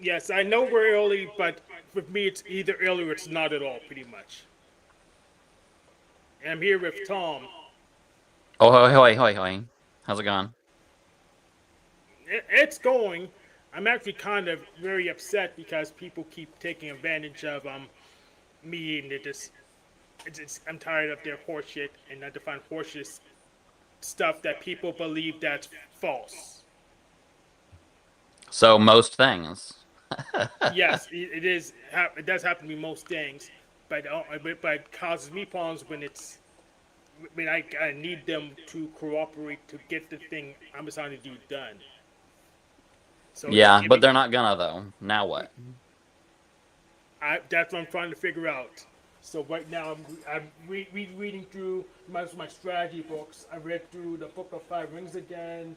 Yes, I know we're early, but with me it's either early or it's not at all, pretty much. And I'm here with Tom. Oh, hoi, hoi, hoi, hoi. How's it going? It's going. I'm actually kind of very upset because people keep taking advantage of me and I'm tired of their horseshit and not to find horseshit stuff that people believe that's false. So, most things. Yes, it is. It does happen to be most things, but it causes me problems when I need them to cooperate to get the thing I'm trying to do done. So Yeah, but they're not gonna, though. Now what? that's what I'm trying to figure out. So right now I'm reading through my strategy books. I read through the Book of Five Rings again.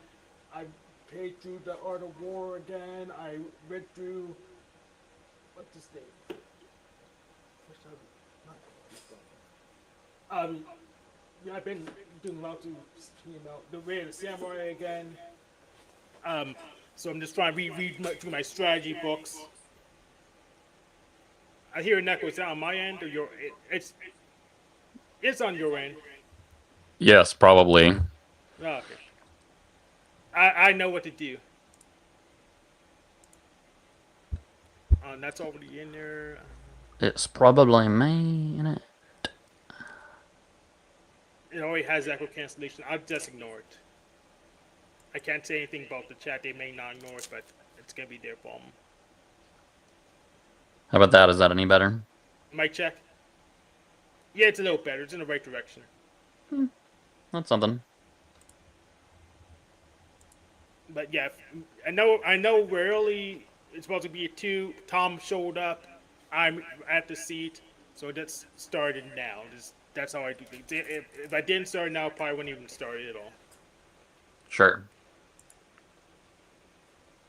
I paid through the Art of War again. I read through what's this name? Um, yeah, I've been doing lots of the Way of the Samurai again. Um, so I'm just trying to through my strategy books. I hear an echo. Is that on my end or it's on your end? Yes, probably. Oh, okay. I know what to do. That's already in there. It's probably me, innit? It already has echo cancellation. I'll just ignore it. I can't say anything about the chat. They may not ignore it, but it's gonna be their problem. How about that? Is that any better? Mic check. Yeah, it's a little better. It's in the right direction. Hmm, that's something. But yeah, I know we're early. It's supposed to be a two. Tom showed up. I'm at the seat, so that's started now. That's how I do things. If I didn't start now, I probably wouldn't even start it at all. Sure.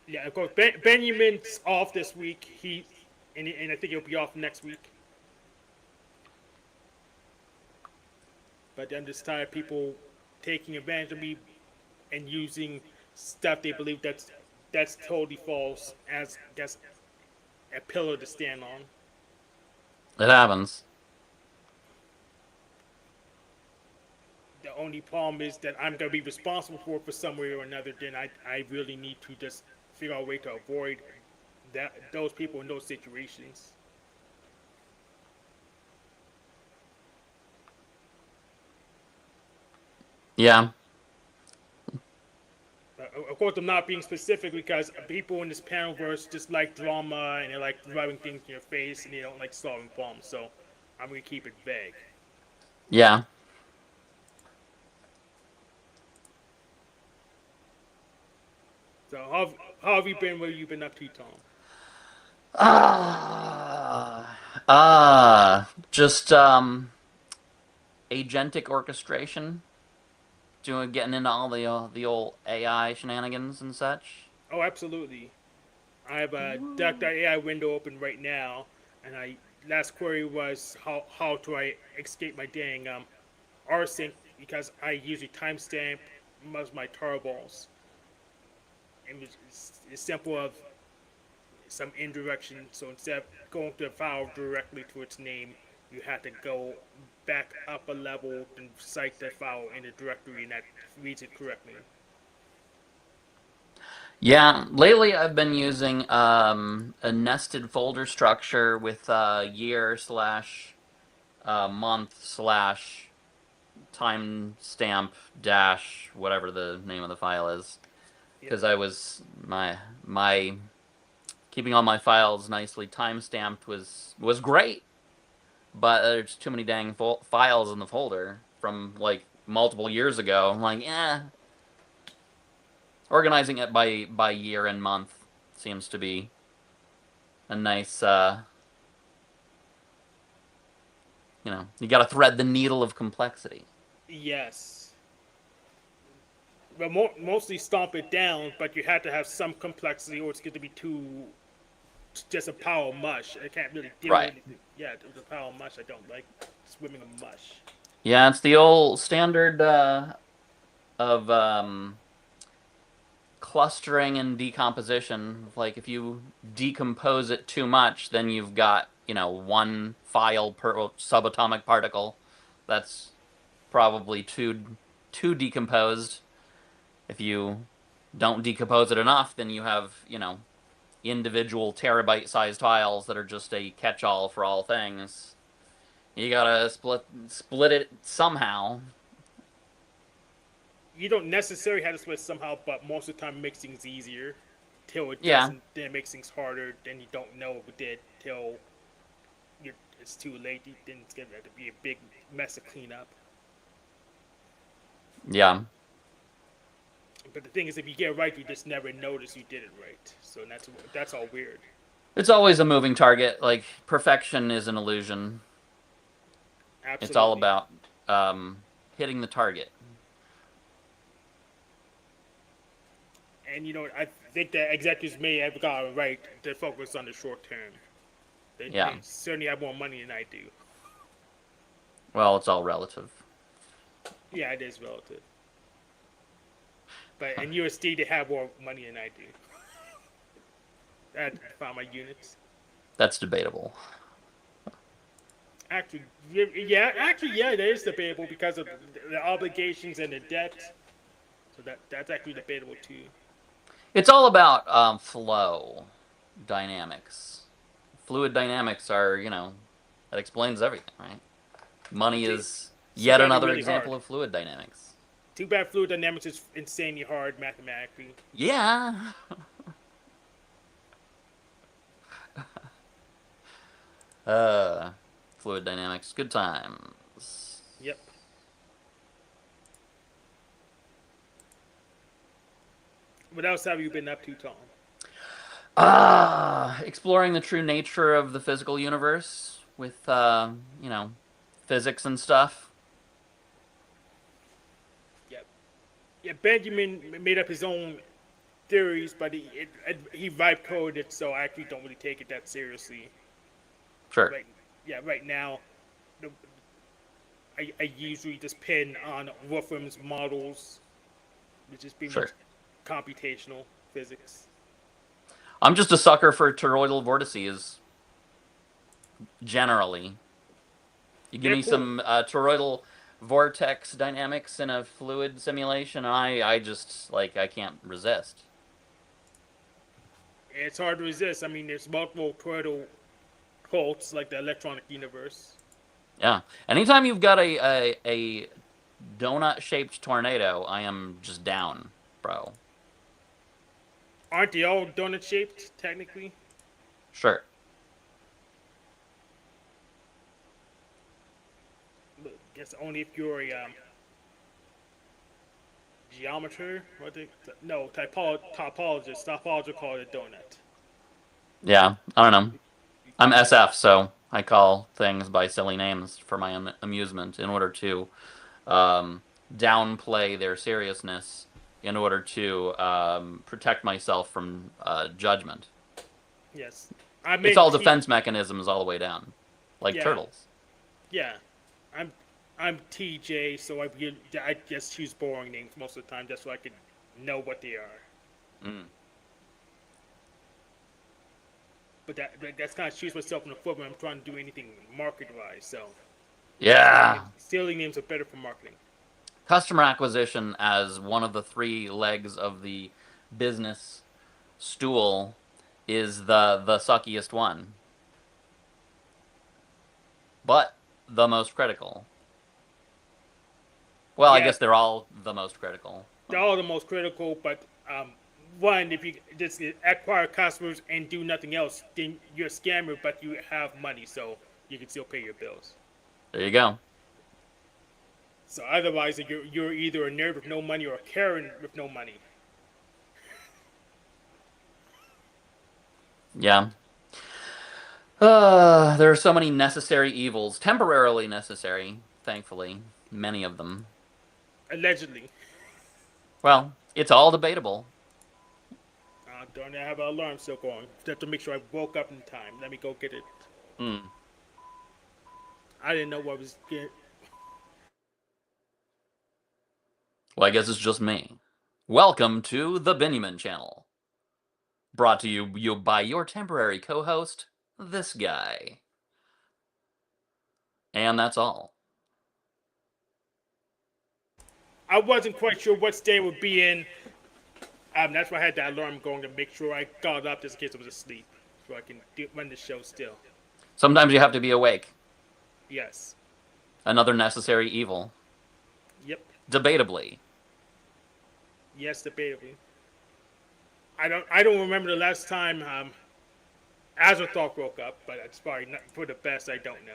Yeah, of course. Benjamin's off this week. And I think he'll be off next week. But I'm just tired of people taking advantage of me and using stuff they believe that's totally false as just a pillar to stand on. It happens. The only problem is that I'm gonna be responsible for some way or another. Then I really need to just figure out a way to avoid those people in those situations. Yeah. Of course, I'm not being specific because people in this panel verse just like drama and they like rubbing things in your face and they don't like solving problems. So I'm gonna keep it vague. Yeah. So how have you been? What have you been up to, Tom? Just agentic orchestration, doing getting into all the old AI shenanigans and such. Oh, absolutely. I have a duck.ai window open right now, and I last query was how do I escape my dang rsync because I usually timestamp most of my tarballs. And it's simple of some indirection. So instead of going to the file directly to its name, you have to go back up a level and cite the file in the directory, and that reads it correctly. Yeah, lately I've been using a nested folder structure with year slash month slash timestamp dash whatever the name of the file is, Yep. because I was my keeping all my files nicely time stamped was great, but there's too many dang files in the folder from like multiple years ago. I'm like, organizing it by year and month seems to be a nice you got to thread the needle of complexity. Yes. But mostly stomp it down, but you have to have some complexity, or it's going to be too just a pile of mush. I can't really deal with Right. anything. Yeah, with a pile of mush, I don't like swimming in mush. Yeah, it's the old standard of clustering and decomposition. Like if you decompose it too much, then you've got, one file per subatomic particle. That's probably too decomposed. If you don't decompose it enough, then you have, individual terabyte sized files that are just a catch all for all things. You gotta split it somehow. You don't necessarily have to split somehow, but most of the time mixing's easier. Till it Yeah, doesn't, then mixing's harder. Then you don't know it did till it's too late. Then it's gonna have to be a big mess to clean up. yeah. But the thing is, if you get it right, you just never notice you did it right. So that's all weird. It's always a moving target. Like perfection is an illusion. It's all Absolutely. about hitting the target. And I think that executives may have got it right to focus on the short term. Yeah. They certainly have more money than I do. Well, it's all relative. Yeah, it is relative. But in USD, they have more money than I do. I found my units. That's debatable. Actually, yeah, that is debatable because of the obligations and the debt. So that's actually debatable too. It's all about flow dynamics. Fluid dynamics are, that explains everything, right? Money Too, is too yet bad they're another really example hard. of fluid dynamics. Too bad fluid dynamics is insanely hard mathematically. Yeah. Uh, fluid dynamics, good times. Yep. What else have you been up to, Tom? Exploring the true nature of the physical universe with, physics and stuff. Yep. Yeah, Benjamin made up his own theories, but he vibe coded it, so I actually don't really take it that seriously. Sure, Right. Yeah. Right now, the, I usually just pin on Wolfram's models, which is pretty much sure. computational physics. I'm just a sucker for toroidal vortices, generally. You give They're me cool. some toroidal vortex dynamics in a fluid simulation, and I just, like, I can't resist. It's hard to resist. I mean, there's multiple toroidal cults like the electronic universe. Yeah. Anytime you've got a donut shaped tornado, I am just down, bro. Aren't they all donut shaped technically? Sure. But I guess only if you're a geometer. What they no topologist. Topologists call it a donut. Yeah, I don't know. I'm SF, so I call things by silly names for my own amusement in order to um, downplay their seriousness, in order to protect myself from judgment. Yes, I It's meant all T. defense mechanisms all the way down, like Yeah, turtles. yeah. I'm I'm TJ, so I just choose boring names most of the time, just so I can know what they are. Mm. But that's kind of shoots myself in the foot when I'm trying to do anything market wise. So Yeah. silly names are better for marketing. Customer acquisition as one of the three legs of the business stool is the suckiest one, but the most critical. Well, I Yeah, guess they're all the most critical. they're all the most critical, but one, if you just acquire customers and do nothing else, then you're a scammer, but you have money, so you can still pay your bills. There you go. So otherwise, you're either a nerd with no money or a Karen with no money. Yeah. There are so many necessary evils, temporarily necessary, thankfully, many of them. Allegedly. Well, it's all debatable. Darn it, I have an alarm still going. Just to make sure I woke up in time. Let me go get it. Hmm. I didn't know what was getting. Well, I guess it's just me. Welcome to the Benjamin Channel, brought to you by your temporary co-host, this guy. And that's all. I wasn't quite sure what state would be in. That's why I had that alarm going to make sure I got up just in case I was asleep, so I can run the show still. Sometimes you have to be awake. Yes. Another necessary evil. Yep. Debatably. Yes, debatably. I don't remember the last time Azathoth woke up, but it's probably not for the best. I don't know.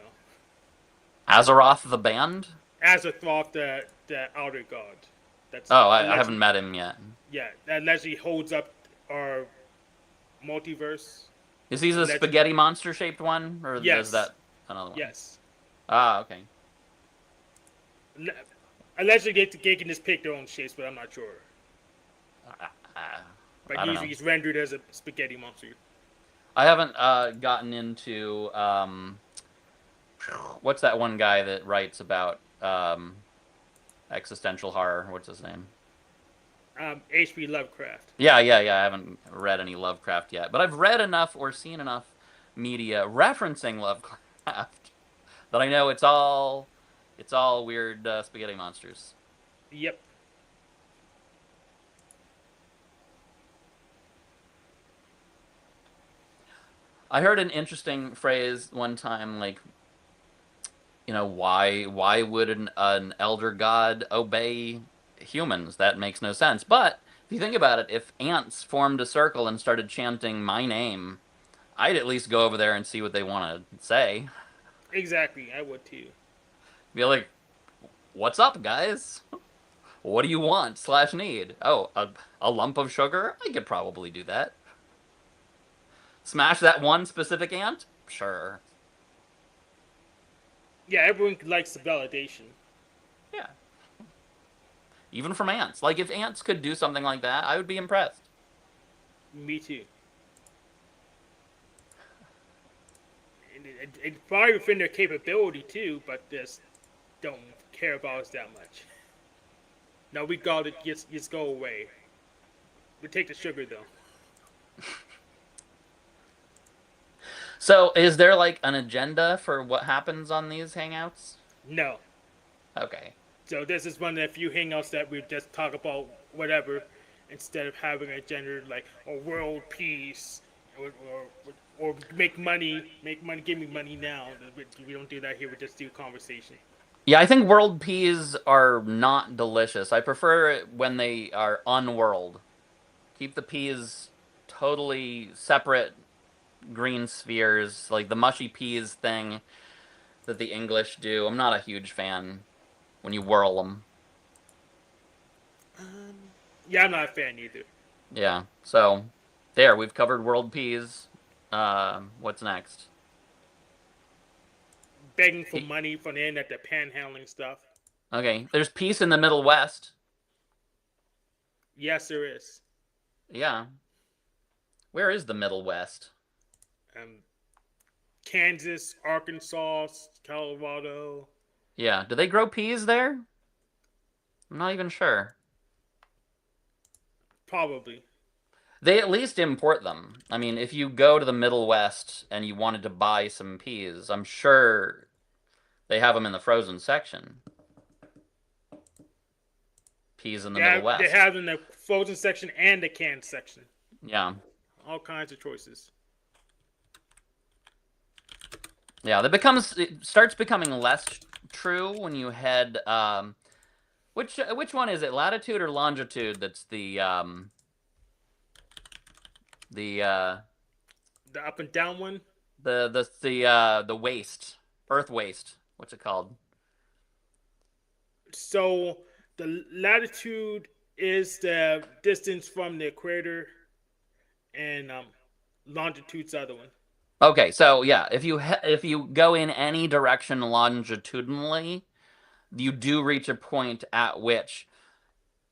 Azeroth the band? Azathoth, the outer god, that's Oh, I haven't allegedly, met him yet. yeah, that allegedly holds up our multiverse. Is he the Allegedly. spaghetti monster shaped one? Or is Yes. that another one? Yes. Ah, okay. Allegedly, they can just pick their own shapes, but I'm not sure. But I don't usually, know. he's rendered as a spaghetti monster. I haven't gotten into what's that one guy that writes about existential horror? What's his name? H.P. Lovecraft. Yeah. I haven't read any Lovecraft yet, but I've read enough or seen enough media referencing Lovecraft that I know it's all weird spaghetti monsters. Yep. I heard an interesting phrase one time, like, why would an elder god obey humans? That makes no sense. But if you think about it, if ants formed a circle and started chanting my name, I'd at least go over there and see what they want to say. Exactly. I would too. Be like, what's up, guys? What do you want slash need? Oh, a lump of sugar? I could probably do that. Smash that one specific ant? Sure. Yeah, everyone likes the validation. Yeah. Even from ants. Like, if ants could do something like that, I would be impressed. Me too. It probably within their capability too, but just don't care about us that much. No, we got it. Just go away. We take the sugar though. So, is there like an agenda for what happens on these hangouts? No. Okay. So this is one of the few hangouts that we just talk about whatever, instead of having a agenda like world peace or make money, give me money now. We don't do that here. We just do conversation. Yeah, I think world peas are not delicious. I prefer it when they are unworld. Keep the peas totally separate green spheres, like the mushy peas thing that the English do. I'm not a huge fan when you whirl them. Yeah, I'm not a fan either. Yeah. So, there, we've covered world peas. What's next? Begging for money from the internet, the panhandling stuff. Okay, there's peace in the Middle West. Yes, there is. Yeah. Where is the Middle West? Um, Kansas, Arkansas, Colorado. Yeah. Do they grow peas there? I'm not even sure. Probably. They at least import them. I mean, if you go to the Middle West and you wanted to buy some peas, I'm sure they have them in the frozen section. Peas in the Middle They West. have in the frozen section and the canned section. Yeah. All kinds of choices. Yeah, it starts becoming less true when you head which one is it? Latitude or longitude that's the The up and down one. the waste, Earth waste. What's it called? So the latitude is the distance from the equator, and longitude's the other one. Okay, so yeah, if you go in any direction longitudinally, you do reach a point at which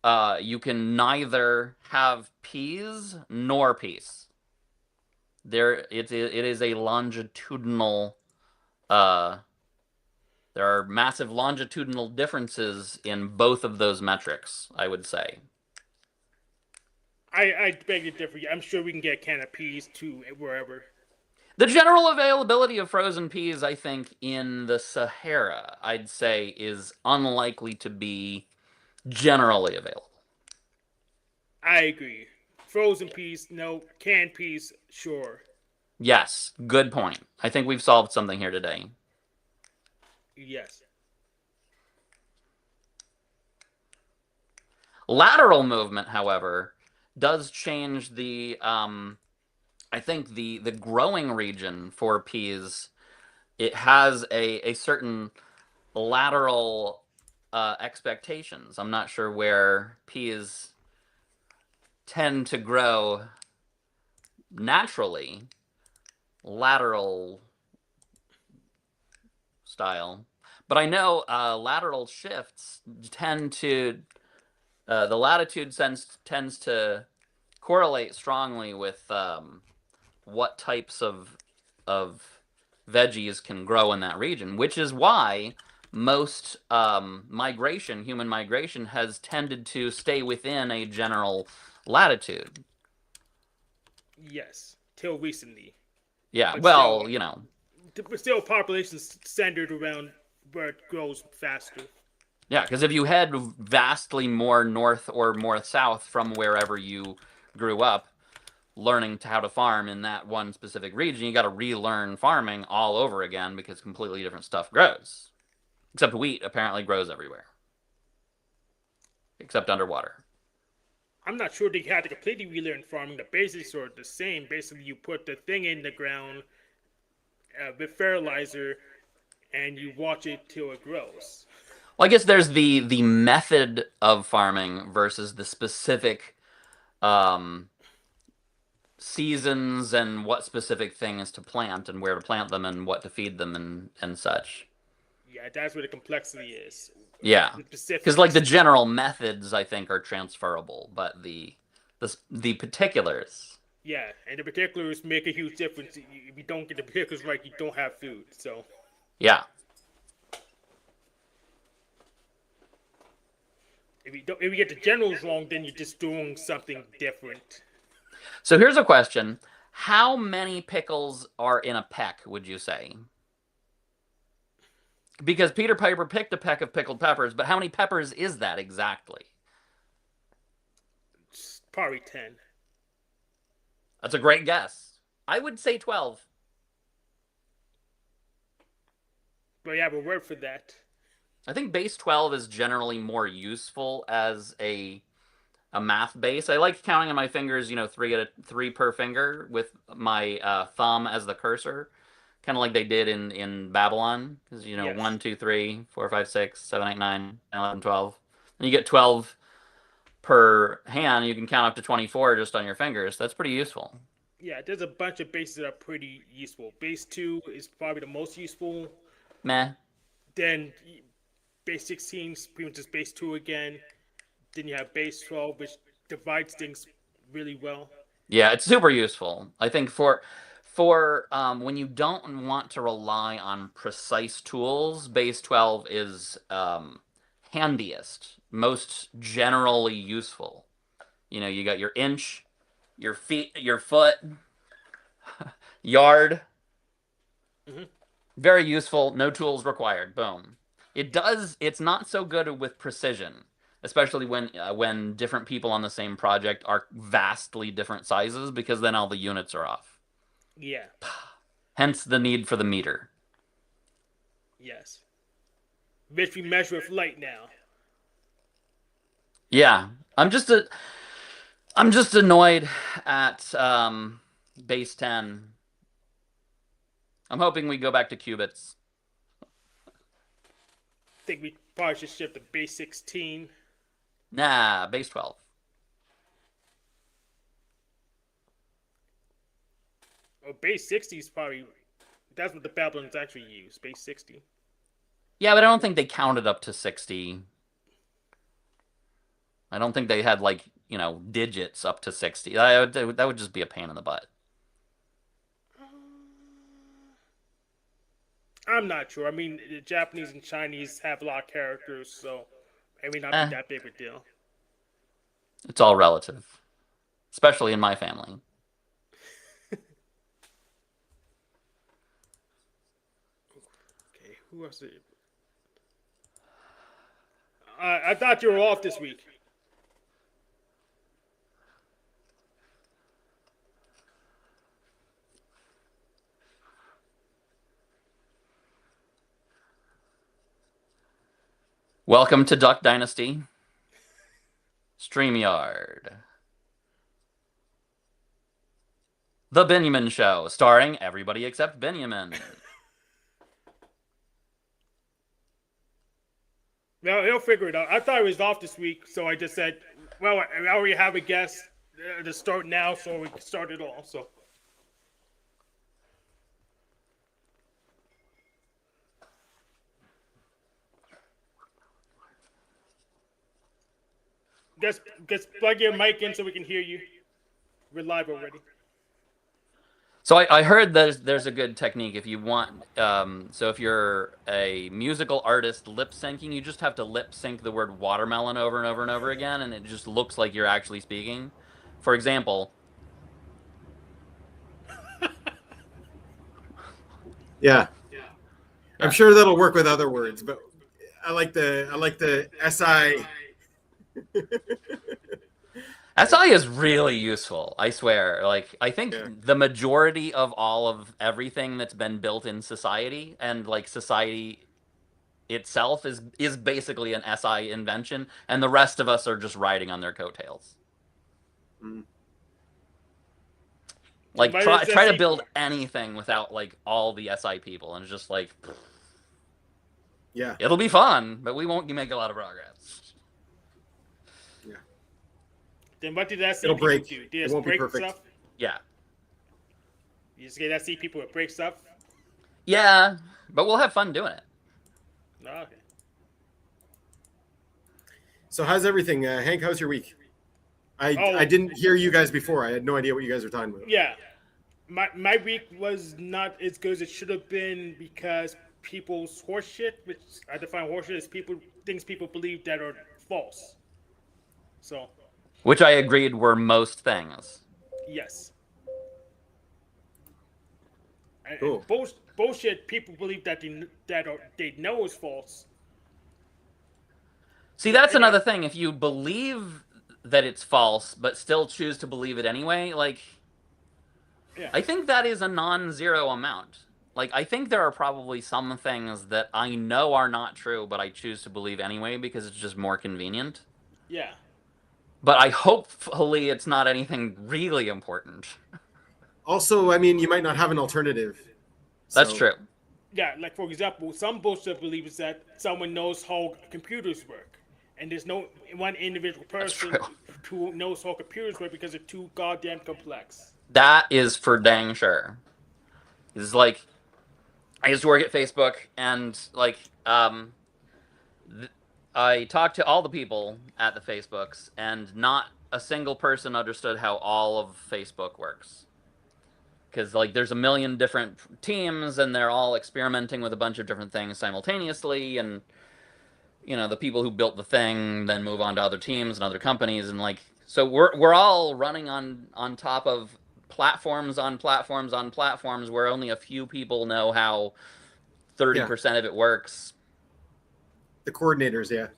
you can neither have peas nor peace. It is a longitudinal uh there are massive longitudinal differences in both of those metrics, I would say. I beg to differ. I'm sure we can get a can of peas too wherever. The general availability of frozen peas, I think, in the Sahara, I'd say, is unlikely to be generally available. I agree. Frozen peas, no. Canned peas, sure. Yes, good point. I think we've solved something here today. Yes. Lateral movement, however, does change the I think the growing region for peas. It has a certain lateral expectations. I'm not sure where peas tend to grow naturally, lateral style. But I know lateral shifts tend to the latitude tends to correlate strongly with what types of veggies can grow in that region, which is why most human migration, has tended to stay within a general latitude. Yes. Till recently. Yeah, But still, well, you know, population's centered around where it grows faster. yeah, because if you head vastly more north or more south from wherever you grew up, learning how to farm in that one specific region, you got to relearn farming all over again because completely different stuff grows. Except wheat apparently grows everywhere, except underwater. I'm not sure they had to completely relearn farming. The basics are the same. Basically, you put the thing in the ground with fertilizer and you watch it till it grows. Well, I guess there's the method of farming versus the specific um, seasons and what specific things to plant and where to plant them and what to feed them and such. Yeah, that's where the complexity is. Yeah, The because like the specifics. general methods I think are transferable, but the particulars. Yeah, and the particulars make a huge difference. If you don't get the particulars right, you don't have food. So Yeah. if you get the generals wrong, then you're just doing something different. So here's a question: how many pickles are in a peck? Would you say? Because Peter Piper picked a peck of pickled peppers, but how many peppers is that exactly? It's probably 10. That's a great guess. I would say 12. But you have a word for that. I think base 12 is generally more useful as a math base. I like counting on my fingers, three per finger with my thumb as the cursor, kind of like they did in Babylon, because Yes. 1, 2, 3, 4, 5, 6, 7, 8, 9, 10, 11, 12. And you get 12 per hand. You can count up to 24 just on your fingers. That's pretty useful. Yeah, there's a bunch of bases that are pretty useful. Base 2 is probably the most useful. Meh. Then base 16 is pretty much just base 2 again. Then you have base 12, which divides things really well. Yeah, it's super useful. I think for when you don't want to rely on precise tools, base 12 is handiest, most generally useful. You got your inch, your feet, your foot, yard. Mm-hmm. Very useful, no tools required. Boom. It's not so good with precision, especially when different people on the same project are vastly different sizes because then all the units are off. Yeah. Hence the need for the meter. Yes. Which we measure with light now. Yeah, I'm just annoyed at base 10. I'm hoping we go back to qubits. I think we probably should shift to base 16. Nah, base 12. Or base 60 is probably. That's what the Babylons actually use. Base 60. Yeah, but I don't think they counted up to 60. I don't think they had like, digits up to 60. That would just be a pain in the butt. I'm not sure. I mean, the Japanese and Chinese have a lot of characters, so it may not be Eh, that big of a deal. it's all relative. especially in my family. Okay, who else? I thought you were off this week. Welcome to Duck Dynasty StreamYard. The Benjamin Show, starring everybody except Benjamin. Well, he'll figure it out. I thought he was off this week, so I just said, well, I already have a guest to start now, so we can start it all. So. Just plug your mic in so we can hear you. We're live already. So I heard there's a good technique if you want. So if you're a musical artist lip syncing, you just have to lip sync the word watermelon over and over and over again, and it just looks like you're actually speaking. For example, Yeah. I'm sure that'll work with other words, but I like the SI. SI is really useful, I swear. Like, I think Yeah. the majority of all of everything that's been built in society and like society itself is basically an SI invention, and the rest of us are just riding on their coattails. Mm. Like try to build anything without like all the SI people, and it's just like, Yeah. it'll be fun, but we won't make a lot of progress. Yeah. Then what did SC It'll people break. do? It won't be break perfect. stuff? Yeah. You just get SC people to break stuff? Yeah, but we'll have fun doing it. No, okay. So how's everything, Hank? How's your week? I didn't hear you guys before. I had no idea what you guys were talking about. Yeah. My week was not as good as it should have been because people's horseshit, which I define horseshit as things people believe that are false. So. Which I agreed were most things. Yes. Cool. And bullshit people believe that they know is false. See, that's another thing. If you believe that it's false, but still choose to believe it anyway, like, yeah. I think that is a non-zero amount. Like, I think there are probably some things that I know are not true, but I choose to believe anyway because it's just more convenient. Yeah. But I hopefully it's not anything really important. Also, I mean, you might not have an alternative. That's true. Yeah, like for example, some bullshit believes that someone knows how computers work, and there's no one individual person who knows how computers work because they're too goddamn complex. That is for dang sure. It's like, I used to work at Facebook, and like, I talked to all the people at the Facebooks, and not a single person understood how all of Facebook works. Because like, there's a million different teams, and they're all experimenting with a bunch of different things simultaneously, and you know, the people who built the thing then move on to other teams and other companies, and like, so we're all running on top of platforms on platforms on platforms where only a few people know how 30% of it works. The coordinators, yeah.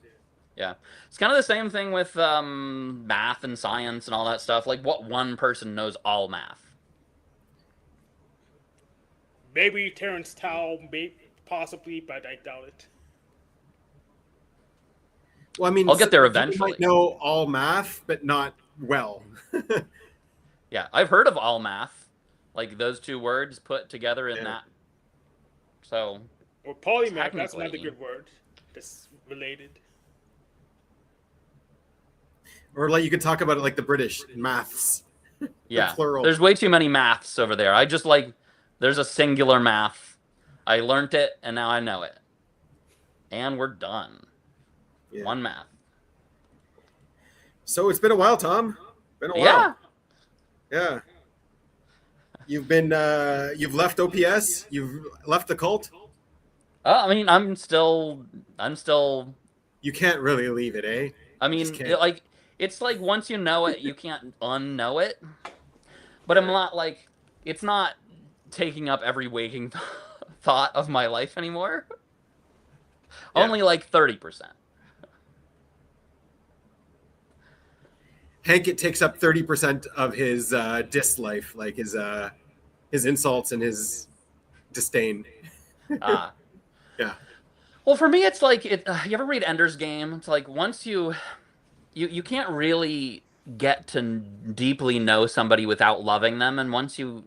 Yeah. It's kind of the same thing with math and science and all that stuff. Like, what one person knows all math? Maybe Terrence Tao, possibly, but I doubt it. Well, I mean, I'll get there eventually. You might know all math, but not well. Yeah, I've heard of all math. Like, those two words put together in that. So. Or polymath, that's another good word that's related. Or like you could talk about it like the British maths. Yeah, plural. There's way too many maths over there. I just like, there's a singular math. I learned it, and now I know it. And we're done. Yeah. One math. So it's been a while, Tom. Been a while. Yeah. You've been you've left OPS. You've left the cult. I mean, I'm still. You can't really leave it, eh? I mean, like, It's like once you know it, you can't unknow it. But I'm Yeah. not like it's not taking up every waking thought of my life anymore. Yeah. Only like 30%. Hank, it takes up 30% of his dis life, like his insults and his disdain. Ah. Yeah. Well, for me, it's like you ever read Ender's Game? It's like once you can't really get to deeply know somebody without loving them, and once you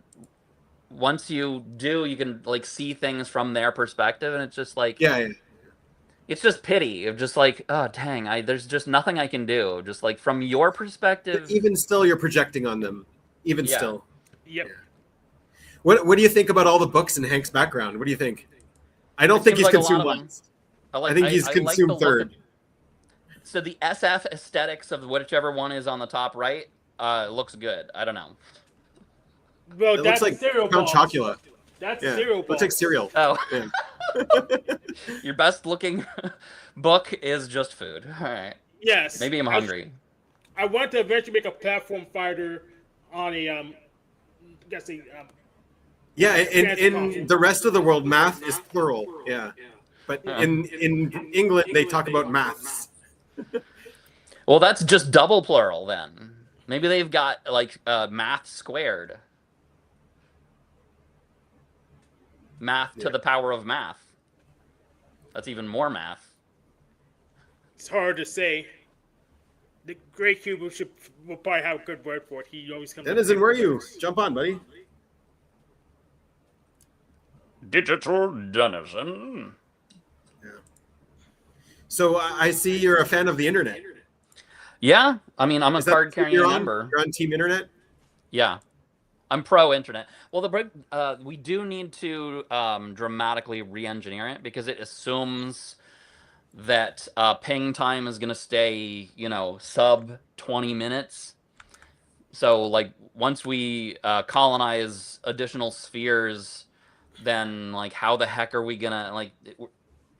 do, you can like see things from their perspective, and it's just like Yeah. Yeah. it's just pity of just like, oh dang, I there's just nothing I can do. Just like from your But perspective, even still, you're projecting on them. Even yeah. still. Yep. Yeah. What do you think about all the books in Hank's background? What do you think? I don't It think seems he's like a lot consumed of them. last. I I like think he's I like the consumed look of third. so the SF aesthetics of whichever one is on the top right looks good. I don't know. Well, It looks that's a like cereal Count box. Chocula. That's a Yeah. cereal Looks like box. cereal. Oh, Yeah. your best looking book is just food. All right. Yes. Maybe I'm hungry. I want to eventually make a platform fighter on a guess a Yeah, fancy in console. the rest of the world, math is plural. Yeah, but Huh. in England they talk about maths. Well, that's just double plural then. Maybe they've got like math squared. Math to Yeah. the power of math. That's even more math. It's hard to say. The Great Cube will probably have a good word for it. He always comes. Denizen, where are you? Jump on, buddy. Digital Denizen. Yeah. So I see you're a fan of the internet. Yeah, I mean, I'm a Is that card the team carrying you're on? member. You're on Team Internet. Yeah, I'm pro internet. Well, we do need to dramatically re-engineer it because it assumes that ping time is going to stay, sub 20 minutes. So, like, once we colonize additional spheres, then, like, how the heck are we going to, like,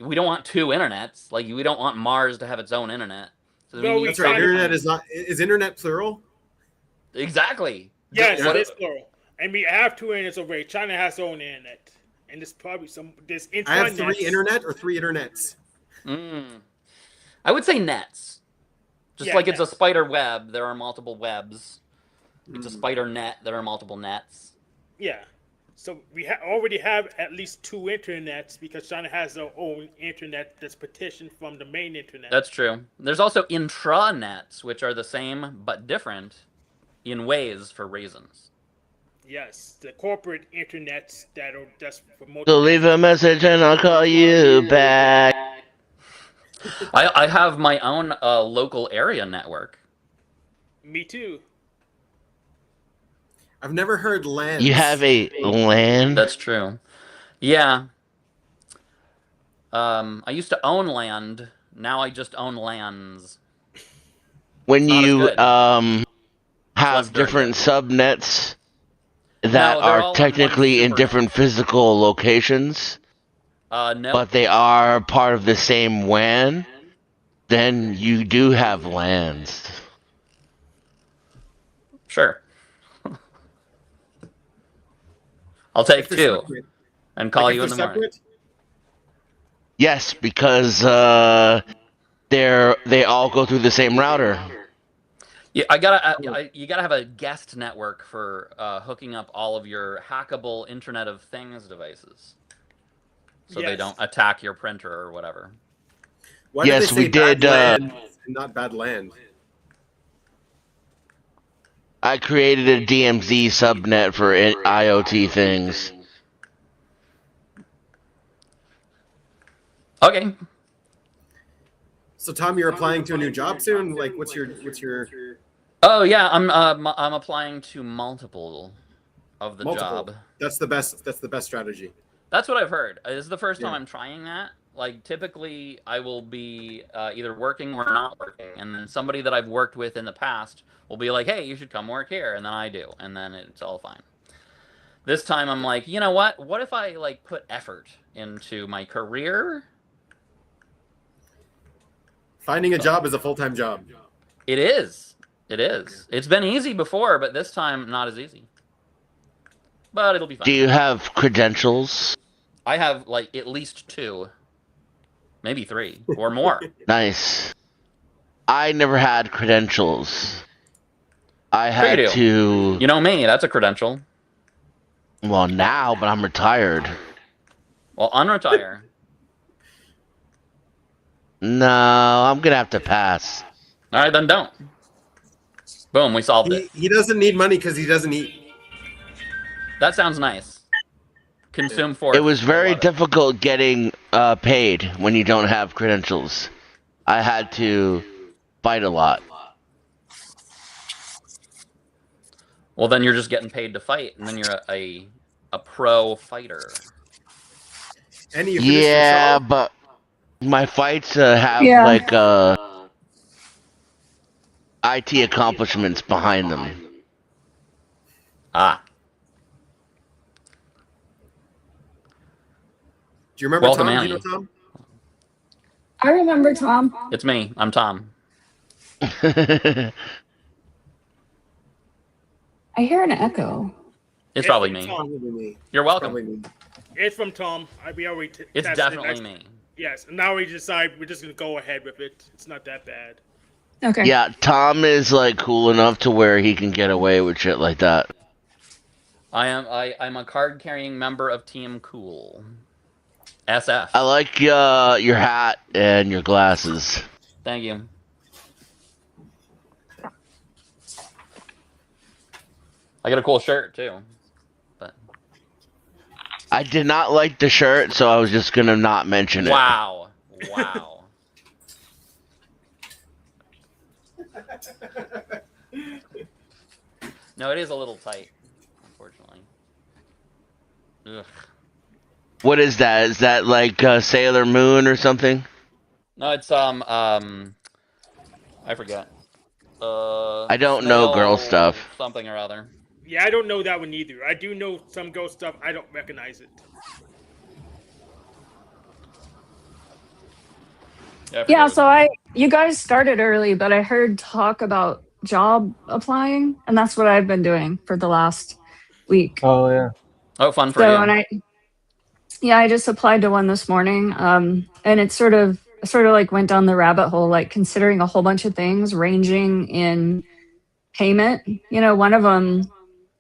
we don't want two internets. Like, we don't want Mars to have its own internet. So we No, need we That's right. tried some it. Internet kind is not. Is internet plural? exactly. Yes, Yeah. it is plural. And we have two internets already. China has their own internet, and there's probably there's I have intranets. 3 internet or 3 internets. I would say nets. Just Yeah, like it's a nets. spider web, there are multiple webs. It's a Hmm. spider net, there are multiple nets. Yeah. So we already have at least two internets because China has their own internet that's partitioned from the main internet. That's true. There's also intranets, which are the same but different in ways for reasons. Yes, the corporate internets that are just for So leave a message and I'll call you back. I have my own local area network. Me too. I've never heard lands. You have a land? That's true. Yeah. I used to own land. Now I just own lands. When It's not as you good. less have very different good. subnets that No, they're are all on one technically in supernet. different physical locations, No. but they are part of the same WAN, then you do have lands. Sure. I'll take If they're two separate. and call Like, you if in the they're morning. separate. Yes, because they all go through the same router. Yeah, you gotta have a guest network for hooking up all of your hackable Internet of Things devices, so they Yes. don't attack your printer or whatever. Why Yes, do they say we did, bad land and not bad land? I created a DMZ subnet for IoT things. Okay. So Tom, you're applying to a new job soon. Like, what's your Oh yeah, I'm applying to multiple of the multiple? job. That's the best. That's the best strategy. That's what I've heard. This is the first time Yeah. I'm trying that. Like typically, I will be either working or not working, and then somebody that I've worked with in the past will be like, "Hey, you should come work here," and then I do, and then it's all fine. This time, I'm like, you know what? What if I like put effort into my career? Finding a job is a full-time job. It is. It is. It's been easy before, but this time not as easy. But it'll be fine. Do you have credentials? I have like at least 2, maybe 3 or more. Nice. I never had credentials. I Sure you had do. to. You know me. That's a credential. Well, now, but I'm retired. Well, unretire. No, I'm gonna have to pass. All right, then don't. Boom, we solved it. He doesn't need money because he doesn't eat. That sounds nice. Consume force. It was very difficult getting paid when you don't have credentials. I had to fight a lot. Well, then you're just getting paid to fight, and then you're a pro fighter. And you finished Yeah, yourself? but my fights have like IT accomplishments behind them. Ah. Do you remember Welcome, Tom? Annie. Do you know Tom? I remember Tom. It's me. I'm Tom. I hear an echo. It's probably me. Probably me. You're welcome. Probably me. It's from Tom. We already It's tested definitely it. me. Yes, and now we decide we're just gonna go ahead with it. It's not that bad. Okay. Yeah, Tom is like cool enough to where he can get away with shit like that. I'm a card carrying member of Team Cool. SF. I like your hat and your glasses. Thank you. I got a cool shirt too. But I did not like the shirt, so I was just gonna not mention it. wow. Wow. No, it is a little tight, unfortunately. Ugh. What is that? Is that like Sailor Moon or something? No, it's I forget. I don't know girl stuff. Something or other. Yeah, I don't know that one either. I do know some ghost stuff. I don't recognize it. Yeah, so you guys started early, but I heard talk about job applying, and that's what I've been doing for the last week. Oh yeah. Oh, fun for So, you. and I just applied to one this morning, and it sort of like went down the rabbit hole, like considering a whole bunch of things ranging in payment. You know, one of them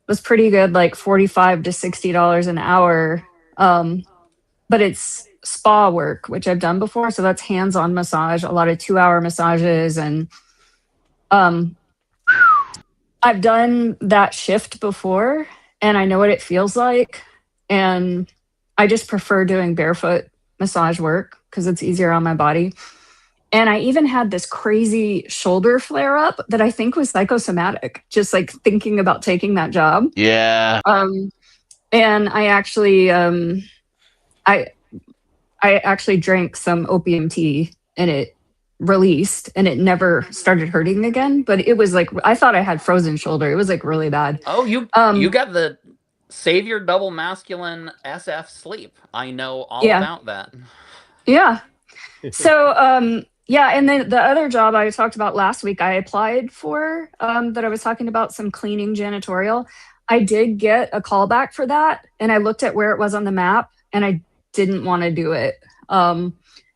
was pretty good, like $45 to $60 an hour, but it's spa work, which I've done before. So that's hands-on massage, a lot of 2-hour massages, and I've done that shift before, and I know what it feels like, and I just prefer doing barefoot massage work because it's easier on my body. And I even had this crazy shoulder flare up that I think was psychosomatic, just like thinking about taking that job. Yeah. And I actually, I actually drank some opium tea and it released and it never started hurting again. But it was like, I thought I had frozen shoulder. It was like really bad. Oh, you got the Savior double masculine SF sleep. I know all about that. Yeah. So, yeah, and then the other job I talked about last week, I applied for, that I was talking about, some cleaning janitorial. I did get a call back for that, and I looked at where it was on the map, and I didn't want to do it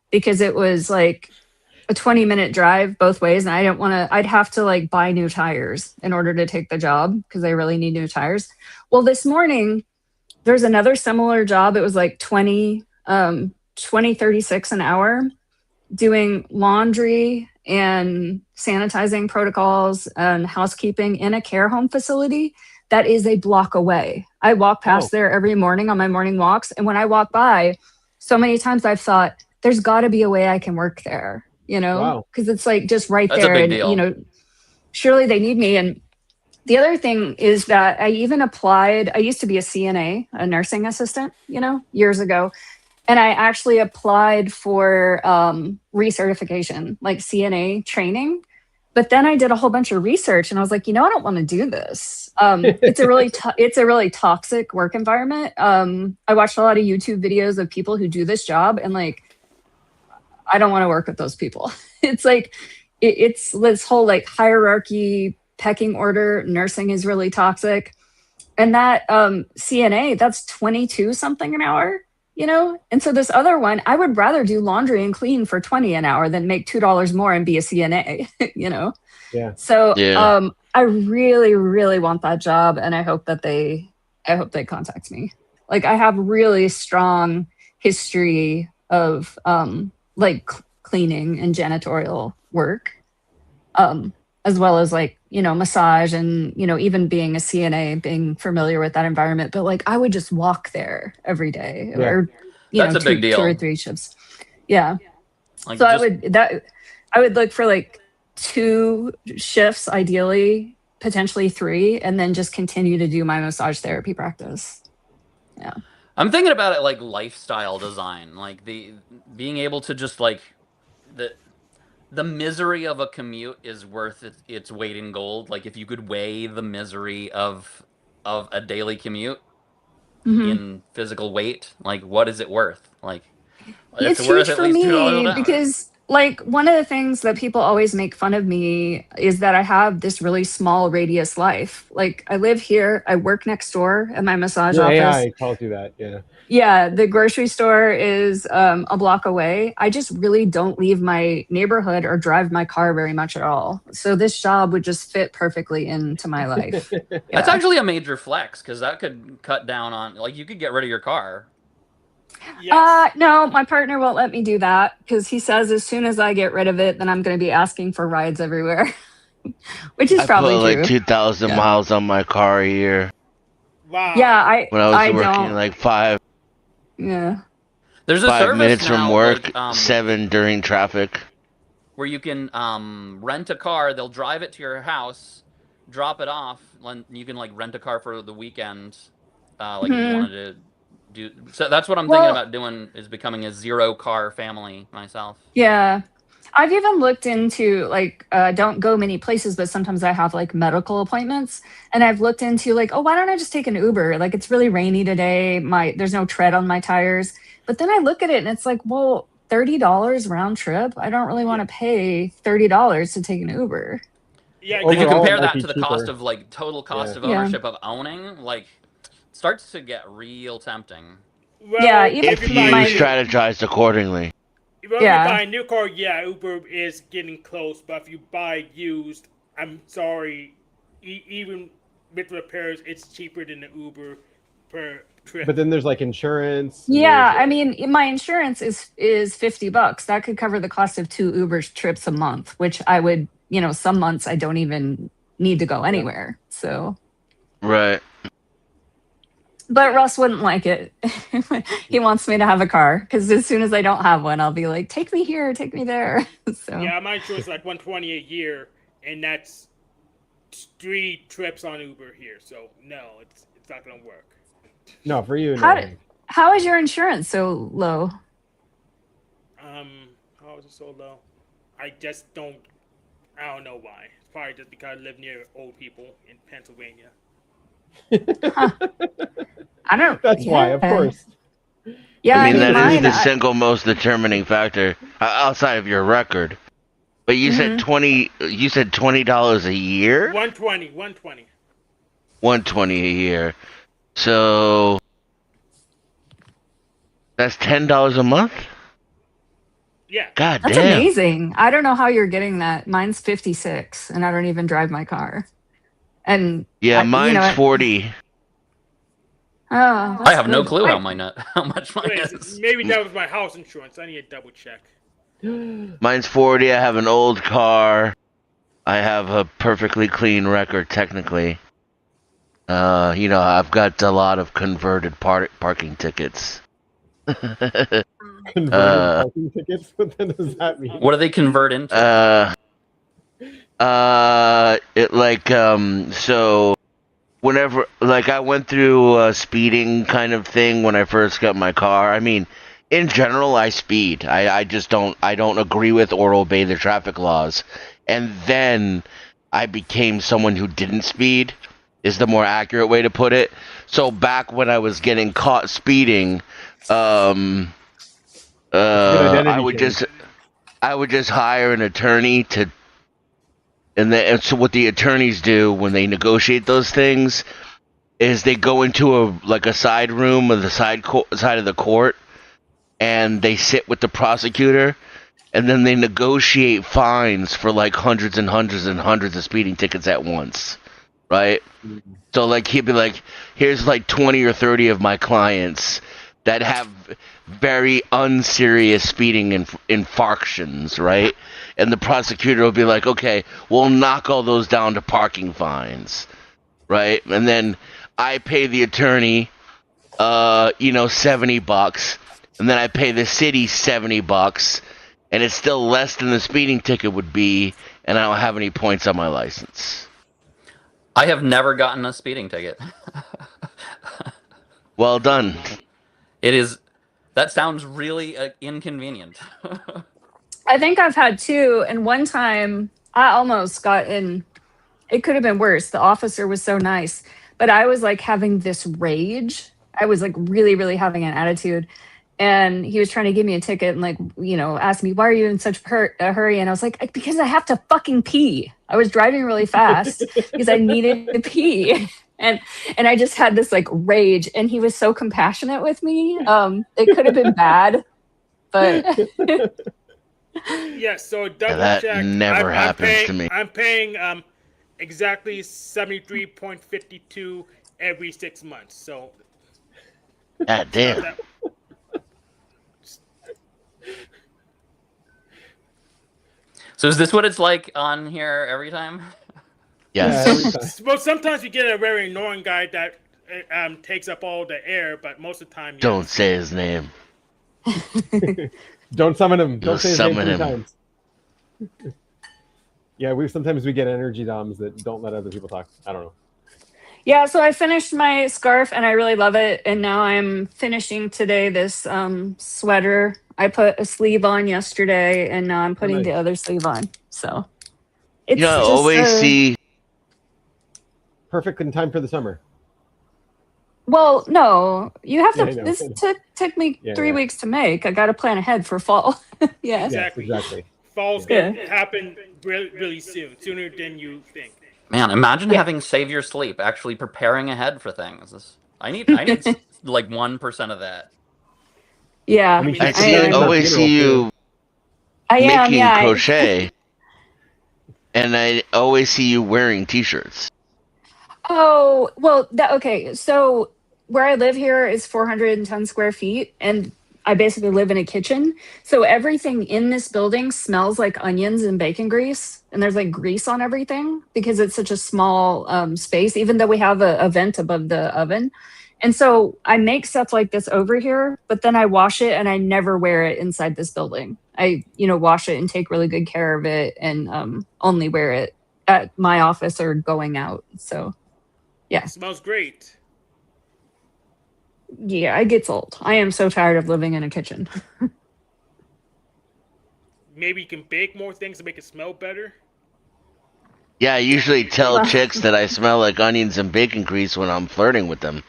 because it was like a 20-minute drive both ways, and I didn't want to. I'd have to like buy new tires in order to take the job because I really need new tires. Well, this morning there's another similar job. It was like 36 an hour, doing laundry and sanitizing protocols and housekeeping in a care home facility that is a block away. I walk past there every morning on my morning walks, and when I walk by, so many times I've thought there's got to be a way I can work there, you know, because it's like just right That's there, a big and deal. you know, surely they need me. And the other thing is that I even applied. I used to be a CNA, a nursing assistant, you know, years ago. And I actually applied for recertification, like CNA training. But then I did a whole bunch of research, and I was like, you know, I don't want to do this. It's a really toxic work environment. I watched a lot of YouTube videos of people who do this job, and like, I don't want to work with those people. It's like, it's this whole like hierarchy, pecking order. Nursing is really toxic, and that CNA, that's 22 something an hour, you know. And so this other one, I would rather do laundry and clean for 20 an hour than make $2 more and be a CNA, you know. Yeah. So Yeah. I really, really want that job, and I hope they contact me. Like, I have really strong history of like cleaning and janitorial work, as well as like, you know, massage and, you know, even being a CNA, being familiar with that environment. But like, I would just walk there every day, Yeah. or That's a big two or deal. 3 shifts. Yeah. Like, So just, I would look for like 2 shifts, ideally, potentially 3, and then just continue to do my massage therapy practice. Yeah. I'm thinking about it like lifestyle design, like being able to just like the misery of a commute is worth its weight in gold. Like, if you could weigh the misery of a daily commute Mhm. in physical weight, like, what is it worth? Like, it's It's worth huge at for least $2 an me hour. because, like, one of the things that people always make fun of me is that I have this really small radius life. Like, I live here, I work next door at my massage Your office. AI tells you that. Yeah. Yeah, the grocery store is a block away. I just really don't leave my neighborhood or drive my car very much at all. So this job would just fit perfectly into my life. That's Yeah. actually a major flex, because that could cut down on, like, you could get rid of your car. Yes. No, my partner won't let me do that because he says as soon as I get rid of it, then I'm going to be asking for rides everywhere, which is I probably put like true. 2,000 Yeah. miles on my car a year Wow. Yeah, when I was I working don't. like five Yeah. There's a 5 minutes service from now, work, like, 7 during traffic. where you can rent a car. They'll drive it to your house, drop it off, and you can like rent a car for the weekend, like if you Hmm. wanted to do. So that's what I'm thinking Well, about doing, is becoming a 0 car family myself. yeah. I've even looked into like don't go many places, but sometimes I have like medical appointments, and I've looked into like, oh, why don't I just take an Uber? Like, it's really rainy today. There's no tread on my tires. But then I look at it and it's like, well, $30 round trip. I don't really want Yeah. to pay $30 to take an Uber. Yeah. But if you Overall, it compare might that be to the cost cheaper. of like total cost Yeah. of Yeah. ownership of owning, like, it starts to get real tempting. Yeah, Well, even if If you you buy a new, strategize accordingly. well, if you yeah. buy a new car, yeah, Uber is getting close. But if you buy used, I'm sorry, even with repairs, it's cheaper than the Uber per trip. But then there's like insurance. And Yeah, there's, I mean, my insurance is $50. That could cover the cost of 2 Uber trips a month, which I would, you know, some months I don't even need to go yeah. anywhere. So, Right. but Russ wouldn't like it. He wants me to have a car because as soon as I don't have one, I'll be like, take me here, take me there. So, Yeah, my insurance is like 120 a year, and that's 3 trips on Uber here. So no, it's not gonna work. No, for you, how no. how is your insurance so low? How is it so low? I just don't. I don't know why. It's probably just because I live near old people in Pennsylvania. Huh. I don't. That's why, of yeah. course. Yeah, I I mean, mean, that is mine. the single most determining factor outside of your record. But you said Mhm. $20 a year? 120, 120. 120 a year. So that's $10 a month? Yeah. God That's damn. amazing. I don't know how you're getting that. Mine's 56, and I don't even drive my car. And Yeah, you know, mine's 40. oh, I that's have no good. clue how how much mine Wait, is. maybe that was my house insurance. I need to double check. Mine's 40. I have an old car. I have a perfectly clean record, technically. I've got a lot of converted parking tickets. Converted parking tickets. What does that mean? What do they convert into? So whenever, like, I went through a speeding kind of thing when I first got my car. I mean, in general, I speed. I just don't agree with or obey the traffic laws. And then I became someone who didn't speed, is the more accurate way to put it. So back when I was getting caught speeding, It's a good identity I would change. just hire an attorney to And so what the attorneys do when they negotiate those things is they go into a side room of the side of the court, and they sit with the prosecutor, and then they negotiate fines for like hundreds and hundreds and hundreds of speeding tickets at once, right? So like he'd be like, here's like 20 or 30 of my clients that have very unserious speeding infractions, right? And the prosecutor will be like, okay, we'll knock all those down to parking fines, right? And then I pay the attorney, $70, and then I pay the city $70, and it's still less than the speeding ticket would be, and I don't have any points on my license. I have never gotten a speeding ticket. Well done. That sounds really inconvenient. I think I've had two, and one time I almost got in. It could have been worse. The officer was so nice, but I was like having this rage. I was like really, really having an attitude, and he was trying to give me a ticket and like asked me, why are you in such a hurry? And I was like, because I have to fucking pee. I was driving really fast because I needed to pee. And I just had this like rage, and he was so compassionate with me. It could have been bad, but Yes, so double that check. never happens to me. I'm paying exactly 73.52 every 6 months. So God damn. So is this what it's like on here every time? Yes. Well, sometimes you get a very annoying guy that takes up all the air, but most of the time, yes. Don't say his name. Don't summon him. Don't You'll say his name summon 3 him. times. Yeah, sometimes we get energy DOMs that don't let other people talk. I don't know. yeah. So I finished my scarf, and I really love it. And now I'm finishing today this sweater. I put a sleeve on yesterday, and now I'm putting nice. the other sleeve on. So it's I just always see. Perfect in time for the summer. Well, no, you have to. Yeah, I know. This took me Yeah, 3 yeah. weeks to make. I got to plan ahead for fall. yeah. Yes, Exactly. exactly. Fall's Yeah. gonna happen really, really soon, sooner than you think. Man, imagine Yeah. having Save Your Sleep, actually preparing ahead for things. I need like 1% of that. Yeah. I mean, I she's see. preparing for a Always see funeral, you I am. making Yeah. crochet, and I always see you wearing t-shirts. Oh, well, okay. So where I live here is 410 square feet, and I basically live in a kitchen. So everything in this building smells like onions and bacon grease, and there's like grease on everything because it's such a small space, even though we have a vent above the oven. And so I make stuff like this over here, but then I wash it and I never wear it inside this building. I, wash it and take really good care of it, and only wear it at my office or going out. So yeah. Smells great. Yeah, it gets old. I am so tired of living in a kitchen. Maybe you can bake more things to make it smell better. Yeah, I usually tell chicks that I smell like onions and bacon grease when I'm flirting with them.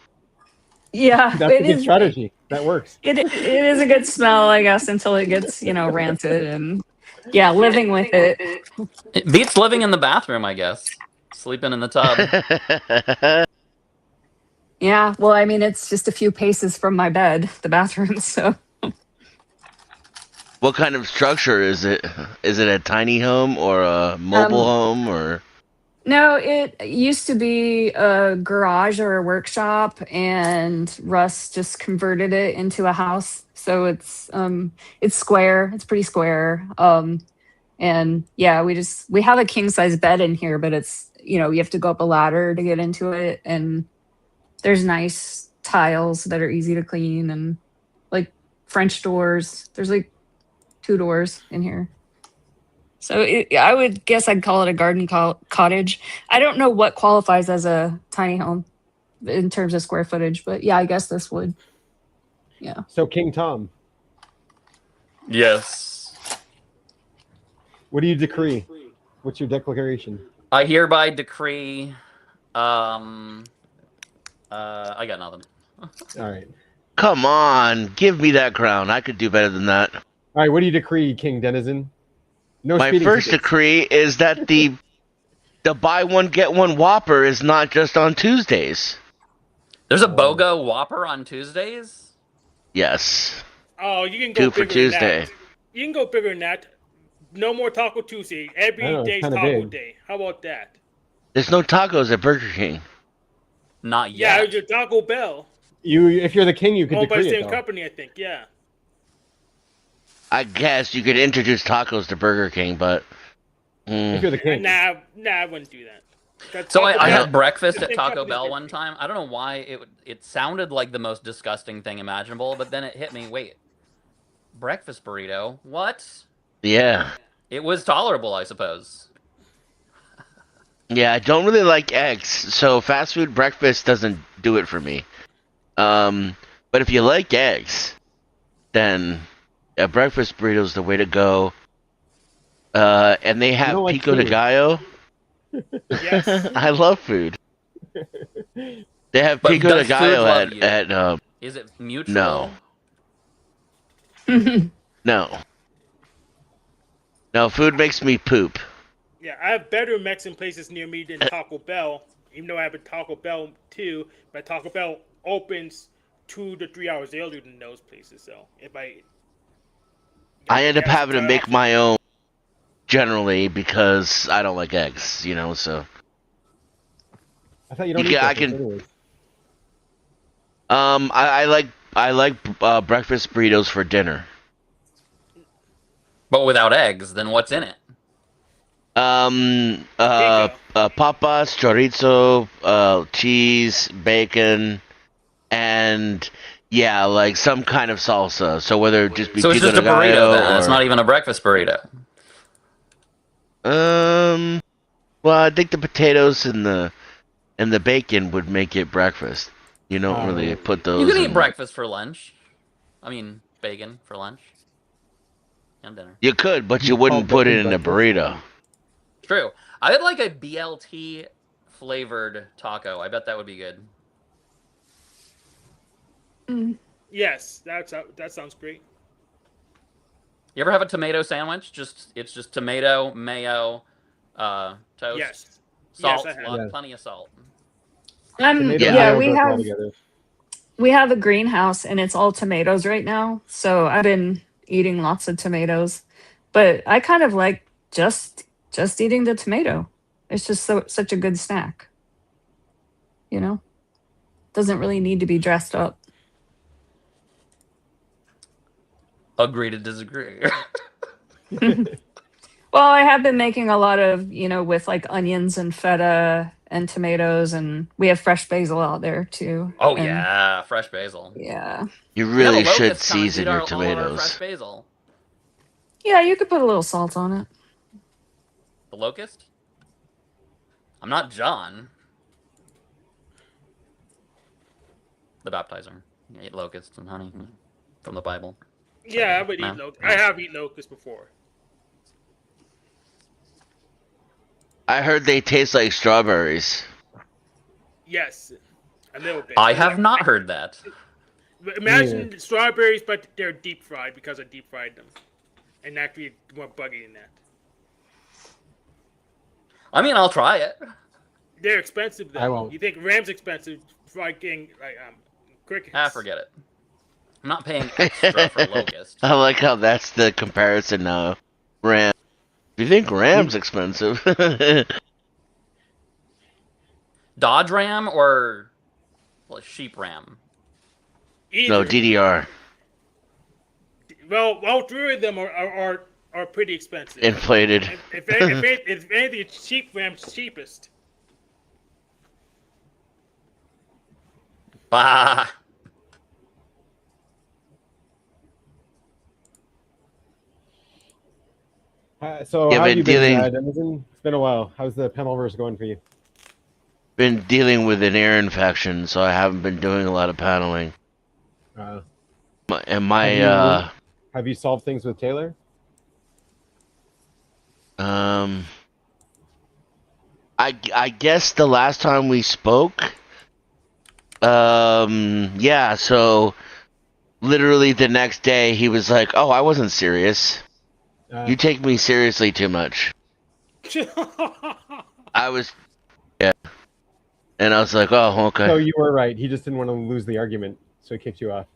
Yeah, That's a good strategy. That works. It is a good smell, I guess, until it gets rancid, and yeah, living with it. It beats living in the bathroom, I guess. Sleeping in the tub. Yeah, well, I mean, it's just a few paces from my bed, the bathroom. So What kind of structure is it? Is it a tiny home or a mobile home or? no, it used to be a garage or a workshop, and Russ just converted it into a house. So it's square. It's pretty square. And yeah, we have a king size bed in here, but it's you have to go up a ladder to get into it, and there's nice tiles that are easy to clean, and like French doors. There's like 2 doors in here. So I would guess I'd call it a garden cottage. I don't know what qualifies as a tiny home in terms of square footage, but yeah, I guess this would. Yeah. So King Tom, Yes. what do you decree? What's your declaration? I hereby decree. I got nothing. All right. Come on, give me that crown. I could do better than that. All right. What do you decree, King Denizen? No My speeding first tickets. decree is that the the buy one get one Whopper is not just on Tuesdays. There's a BOGO Whopper on Tuesdays? Yes. Oh, you can go 2 for bigger than Tuesday. that. You can go bigger than that. No more Taco Tuesday. Every I know, it's day's kinda Taco big. Day. How about that? There's no tacos at Burger King. Not Yeah, yet. your Taco Bell. If you're the king, you could Owned by the decree it same though. company, I think. Yeah. I guess you could introduce tacos to Burger King, but If you're the king. Nah, I wouldn't do that. 'Cause So Taco I Bell- had breakfast the at same Taco company's Bell one different. time. I don't know why it sounded like the most disgusting thing imaginable, but then it hit me. Wait, breakfast burrito? What? yeah. It was tolerable, I suppose. Yeah, I don't really like eggs, so fast food breakfast doesn't do it for me. But if you like eggs, then a breakfast burrito is the way to go. And they have don't like pico de food. gallo. Yes. I love food. They have But pico de does food gallo love you? at Is it mutual? no. No. No, food makes me poop. Yeah, I have better Mexican places near me than Taco Bell. Even though I have a Taco Bell too, but Taco Bell opens 2 to 3 hours earlier than those places. So if I I end up Yes, having to it's make option. my own generally because I don't like eggs, so I thought you don't You eat can- I breakfast can- anyways. I like breakfast burritos for dinner. But without eggs, then what's in it? Papas, chorizo, cheese, bacon, and yeah, like some kind of salsa. So whether it just be So it's pico just a de burrito gallo then. It's or- not even a breakfast burrito. Well, I think the potatoes and the bacon would make it breakfast. You don't really put those. You can eat in- breakfast for lunch. I mean, bacon for lunch and dinner. You could, but you You wouldn't call put it bacon in a breakfast? burrito. True. I would like a BLT flavored taco. I bet that would be good. yes, that sounds great. You ever have a tomato sandwich? It's just tomato, mayo, toast, Yes. salt, Yes, I have. Yeah. plenty of salt. Tomato Yeah. Yeah, mayo we goes well have together. a greenhouse and it's all tomatoes right now. So I've been eating lots of tomatoes. But I kind of like just eating the tomato. It's just such a good snack. Doesn't really need to be dressed up. Agree to disagree. Well, I have been making a lot of, with like onions and feta and tomatoes, and we have fresh basil out there too. Oh And yeah, fresh basil. Yeah. You We have a really should locust come and season eat your all of our tomatoes. fresh basil. Yeah, you could put a little salt on it. The locust? I'm not John. The baptizer. You ate locusts and honey from the Bible. Yeah, I would No. eat locust. I have eaten locust before. I heard they taste like strawberries. Yes, a little bit. I have not heard that. Imagine strawberries, but they're deep fried because I deep fried them, and actually more buggy than that. I mean, I'll try it. They're expensive though. I won't. You think ram's expensive? Fried getting like crickets. Forget it. I'm not paying extra for locust. I like how that's the comparison now. Ram. You think ram's expensive? Dodge Ram or sheep Ram? Either. No, DDR. Well, all three of them are pretty expensive. Inflated. If anything, it's cheap ram's cheapest. Bah. So Yeah, how but have you been, dealing- Denizen? It's been a while. How's the panelverse going for you? Been dealing with an ear infection, so I haven't been doing a lot of paneling. Uh, And my have you solved things with Taylor? I guess the last time we spoke, yeah, so literally the next day he was like, "Oh, I wasn't serious. You take me seriously too much." I was, yeah, and I was like, oh, okay. So you were right. He just didn't want to lose the argument, so he kicked you off.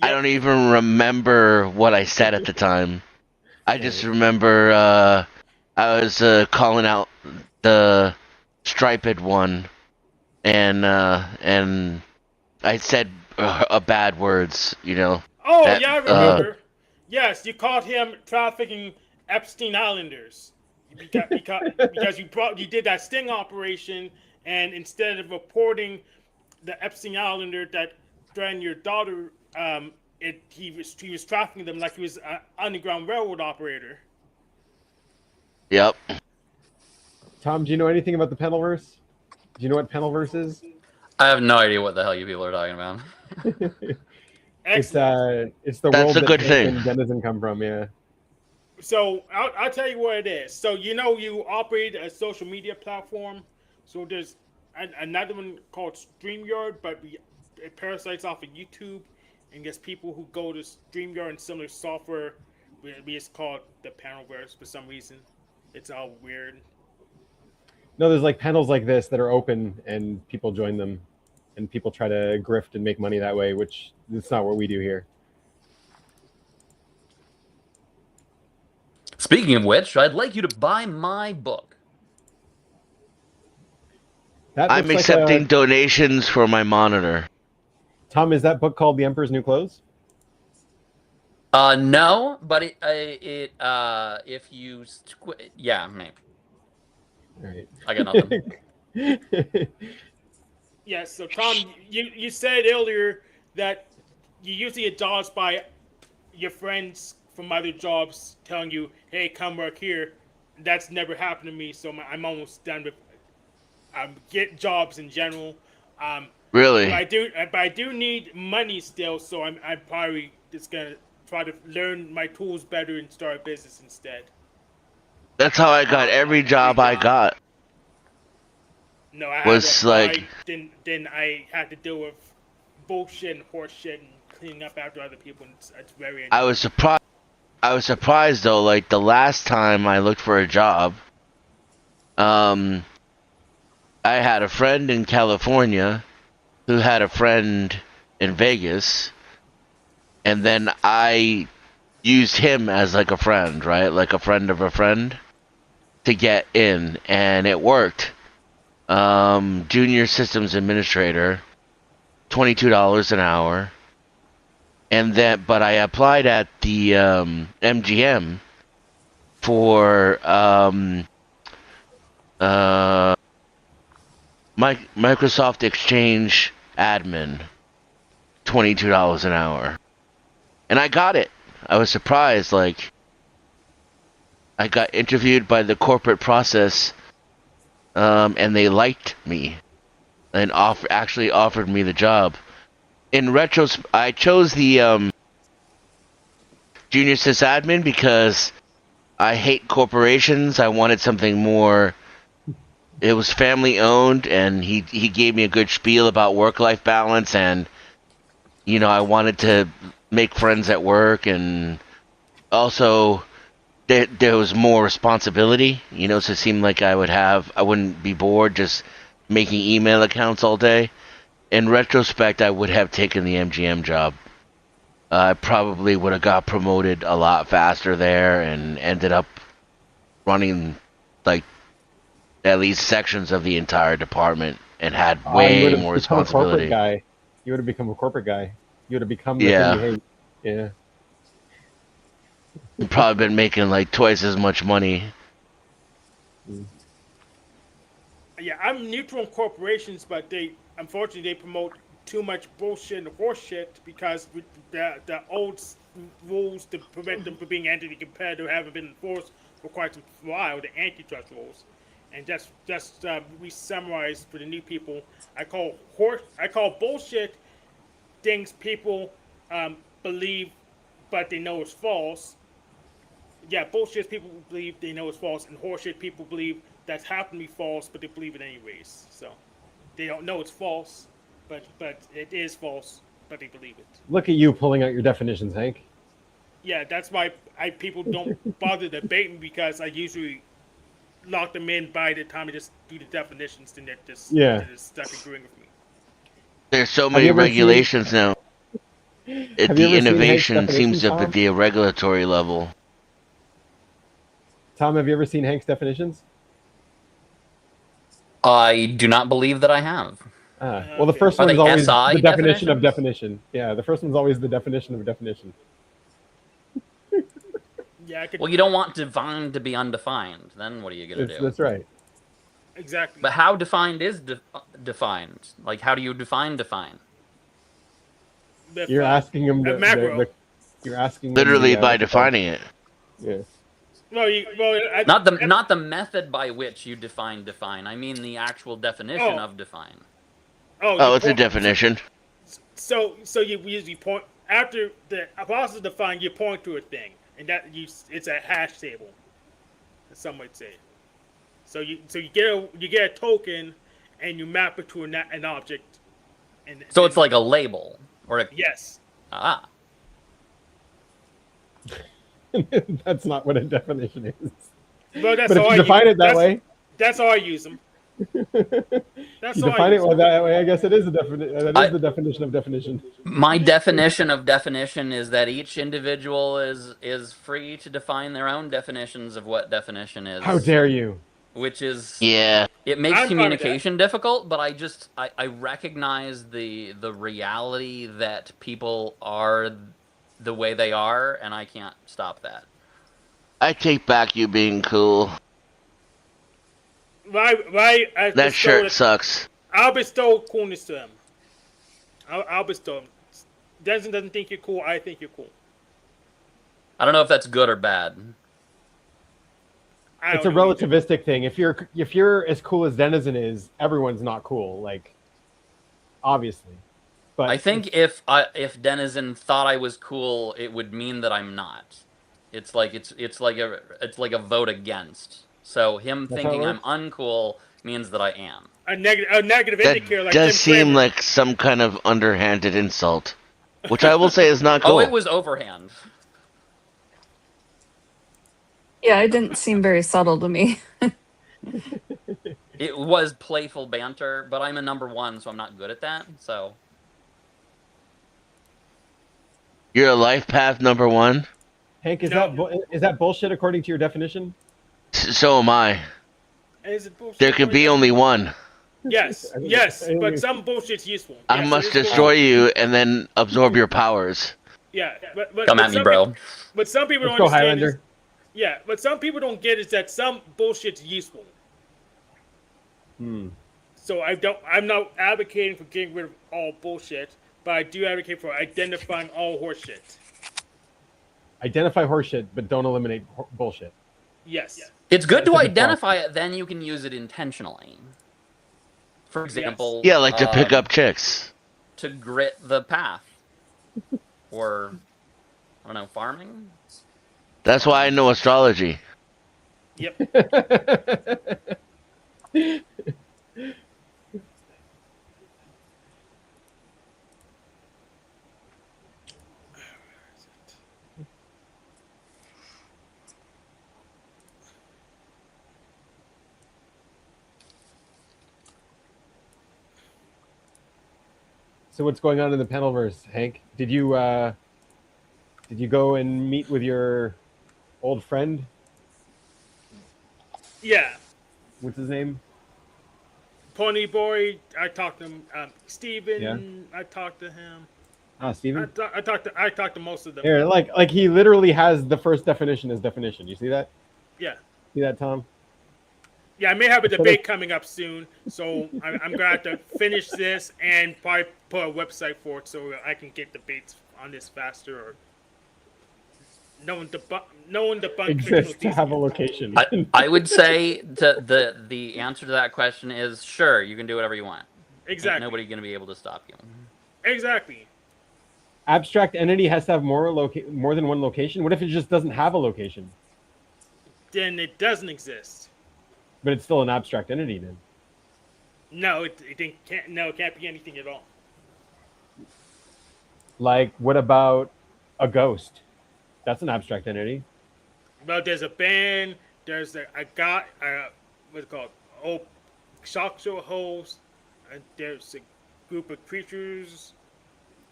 I Yep. don't even remember what I said at the time. I just Right. remember I was calling out the striped one, and I said bad words, Oh, that yeah, I You mean the remember. Yes, you caught him trafficking Epstein Islanders because you did that sting operation, and instead of reporting the Epstein Islander that threatened your daughter, he was trafficking them like he was an underground railroad operator. Yep. Tom? Do you know anything about the Penalverse? Do you know what Penalverse is? I have no idea what the hell you people are talking about. Excellent. It's the That's world a that good Hank thing. and Denizen come from. Yeah. So I'll tell you what it is. So you operate a social media platform. So there's another one called StreamYard, but it parasites off of YouTube, and gets people who go to StreamYard and similar software. We just call it the Panelverse for some reason. It's all weird. No, there's like panels like this that are open, and people join them, and people try to grift and make money that way, which is not what we do here. Speaking of which, I'd like you to buy my book. That I'm looks like a accepting donations for my monitor. Tom. Is that book called The Emperor's New Clothes? No, but if you yeah, maybe. All right. I got nothing. Yes. So Tom, you said earlier that you usually get jobs by your friends from other jobs telling you, "Hey, come work here." That's never happened to me, so I'm almost done with get jobs in general. Really? But I do need money still, so I'm probably just gonna try to learn my tools better and start a business instead. That's how I got every job I got. No, I had to Was apply. like, Then I had to deal with bullshit and horse shit and cleaning up after other people. And it's very I annoying. was surprised. I was surprised though. Like the last time I looked for a job, um, I had a friend in California who had a friend in Vegas, and then I used him as like a friend, right? Like a friend of a friend to get in, and it worked. Junior systems administrator, $22 an hour, and then but I applied at the MGM for uh, Microsoft Exchange admin, $22 an hour, and I got it. I was surprised. Like I got interviewed by the corporate process, and they liked me and actually offered me the job. In retrospect, I chose the junior sysadmin because I hate corporations. I wanted something more. It was family owned, and he gave me a good spiel about work life balance, and I wanted to make friends at work, and also there was more responsibility. So it seemed like I wouldn't be bored just making email accounts all day. In retrospect, I would have taken the MGM job. I probably would have got promoted a lot faster there and ended up running like at least sections of the entire department and had You would way have more become a corporate responsibility. guy. You would have become a corporate guy. You would have become the thing you Yeah, hate. Yeah. probably been making like twice as much money. Yeah, I'm neutral in corporations, but unfortunately they promote too much bullshit and horseshit because the old rules to prevent them from being anti-competitive haven't been enforced for quite some while. The antitrust rules, and just we summarize for the new people. I call bullshit things people believe, but they know it's false. Yeah, bullshit people believe they know it's false, and horseshit people believe that's happened to be false, but they believe it anyways. So they don't know it's false, but it is false, but they believe it. Look at you pulling out your definitions, Hank. Yeah, that's why people don't bother debating because I usually lock them in by the time I just do the definitions, then they're just stuck agreeing with me. There's so Have you many ever seen- regulations now. Have you The ever seen Hank's innovation seems definitions, up at Tom? the regulatory level. Tom, have you ever seen Hank's definitions? I do not believe that I have. Well, the Okay. first Are one's they always SI the definition of definitions? definition. Yeah, the first one's always the definition of definition. Yeah, I could. Well, you don't want defined to be undefined. Then what are you gonna do? That's right. Exactly. But how defined is defined? Like, how do you define? With, You're asking him a macro. you're asking him Literally by what's it called? defining it. Yeah. Not the method by which you define. I mean the actual definition of define. Oh, it's a definition. So you usually point after the process define. You point to a thing, and it's a hash table, as some might say. So you get a token, and you map it to an object. So it's like a label or a yes. Ah. That's not what a definition is. Well, that's but if you define it that way, that's how I use them. That's you define it that way. I guess it is that is the definition of definition. My definition of definition is that each individual is free to define their own definitions of what definition is. How dare you? Which is it makes communication difficult, but I recognize the reality that people are the way they are, and I can't stop that. I take back you being cool. That shirt sucks. I'll bestow coolness to him. I'll bestow him. Denson doesn't think you're cool. I think you're cool. I don't know if that's good or bad. It's a relativistic thing. If you're as cool as Denizen is, everyone's not cool. Like, obviously. But I think if Denizen thought I was cool, it would mean that I'm not. It's like a vote against. So him thinking I'm uncool means that I am. A negative indicator. Like does seem like some kind of underhanded insult, which I will say is not cool. Oh, it was overhand. Yeah, it didn't seem very subtle to me. It was playful banter, but I'm a number 1, so I'm not good at that. So you're a life path number 1. Hank, is that bullshit according to your definition? So am I. Is it bullshit? There could be only one. Yes, but some bullshit's useful. I must destroy you and then absorb your powers. Yeah, but come at me, bro. But some people don't understand. Yeah, but some people don't get is that some bullshit's useful. So I'm not advocating for getting rid of all bullshit, but I do advocate for identifying all horseshit. Identify horseshit, but don't eliminate bullshit. Yes. It's good to identify it, then you can use it intentionally. For example... Yeah, like to pick up chicks. To grit the path. Or, I don't know, farming? That's why I know astrology. Yep. So what's going on in the Panelverse, Hank? Did you go and meet with your old friend? Yeah. What's his name? Pony Boy. I talked to him. Steven. Yeah. I talked to him. Steven. I talked to most of them. Here, like he literally has the first definition as definition. You see that? Yeah. See that, Tom? Yeah, I may have a debate coming up soon, so I'm gonna have to finish this and probably put a website for it so I can get debates on this faster. Or no one debunk exists to have a location. I would say the answer to that question is sure, you can do whatever you want. Exactly. Ain't nobody gonna be able to stop you. Exactly. Abstract entity has to have more than one location. What if it just doesn't have a location? Then it doesn't exist. But it's still an abstract entity then. No, it can't. No, it can't be anything at all. Like, what about a ghost? That's an abstract entity. Well, there's a band, there's a guy, what's it called? Oh, shock show host. There's a group of creatures.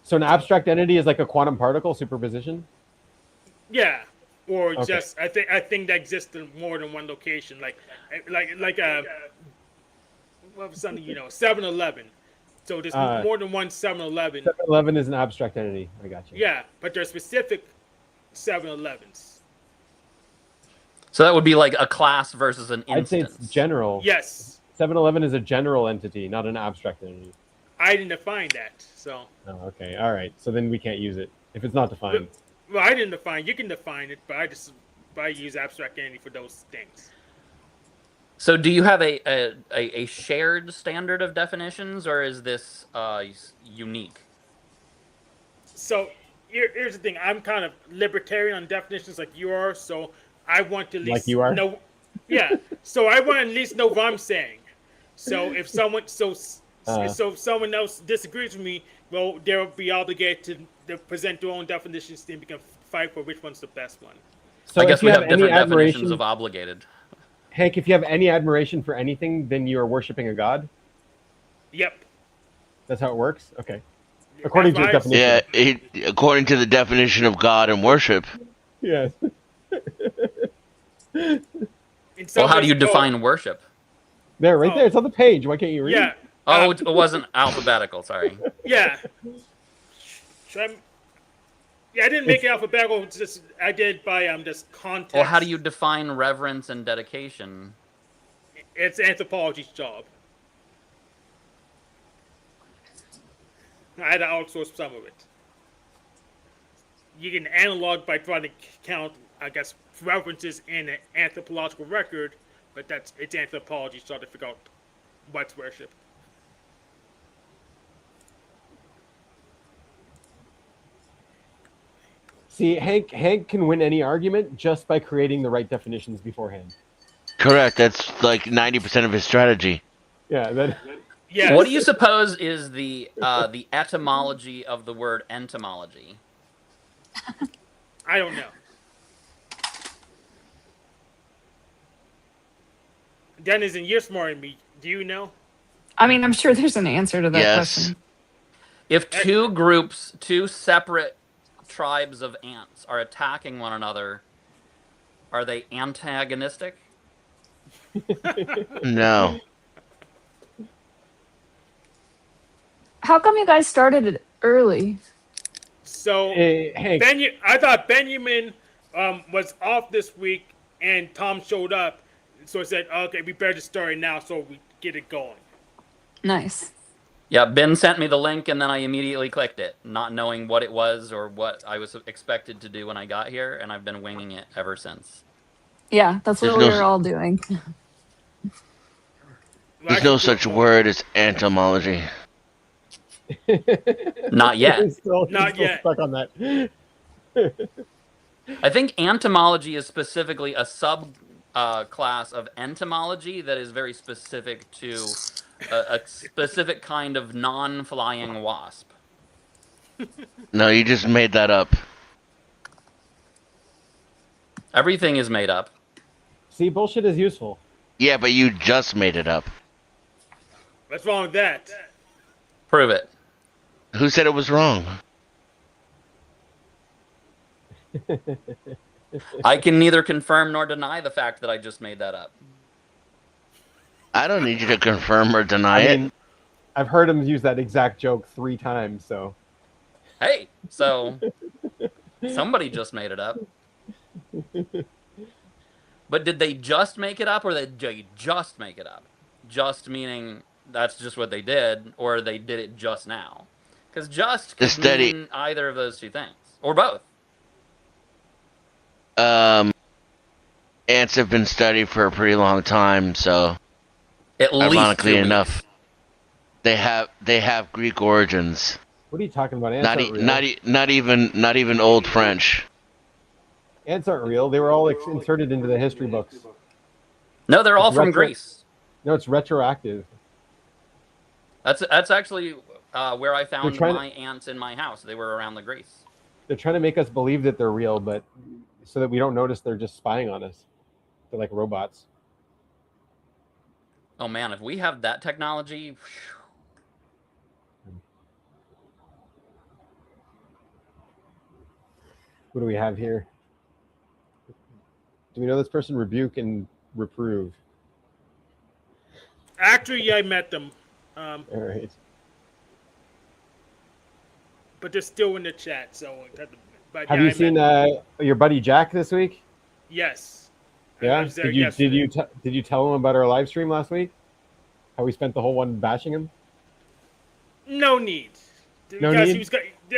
So an abstract entity is like a quantum particle superposition. Yeah, or Okay. just I think that exists in more than one location. Like a what was something 7-Eleven. So there's more than one 7-Eleven. 7-Eleven is an abstract entity. I got you. Yeah, but there's specific 7-Elevens. So that would be like a class versus an I'd say instance. it's general. Yes, 7-Eleven is a general entity, not an abstract entity. I didn't define that. So Oh, okay. All right. So then we can't use it if it's not defined. well, I didn't define. You can define it, but I use abstract entity for those things. So do you have a shared standard of definitions, or is this unique? So here's the thing. I'm kind of libertarian on definitions like you are. So I want to at Like least you are? know. Yeah. So I want to at least know what I'm saying. So if someone so if someone else disagrees with me, well, they'll be obligated to present their own definitions, and we can fight for which one's the best one. So I guess if you we have have any different definitions admiration, of obligated. Hank, if you have any admiration for anything, then you are worshiping a god. Yep. That's how it works. Okay. According to his That's definition. Yeah, according to the definition of God and worship. Yes. Well, how do you define worship? There, right there. It's on the page. Why can't you read? Yeah. Oh, it wasn't alphabetical. Sorry. Yeah. Yeah, I didn't make it alphabetical. Just I did by just context. Well, how do you define reverence and dedication? It's anthropology's job. I had to outsource some of it. You can analog by trying to count, I guess, references in an anthropological record, but it's anthropology's job to figure out what's worship. See, Hank can win any argument just by creating the right definitions beforehand. Correct. That's like 90% of his strategy. Yeah. That. Yes. What do you suppose is the etymology of the word entomology? I don't know. Dennis, and you're smarter than me. Do you know? I mean, I'm sure there's an answer to that Yes. question. If two separate tribes of ants are attacking one another, are they antagonistic? No. How come you guys started it early? So, Hank. I thought Benjamin was off this week, and Tom showed up. So I said, okay, we better start it now so we get it going. Nice. Yeah, Ben sent me the link, and then I immediately clicked it, not knowing what it was or what I was expected to do when I got here, and I've been winging it ever since. Yeah, that's what There's we were all doing. There's no such word as entomology. Not yet. He's still Not yet. stuck on that. I think entomology is specifically a sub class of entomology that is very specific to a specific kind of non-flying wasp. No, you just made that up. Everything is made up. See, bullshit is useful. Yeah, but you just made it up. What's wrong with that? Prove it. Who said it was wrong? I can neither confirm nor deny the fact that I just made that up. I don't need you to confirm or deny it. I've heard him use that exact joke 3 times, so. Hey, so somebody just made it up. But did they just make it up, or did they just make it up? Just meaning that's just what they did, or they did it just now? Because just could mean either of those two things, or both. Ants have been studied for a pretty long time, so at least ironically enough, they have Greek origins. What are you talking about? Ants aren't real. Not even Old French. Ants aren't real. They were all inserted into the history books. No, they're all from Greece. No, it's retroactive. That's actually where I found my ants in my house. They were around the Greece. They're trying to make us believe that they're real, but so that we don't notice they're just spying on us. They're like robots. Oh man, if we have that technology, What do we have here? Do we know this person? Rebuke and reprove. Actually, I met them, All right. but they're still in the chat. So, but Have yeah, you I seen met. your buddy Jack this week? Yes, I Yeah. was there Did you yesterday. did you tell him about our live stream last week? How we spent the whole one bashing him? No need, No because he need. was.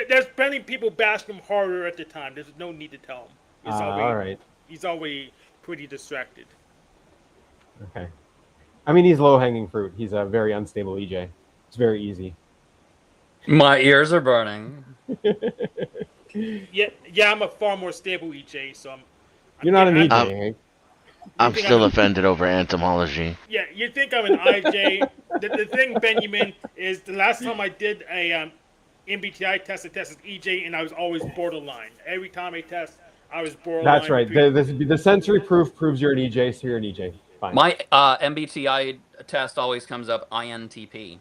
There's plenty of people bashing him harder at the time. There's no need to tell him. All right. He's already pretty distracted. Okay. I mean, he's low hanging fruit. He's a very unstable EJ. It's very easy. my ears are burning. Yeah, I'm a far more stable EJ, so I'm You're not an I'm- EJ, Hank. I'm think still I'm- offended over entomology. Yeah, you think I'm an IJ. The thing, Benjamin, is the last time I did a MBTI test, I tested EJ, and I was always borderline. Every time I test, I was borderline. That's right. The sensory proof proves you're an EJ, so you're an EJ. Fine. My MBTI test always comes up INTP.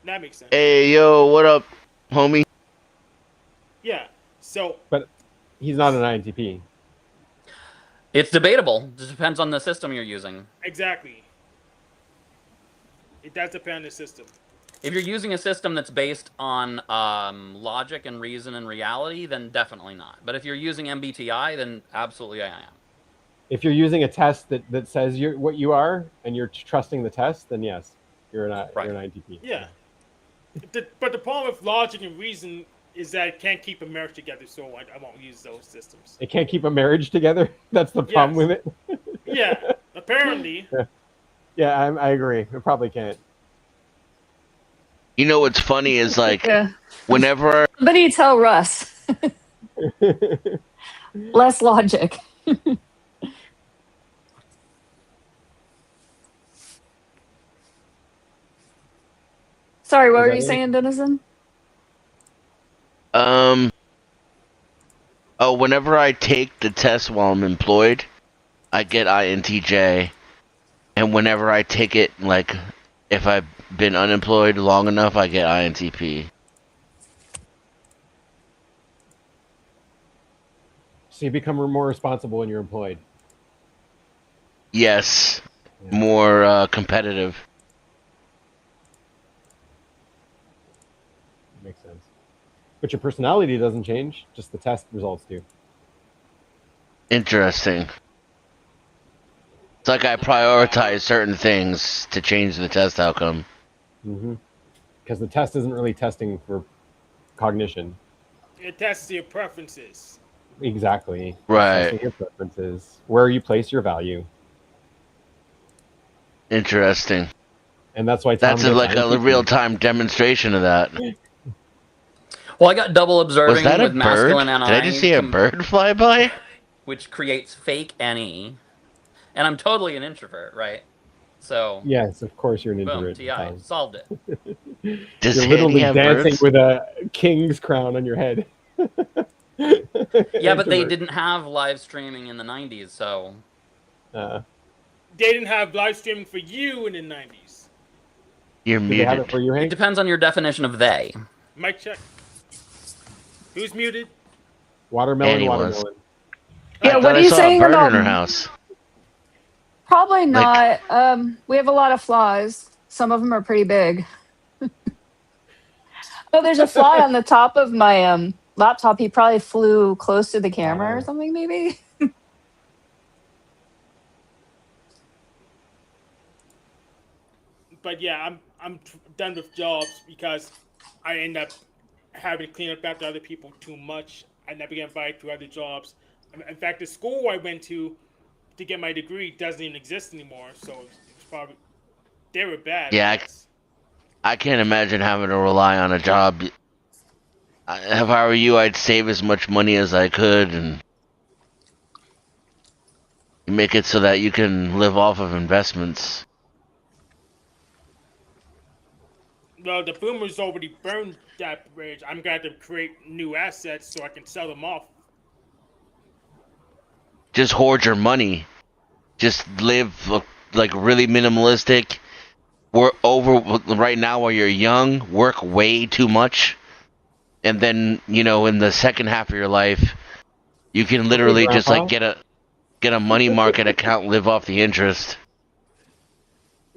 That makes sense. Hey, yo, what up, homie? Yeah. So But he's not an INTP. It's debatable. It depends on the system you're using. exactly, it does depend on the system. If you're using a system that's based on logic and reason and reality, then definitely not. But if you're using MBTI, then absolutely I am. If you're using a test that says you're what you are and you're trusting the test, then yes, you're an INTP. Yeah. But the problem with logic and reason is that it can't keep a marriage together, so I won't use those systems. It can't keep a marriage together. That's the problem with it. Yeah, apparently. Yeah, I agree. It probably can't. You know what's funny is like Yeah. whenever Somebody tell Russ. Less logic. Sorry, what Was were that you it? saying, Denizen? whenever I take the test while I'm employed, I get INTJ, and whenever I take it, like if I've been unemployed long enough, I get INTP. So you become more responsible when you're employed. Yes, Yeah. more competitive. Makes sense. But your personality doesn't change, just the test results do. Interesting. It's like I prioritize certain things to change the test outcome. Because the test isn't really testing for cognition. It tests your preferences. Exactly. It's Right. testing your preferences, where you place your value. Interesting. And that's why Tom That's gets like a INTP. real-time demonstration of that. Well, I got double observing Was that a with bird? masculine Did NI, I just see a bird fly by? which creates fake NE. And I'm totally an introvert, right? So, Yes, of course you're an boom, introvert. TI, Tom. solved it. Does You're Hanny literally have dancing birds? with a king's crown on your head. Yeah, but they Introvert. didn't have live streaming in the 90s, so Uh, They didn't have live streaming for you in the 90s. You're do they have it muted. for you, it Hank? depends on your definition of they. Mic check. Who's muted? Watermelon, Annie was. watermelon. Yeah, I thought what are I you saw saying a bird about in her house. Probably not. Like- We have a lot of flies. Some of them are pretty big. Oh, there's a fly on the top of my laptop. He probably flew close to the camera or something, maybe. But yeah, I'm done with jobs because I end up having to clean up after other people too much. I never get invited to other jobs. In fact, the school I went to get my degree doesn't even exist anymore. So it's probably they were bad. Yeah, I guess. I can't imagine having to rely on a job. If I were you, I'd save as much money as I could and make it so that you can live off of investments. Well, the boomers already burned that bridge. I'm going to create new assets so I can sell them off. just hoard your money. Just live like really minimalistic. Right now while you're young, work way too much, and then in the second half of your life, you can Okay, literally just Grandpa. like get a money market account, live off the interest.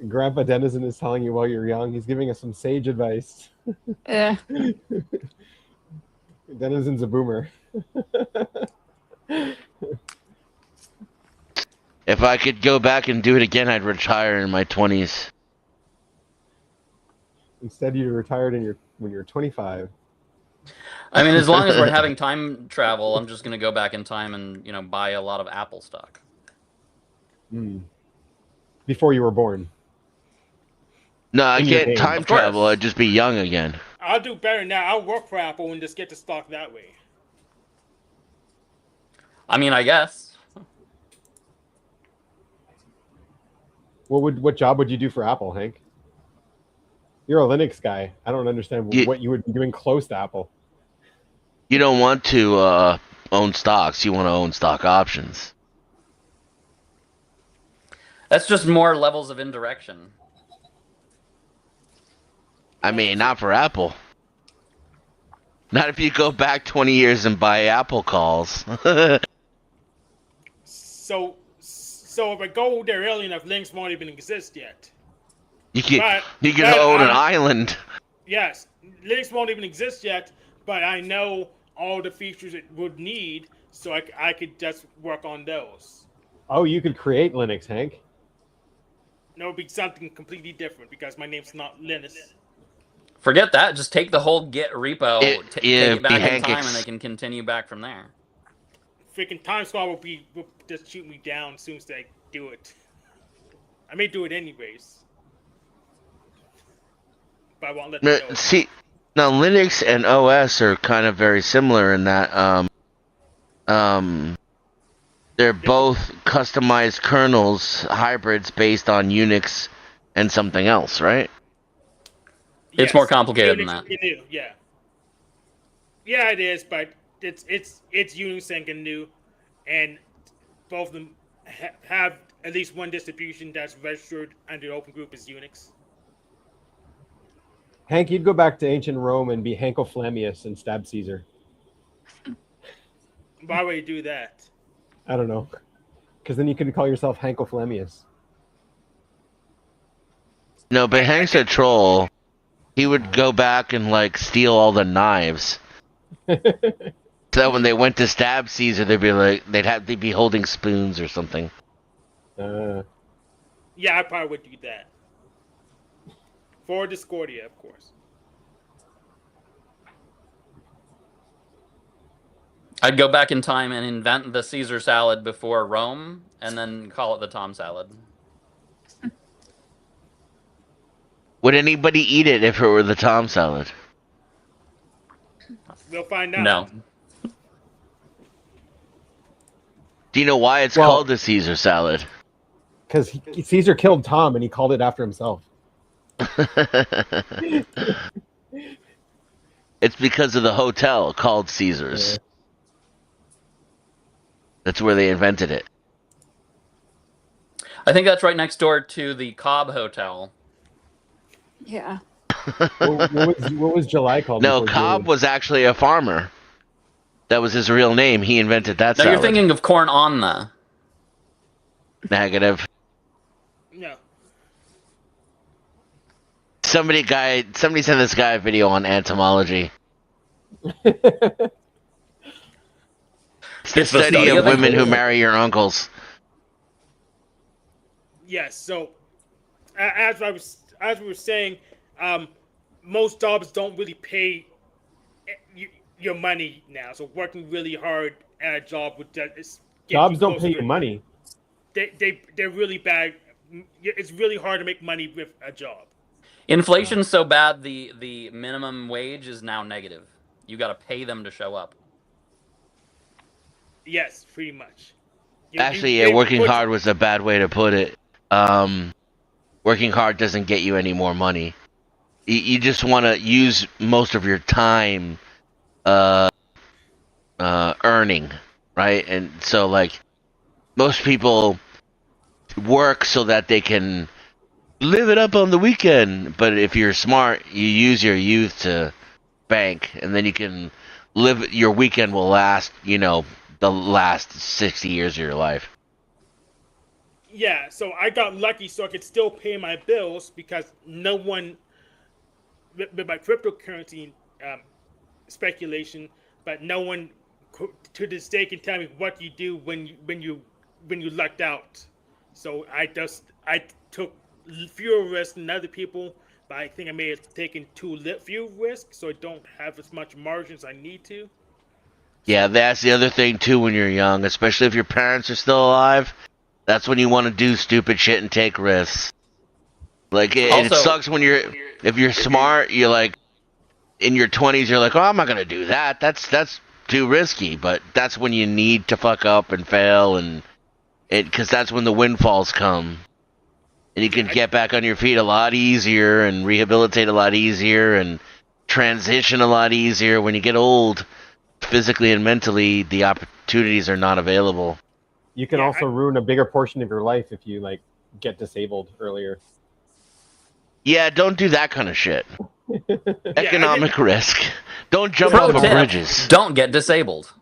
Grandpa Denizen is telling you while you're young. He's giving us some sage advice. Eh. Denizen's a boomer. If I could go back and do it again, I'd retire in my 20s. Instead, you retired when you're 25. I mean, as long as we're having time travel, I'm just going to go back in time and buy a lot of Apple stock. Before you were born. No, I In your can't name. time Of course. travel. I'd just be young again. I'll do better now. I'll work for Apple and just get the stock that way. I mean, I guess. What job would you do for Apple, Hank? You're a Linux guy. I don't understand what you would be doing close to Apple. You don't want to own stocks. You want to own stock options. That's just more levels of indirection. I mean, not for Apple. Not if you go back 20 years and buy Apple calls. So if I go there early enough, Linux won't even exist yet. You can But own an island. Yes, Linux won't even exist yet, but I know all the features it would need, so I could just work on those. Oh, you could create Linux, Hank. No, it would be something completely different because my name's not Linus. Forget that. Just take the whole Git repo, take it back in Hank time, and they can continue back from there. Freaking Time Squad will just shoot me down as soon as I do it. I may do it anyways, but I won't let them know. See, now Linux and OS are kind of very similar in that they're both customized kernels, hybrids based on Unix and something else, right? It's more complicated than that. GNU, yeah. Yeah, it is, but it's Unix and GNU, and both of them have at least one distribution that's registered under the open group as Unix. Hank, you'd go back to ancient Rome and be Hanko Flammius and stab Caesar. Why would you do that? I don't know. Because then you could call yourself Hanko Flammius. No, but Hank's a troll. He would go back and like steal all the knives. So when they went to stab Caesar, they'd be holding spoons or something. Yeah, I probably would do that. For Discordia, of course. I'd go back in time and invent the Caesar salad before Rome, and then call it the Tom salad. Would anybody eat it if it were the Tom salad? We'll find out. No. Do you know why it's called the Caesar salad? Because Caesar killed Tom and he called it after himself. It's because of the hotel called Caesar's. Yeah. That's where they invented it. I think that's right next door to the Cobb Hotel. Yeah. What was July called? No, before Cobb Julie? was actually a farmer. That was his real name. He invented that No, salad. you're thinking of corn on the. Negative. No. Somebody sent this guy a video on entomology. It's the study of women who marry your uncles. Yes. So, as we were saying, most jobs don't really pay your money now. So working really hard at a job would just Jobs don't pay you money. They're really bad. It's really hard to make money with a job. Inflation's so bad, the minimum wage is now negative. You got to pay them to show up. Yes, pretty much. Actually, working hard was a bad way to put it. Working hard doesn't get you any more money. You just want to use most of your time earning, right? And so, like, most people work so that they can live it up on the weekend. But if you're smart, you use your youth to bank, and then you can live. Your weekend will last, the last 60 years of your life. Yeah, so I got lucky, so I could still pay my bills because no one with my cryptocurrency um, speculation, but no one to this day can tell me what you do when you lucked out. So I took fewer risks than other people, but I think I may have taken too few risks, so I don't have as much margin as I need to. Yeah, So that's the other thing too when you're young, especially if your parents are still alive. That's when you want to do stupid shit and take risks. Like it Also, sucks when if you're smart, you're like in your 20s, you're like, oh, I'm not gonna do that. That's too risky. But that's when you need to fuck up and fail, and because that's when the windfalls come, and you yeah, can get back on your feet a lot easier and rehabilitate a lot easier and transition a lot easier. When you get old, physically and mentally, the opportunities are not available. You can also ruin a bigger portion of your life if you like get disabled earlier. Yeah, don't do that kind of shit. Economic risk. Don't jump pro off of tip: bridges. don't get disabled.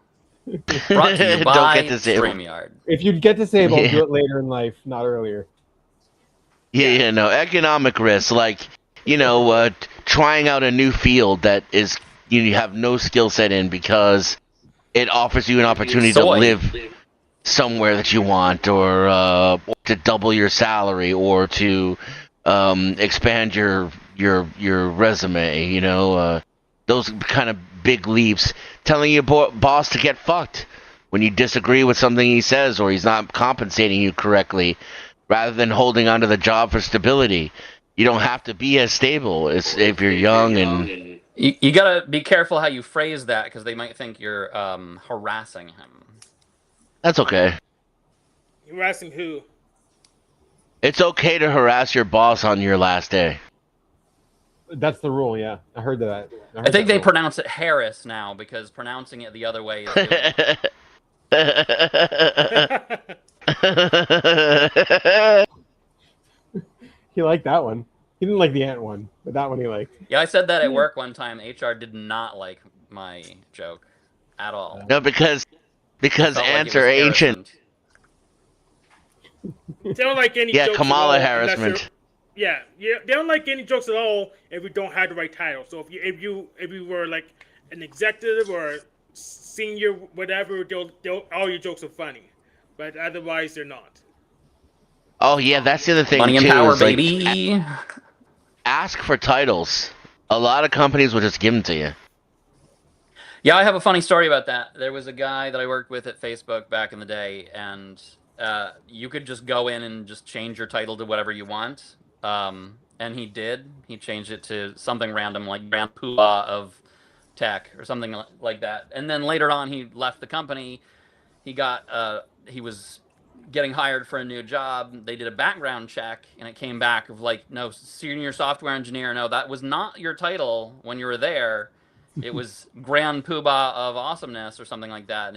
Brought to you Don't by get disabled. StreamYard. If you get disabled, Yeah. do it later in life, not earlier. No, economic risk, like, trying out a new field that is, you have no skill set in because it offers you an opportunity to Soy. live somewhere that you want, or to double your salary, or to expand your resume. Those kind of big leaps. Telling your boss to get fucked when you disagree with something he says, or he's not compensating you correctly, rather than holding onto the job for stability. You don't have to be as stable as if you're young and. You gotta be careful how you phrase that because they might think you're harassing him. That's okay. you're asking who? It's okay to harass your boss on your last day. That's the rule. Yeah, I heard that. I think they pronounce it Harris now because pronouncing it the other way is doing it. He liked that one. He didn't like the ant one, but that one he liked. Yeah, I said that at work one time. HR did not like my joke at all. No, because They felt like ants it was are ancient. harassment. They don't like any Yeah, jokes Kamala at all harassment. yeah, they don't like any jokes at all if you don't have the right title. So if you were like an executive or a senior whatever, they'll all your jokes are funny, but otherwise they're not. Oh yeah, that's the other thing Money and too. power, Is like, baby. ask for titles. A lot of companies will just give them to you. Yeah, I have a funny story about that. There was a guy that I worked with at Facebook back in the day, and you could just go in and just change your title to whatever you want. And he did. He changed it to something random like Grand Poobah of Tech or something like that. And then later on, he left the company. He was getting hired for a new job. They did a background check, and it came back of like, no, senior software engineer. No, that was not your title when you were there. It was Grand Poobah of Awesomeness or something like that. And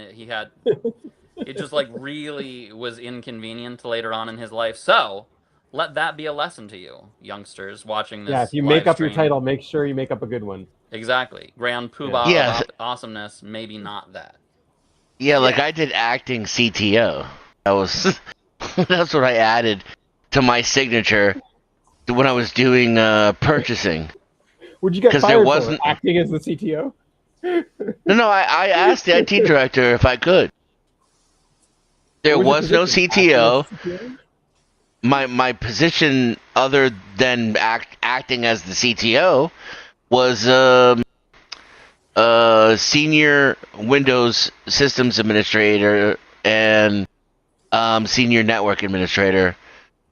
it just like really was inconvenient later on in his life. So let that be a lesson to you, youngsters watching this. Yeah, if you live make up your stream. title, make sure you make up a good one. Exactly. Grand Poobah Yeah. of Awesomeness, maybe not that. Yeah, like Yeah. I did acting CTO. That was that's what I added to my signature when I was doing purchasing. Would you get 'Cause there fired wasn't- for acting as the CTO? No, I asked the IT director if I could. There What was your no position? CTO. Acting as CTO? My position, other than acting as the CTO, was senior Windows systems administrator and senior network administrator.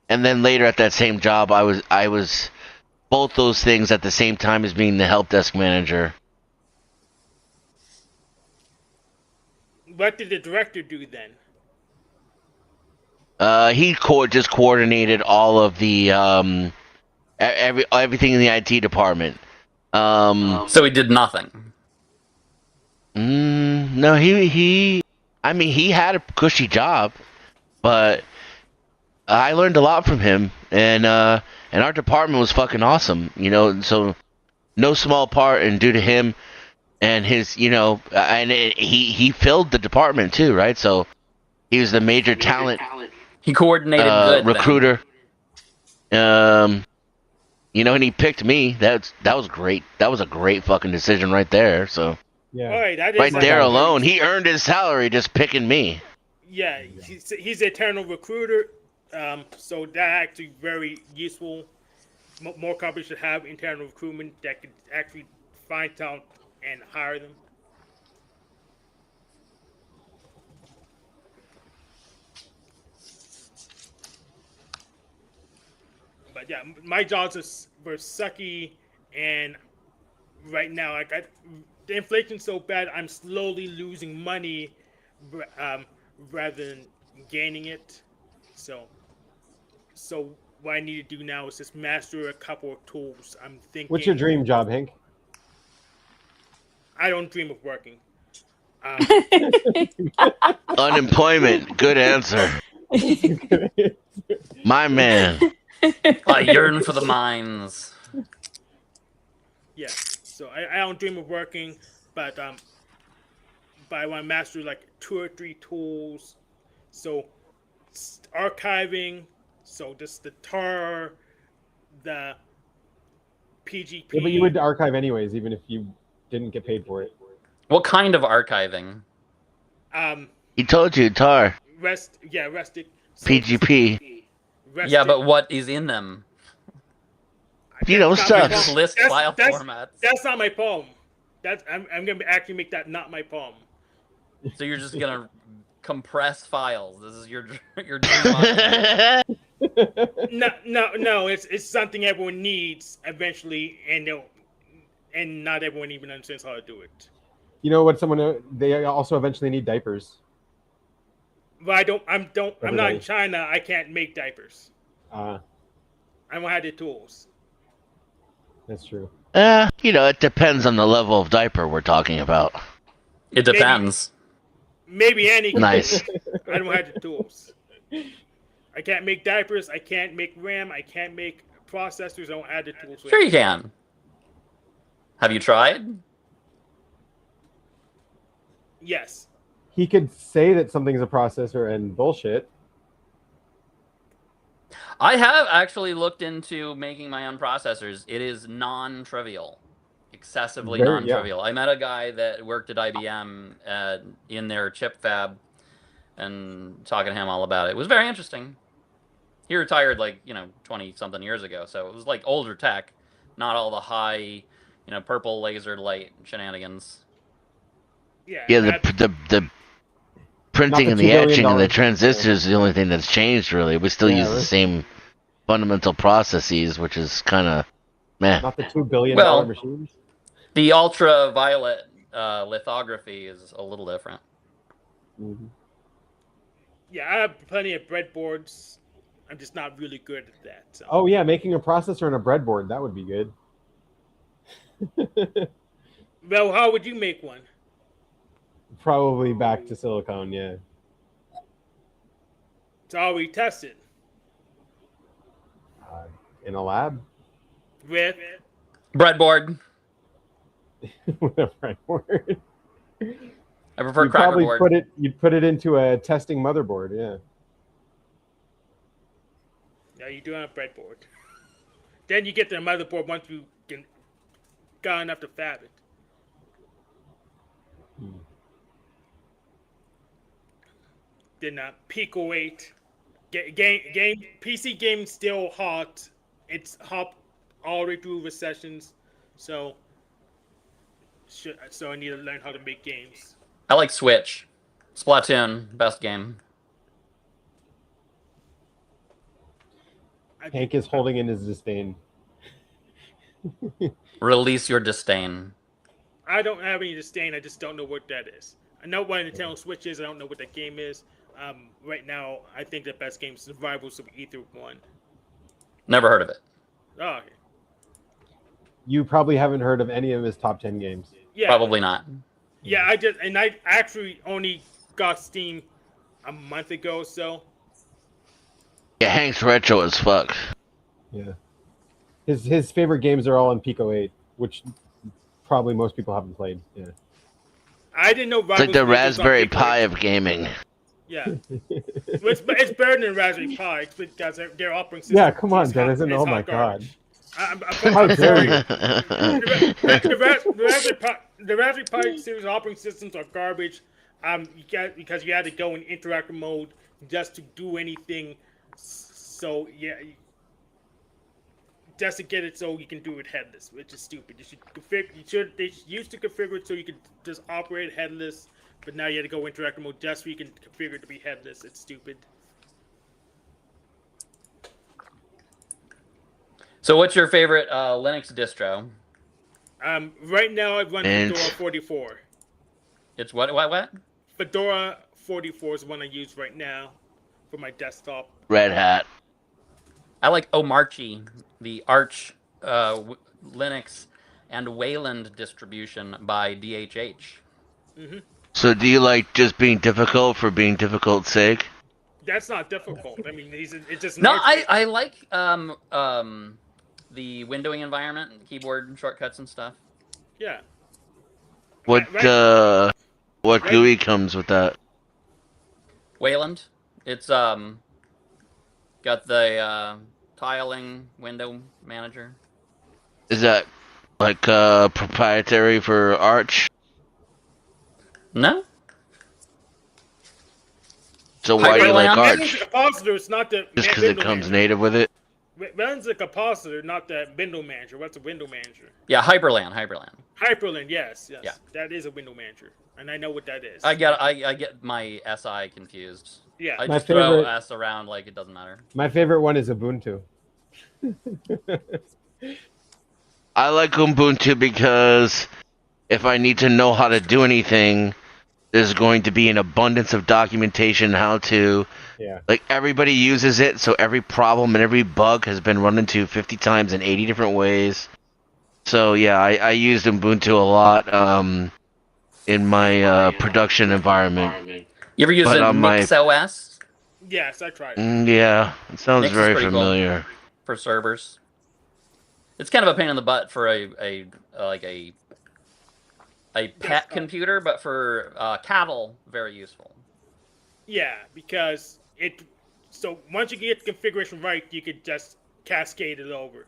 And then later at that same job, I was both those things at the same time as being the help desk manager. What did the director do then? He just coordinated all of the everything in the IT department. So he did nothing. No, he. I mean, he had a cushy job. but I learned a lot from him, and our department was fucking awesome. So no small part, and due to him and his, he filled the department too, right? So he was the major talent He coordinated good recruiter. And he picked me. That was great. That was a great fucking decision right there. So Yeah. All right, that right is there a alone, very- he earned his salary just picking me. Yeah, he's the eternal recruiter. So that actually very useful. More companies should have internal recruitment that could actually find talent and hire them. But yeah, my jobs were sucky, and right now, the inflation's so bad, I'm slowly losing money, rather than gaining it. So, so what I need to do now is just master a couple of tools. I'm thinking. What's your dream job, Hank? I don't dream of working. Unemployment. Good answer. My man. I yearn for the mines. Yeah. So I don't dream of working, but I want to master like 2 or 3 tools. So archiving. So just the tar, the PGP. Yeah, but you would archive anyways, even if you didn't get paid for it. What kind of archiving? He told you, Tar. Restic. So PGP. Restic. Yeah, but what is in them? That's not my stuff. Just problem. list file formats. That's not my problem. I'm gonna actually make that not my problem. So you're just gonna compress files. This is your dream. No. It's something everyone needs eventually, and not everyone even understands how to do it. You know what? They also eventually need diapers. But I'm not Everybody. in China. I can't make diapers. I don't have the tools. That's true. It depends on the level of diaper we're talking about. It depends. Maybe any. Nice. I don't have the tools. I can't make diapers. I can't make RAM. I can't make processors. I don't have the tools. Sure you can. Have you tried? Yes. He could say that something's a processor and bullshit. I have actually looked into making my own processors. It is non-trivial. Excessively non-trivial. Yeah. I met a guy that worked at IBM in their chip fab and talking to him all about it. It was very interesting. He retired 20-something years ago, so it was like older tech, not all the high, purple laser light shenanigans. Yeah, the printing and the etching and the transistors is the only thing that's changed, really. We still use the same fundamental processes, which is kind of meh. Not the $2 billion machines? The ultraviolet lithography is a little different. Mm-hmm. Yeah, I have plenty of breadboards. I'm just not really good at that. So. Oh, yeah, making a processor and a breadboard, that would be good. Well, how would you make one? Probably back to silicone, yeah. It's already tested. In a lab? With? Breadboard. With a breadboard. I prefer cracker board. You'd put it into a testing motherboard, yeah. Yeah, you do on a breadboard. Then you get the motherboard once you got enough to fab it. Then Pico 8. PC game still hot. It's hot all the way through recessions. So I need to learn how to make games. I like Switch. Splatoon, best game. Hank is holding in his disdain. Release your disdain. I don't have any disdain. I just don't know what that is. I know what a Nintendo Switch is. I don't know what that game is. Right now, I think the best game is Survivals of Ether 1. Never heard of it. Oh, okay. You probably haven't heard of any of his top 10 games. Yeah. Probably not. Yeah, I actually only got Steam a month ago, so Yeah, Hank's retro as fuck. Yeah. His favorite games are all on Pico 8, which probably most people haven't played. Yeah. I didn't know It's like Rivals the Rage was on Raspberry Pico Pi 8. of gaming. Yeah. It's better than Raspberry Pi because their operating system Yeah, come on, is Denizen. Oh my hot garbage. How I'm dare sorry. you? The Raspberry Pi series operating systems are garbage. Because you had to go in interactive mode just to do anything. So yeah, just to get it so you can do it headless, which is stupid. You should configure. They used to configure it so you could just operate headless, but now you had to go interactive mode just so you can configure it to be headless. It's stupid. So, what's your favorite Linux distro? Right now I run And- Fedora 44. It's what? Fedora 44 is the one I use right now for my desktop. Red Hat. I like Omarchy, the Arch Linux and Wayland distribution by DHH. So do you like just being difficult for being difficult's sake? That's not difficult. I mean, it's just No, I like the windowing environment, keyboard shortcuts and stuff. Yeah. What Right. GUI comes with that? Wayland, it's got the tiling window manager. Is that like proprietary for Arch? No, So why do you like Hyperland? Wayland's a Arch? compositor. It's not the Just because it window comes manager. native with it? Wayland's a compositor, not the window manager. What's a window manager? Yeah, Hyperland. Hyperland, yes. Yeah. That is a window manager, and I know what that is. I get my SI confused. Yeah. I My just throw favorite- S around like it doesn't matter. My favorite one is Ubuntu. I like Ubuntu because if I need to know how to do anything, there's going to be an abundance of documentation how to. Yeah. Like, everybody uses it, so every problem and every bug has been run into 50 times in 80 different ways. So, yeah, I used Ubuntu a lot in my production environment. You ever use But a on my- Nix OS Yes, I tried. Yeah, it sounds Nix is very pretty cool. familiar. for servers? It's kind of a pain in the butt for a pet Desktop. computer, but for cattle, very useful. Yeah, because it. So once you get the configuration right, you could just cascade it over.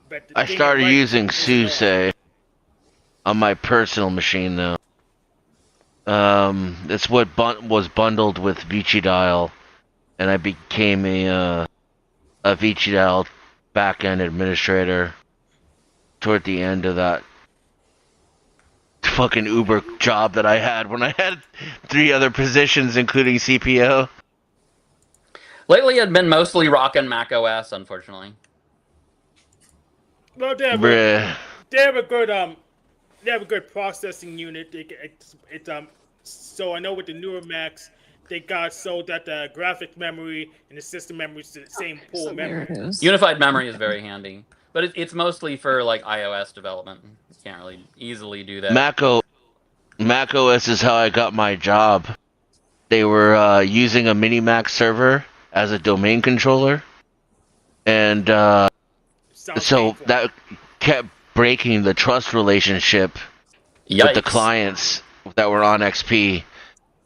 But the I thing started right using is annoying. SUSE on my personal machine, though. It's what was bundled with ViCiDial, and I became a ViCiDial backend administrator toward the end of that fucking Uber job that I had when I had 3 other positions, including CPO. Lately, I've been mostly rocking Mac OS, unfortunately. Well, they have Bruh. they have a good processing unit. So I know with the newer Macs, they got so that the graphic memory and the system memory is the same pool So there memory. it is. Unified memory is very handy, but it's mostly for like iOS development. You can't really easily do that. Mac OS is how I got my job. They were using a mini Mac server as a domain controller, and Sounds so painful. that kept breaking the trust relationship with the Yikes. clients that were on XP,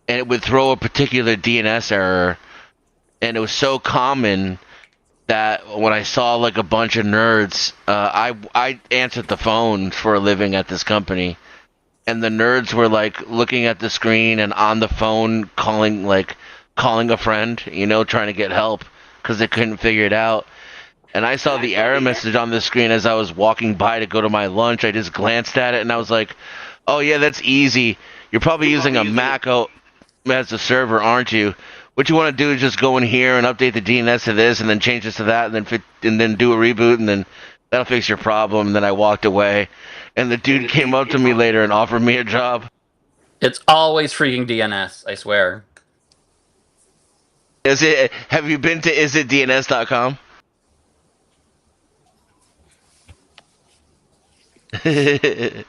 and it would throw a particular DNS error, and it was so common that when I saw like a bunch of nerds, I answered the phone for a living at this company, and the nerds were like looking at the screen and on the phone calling a friend, trying to get help because they couldn't figure it out. And I saw the error message on the screen as I was walking by to go to my lunch. I just glanced at it and I was like, "Oh yeah, that's easy. You're probably using a Mac as a server, aren't you? What you want to do is just go in here and update the DNS to this, and then change this to that, and then do a reboot, and then that'll fix your problem." And then I walked away, and the dude came up to me later and offered me a job. It's always freaking DNS, I swear. Have you been to isitdns.com? I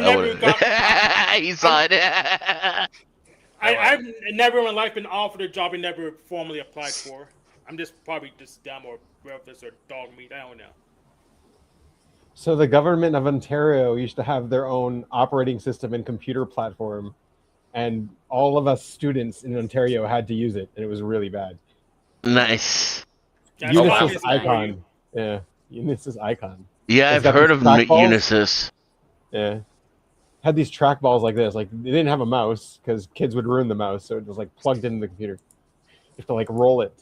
never got. He saw it. I I've never in my life been offered a job I never formally applied for. I'm just probably just dumb or worthless or dog meat. I don't know. So the government of Ontario used to have their own operating system and computer platform, and all of us students in Ontario had to use it, and it was really bad. Nice. That's wow. Unisys communism for you. Icon. Yeah, Unisys Icon. Yeah, It's I've got heard these of trackballs. Unisys. Yeah. Had these trackballs like this. Like they didn't have a mouse because kids would ruin the mouse, so it was like plugged into the computer. You have to like roll it.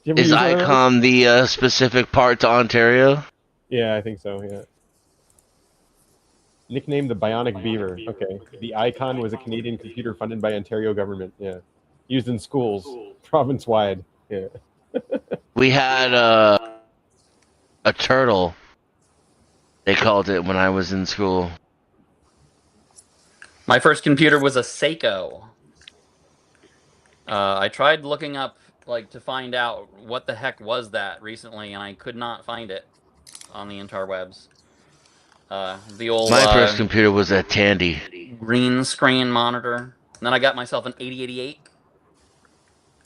Did you ever Is use one of those? Icon the specific part to Ontario? Yeah, I think so. Yeah. Nicknamed the Bionic Beaver. Okay. The Icon was a Canadian computer funded by Ontario government. Yeah. Used in schools, province wide. Yeah. We had a turtle. They called it when I was in school. My first computer was a Seiko. I tried looking up to find out what the heck was that recently, and I could not find it on the interwebs. The old My first computer was a Tandy. green screen monitor. And then I got myself an 8088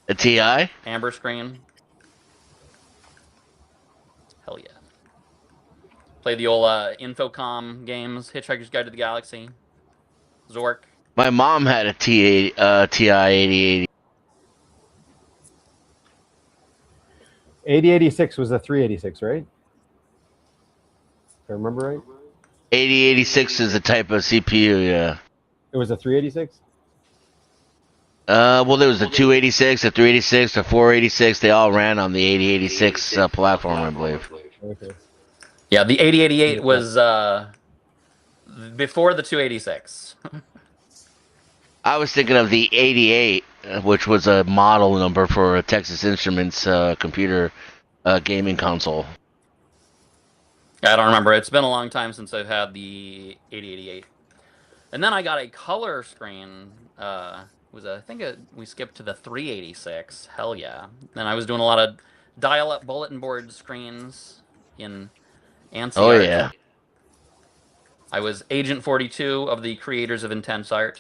A TI? amber screen. Hell yeah. Played the old Infocom games, Hitchhiker's Guide to the Galaxy, Zork. My mom had a TI 8080. 8086 was a 386, right? If I remember right. 8086 is a type of CPU, yeah. It was a 386? Well, there was a 286, a 386, a 486. They all ran on the 8086 platform, I believe. Okay. Yeah, the 8088 was before the 286. I was thinking of the 88, which was a model number for a Texas Instruments computer gaming console. I don't remember. It's been a long time since I've had the 8088. And then I got a color screen. We skipped to the 386. Hell yeah. Then I was doing a lot of dial-up bulletin board screens in ANSI Oh, art. yeah. I was Agent 42 of the creators of Intense Art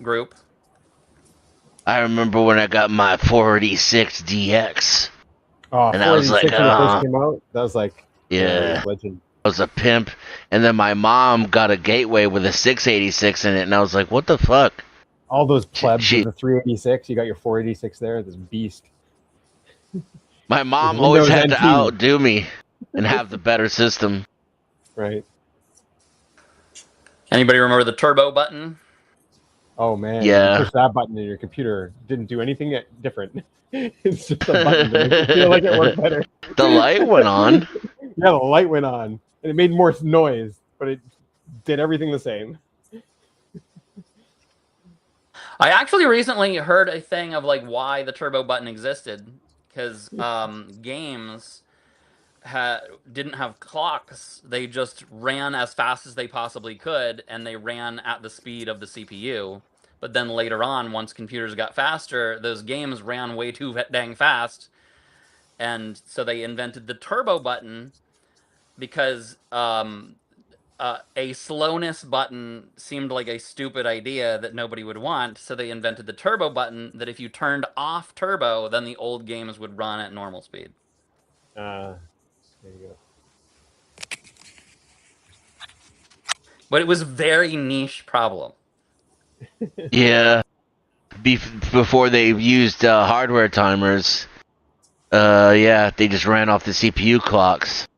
group. I remember when I got my 486 DX. Oh, And I was 486 like, when it first came out. That was like, yeah. it was legend. I was a pimp. And then my mom got a Gateway with a 686 in it, and I was like, what the fuck? All those plebs She- of the 386. You got your 486 there. This beast. My mom With always Windows had to NT. outdo me and have the better system. Right. Anybody remember the turbo button? Oh man. Yeah. You push that button in your computer. Didn't do anything different. It's just a button to make it feel like it worked better. The light went on. Yeah, the light went on. And it made more noise, but it did everything the same. I actually recently heard a thing of why the turbo button existed, because games didn't have clocks. They just ran as fast as they possibly could, and they ran at the speed of the CPU. But then later on, once computers got faster, those games ran way too dang fast, and so they invented the turbo button because a slowness button seemed like a stupid idea that nobody would want, so they invented the turbo button that if you turned off turbo, then the old games would run at normal speed. There you go. But it was a very niche problem. Yeah. Before they used hardware timers, yeah, they just ran off the CPU clocks.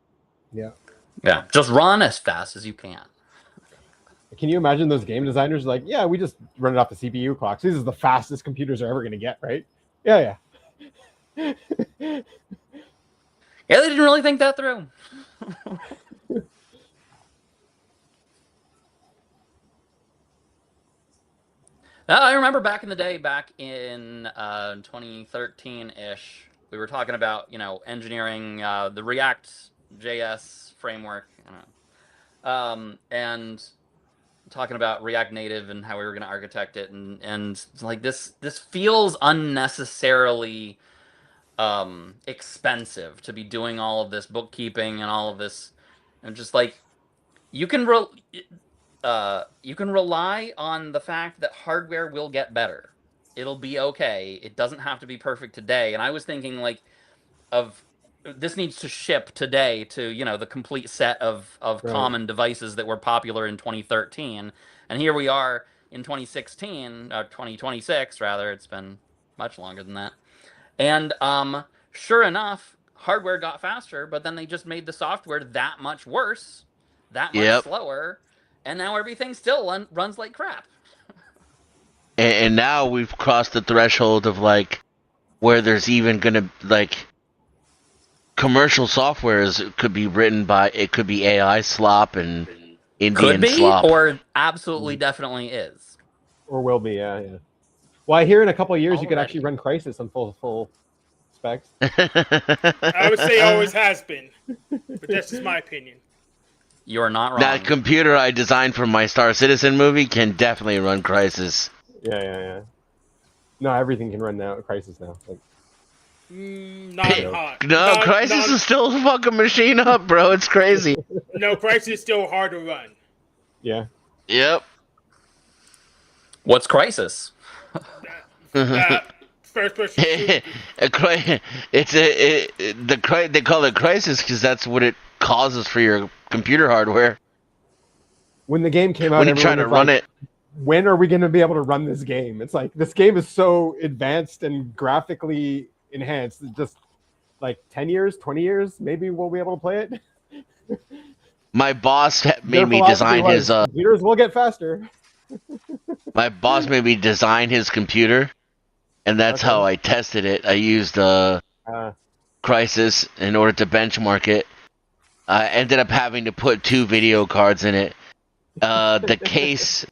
Yeah. Yeah, just run as fast as you can. Can you imagine those game designers like, yeah, we just run it off the CPU clocks. This is the fastest computers are ever going to get, right? Yeah. Yeah, they didn't really think that through. I remember back in the day, back in 2013-ish, we were talking about, engineering the React.js framework, and talking about React Native and how we were going to architect it, and this feels unnecessarily expensive to be doing all of this bookkeeping and all of this, and just you can you can rely on the fact that hardware will get better. It'll be okay. It doesn't have to be perfect today. And I was thinking like of this needs to ship today to the complete set of Right. common devices that were popular in 2013, and here we are in 2016, 2026 rather. It's been much longer than that, and sure enough, hardware got faster, but then they just made the software that much worse, that much Yep. slower, and now everything still runs like crap. And now we've crossed the threshold of like where there's even gonna like commercial softwares could be written by it could be AI slop and Could Indian be, slop. or absolutely definitely is. Or will be, yeah. Well, I hear in a couple of years you could Already. actually run Crisis on full specs. I would say always has been, but that's just my opinion. You're not wrong. That computer I designed for my Star Citizen movie can definitely run Crisis. Yeah. No, everything can run now. Crisis now. Like, Not hot. No, Crisis is still a fucking machine up, bro. It's crazy. No, Crisis is still hard to run. yeah. Yep. What's Crisis? First person shooter. They call it Crisis because that's what it causes for your computer hardware When the game came out, when you try to run it. When are we going to be able to run this game? It's like this game is so advanced and graphically enhanced. It's just like 10 years, 20 years, maybe we'll be able to play it. My boss made Their me philosophy design was, his. computers will get faster. My boss made me design his computer, and that's Okay. how I tested it. I used Crisis in order to benchmark it. I ended up having to put 2 video cards in it. The case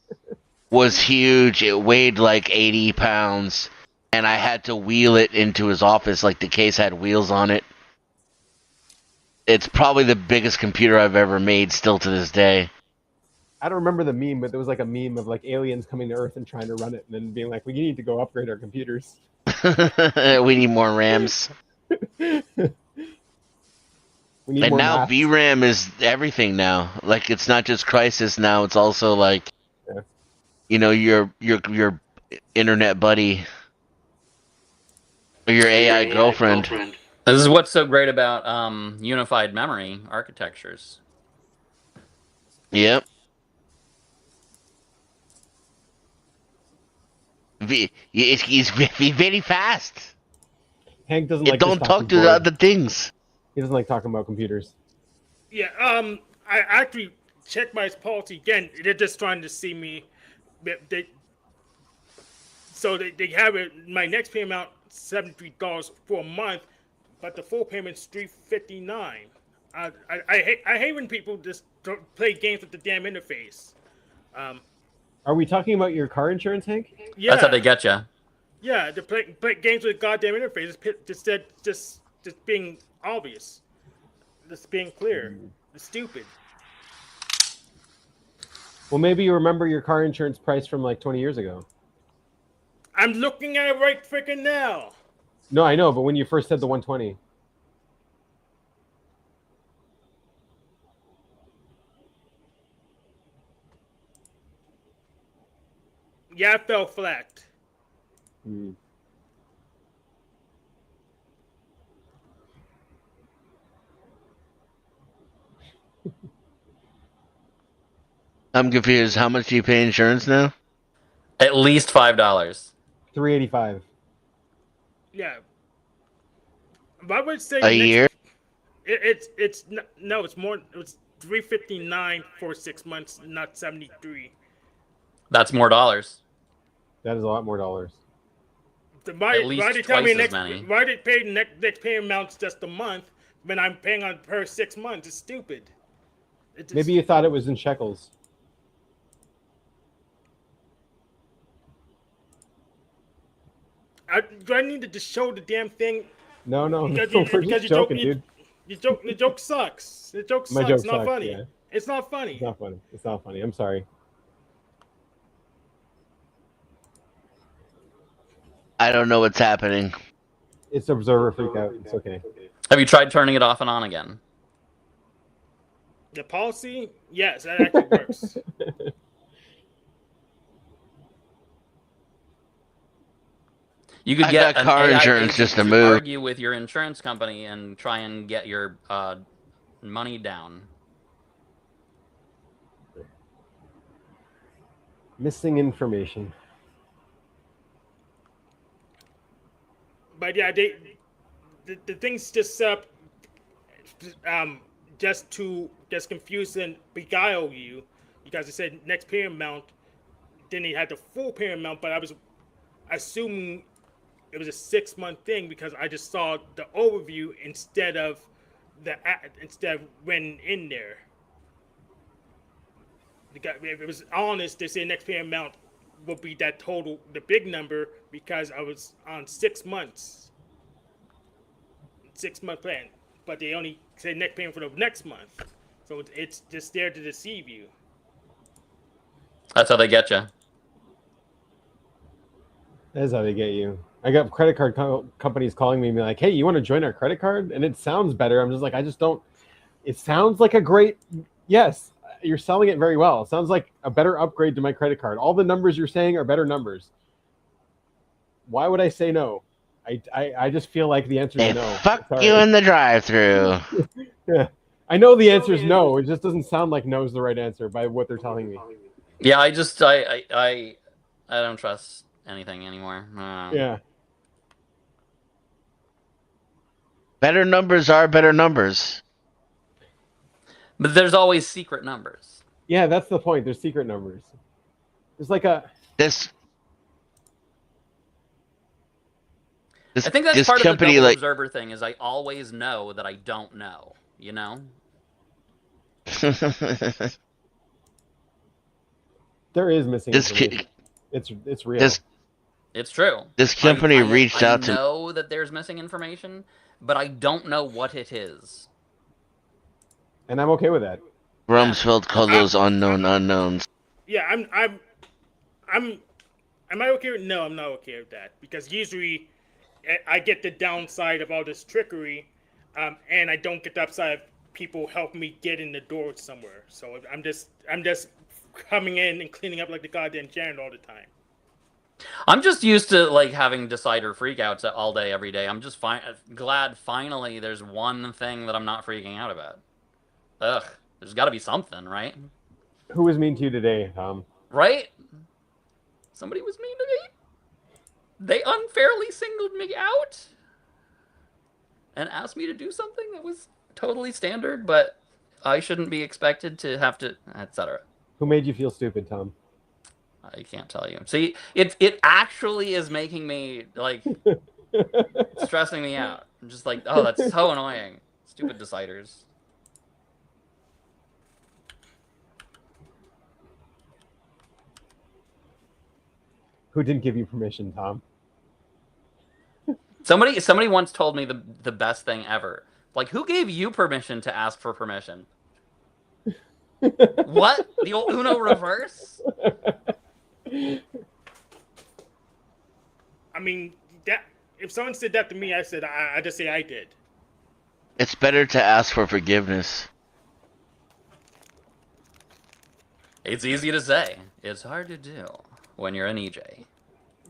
was huge. It weighed like 80 pounds, and I had to wheel it into his office like the case had wheels on it. It's probably the biggest computer I've ever made still to this day. I don't remember the meme, but there was like a meme of like aliens coming to Earth and trying to run it and then being like, we need to go upgrade our computers. We need more RAMs. We need And more now maths. VRAM is everything now. Like it's not just Crisis now, it's also like your internet buddy or your AI girlfriend. This is what's so great about unified memory architectures. Yep. It's very fast. Hank doesn't It like don't this talk to the other things. He doesn't like talking about computers. Yeah, I actually checked my policy again. They're just trying to see me. So they have it. My next payment amount $73 for a month, but the full payment's $359. I hate when people just don't play games with the damn interface. Are we talking about your car insurance, Hank? Yeah, That's how they get you. Yeah, to play games with goddamn interface instead just being obvious, just being clear. It's stupid. Well, maybe you remember your car insurance price from like 20 years ago. I'm looking at it right freaking now. No, I know, but when you first said the 120. Yeah, I fell flat. I'm confused. How much do you pay insurance now? At least $5. $385. Yeah. But I would say A year? It's no, it's more. It's $359 for 6 months, not 73. That's more dollars. That is a lot more dollars. At least twice as many. Why they pay the next payment amounts just a month when I'm paying on per 6 months? It's stupid. Maybe you thought it was in shekels. Do I need to just show the damn thing? No, Because we're just joking, dude. The joke sucks. The joke My sucks. joke It's not sucks, funny. yeah. It's not funny. It's not funny. It's not funny. I'm sorry. I don't know what's happening. It's observer freak out. It's okay. Have you tried turning it off and on again? The policy, yes, that actually works. You could I get got an car AI insurance agent just to to move. argue with your insurance company and try and get your money down. Missing information. But yeah, the things just set up just confuse and beguile you, because it said next payment amount. Then they had the full payment amount, but I was assuming it was a 6 month thing because I just saw the overview instead of when in there. Because if it was honest, they say next payment amount will be that total, the big number, because I was on 6 months, 6 month plan, but they only say next payment for the next month, so it's just there to deceive you. That's how they get you. That's how they get you. I got credit card companies calling me and be like, "Hey, you want to join our credit card?" And it sounds better. I'm just like, I just don't. It sounds like a great. Yes, you're selling it very well. It sounds like a better upgrade to my credit card. All the numbers you're saying are better numbers. Why would I say no? I just feel like the answer They is no. fuck Sorry. you in the drive-through. Yeah, I know the answer is no. It just doesn't sound like no is the right answer by what they're telling me. Yeah, I don't trust anything anymore. Yeah. Better numbers are better numbers. But there's always secret numbers. Yeah, that's the point. There's secret numbers. There's like a. This I think that's this part of the company double like observer thing. Is I always know that I don't know. You know. There is missing this information. It's real. It's true. This company reached out to. I know that there's missing information, but I don't know what it is. And I'm okay with that. Rumsfeld called those unknown unknowns. Yeah, am I okay with? No, I'm not okay with that, because usually I get the downside of all this trickery, and I don't get the upside of people helping me get in the door somewhere. So I'm just coming in and cleaning up like the goddamn janitor all the time. I'm just used to like having decider freakouts all day, every day. I'm just glad finally there's one thing that I'm not freaking out about. Ugh, there's got to be something, right? Who was mean to you today, Tom? Right? Somebody was mean to me. They unfairly singled me out and asked me to do something that was totally standard, but I shouldn't be expected to have to, etc. Who made you feel stupid, Tom? I can't tell you. See, it actually is making me like stressing me out. I'm just like, oh, that's so annoying. Stupid deciders. Who didn't give you permission, Tom? Somebody once told me the best thing ever. Like, who gave you permission to ask for permission? What? The old Uno reverse? I mean, that if someone said that to me, I said I just say I did. It's better to ask for forgiveness. It's easy to say. It's hard to do when you're an EJ.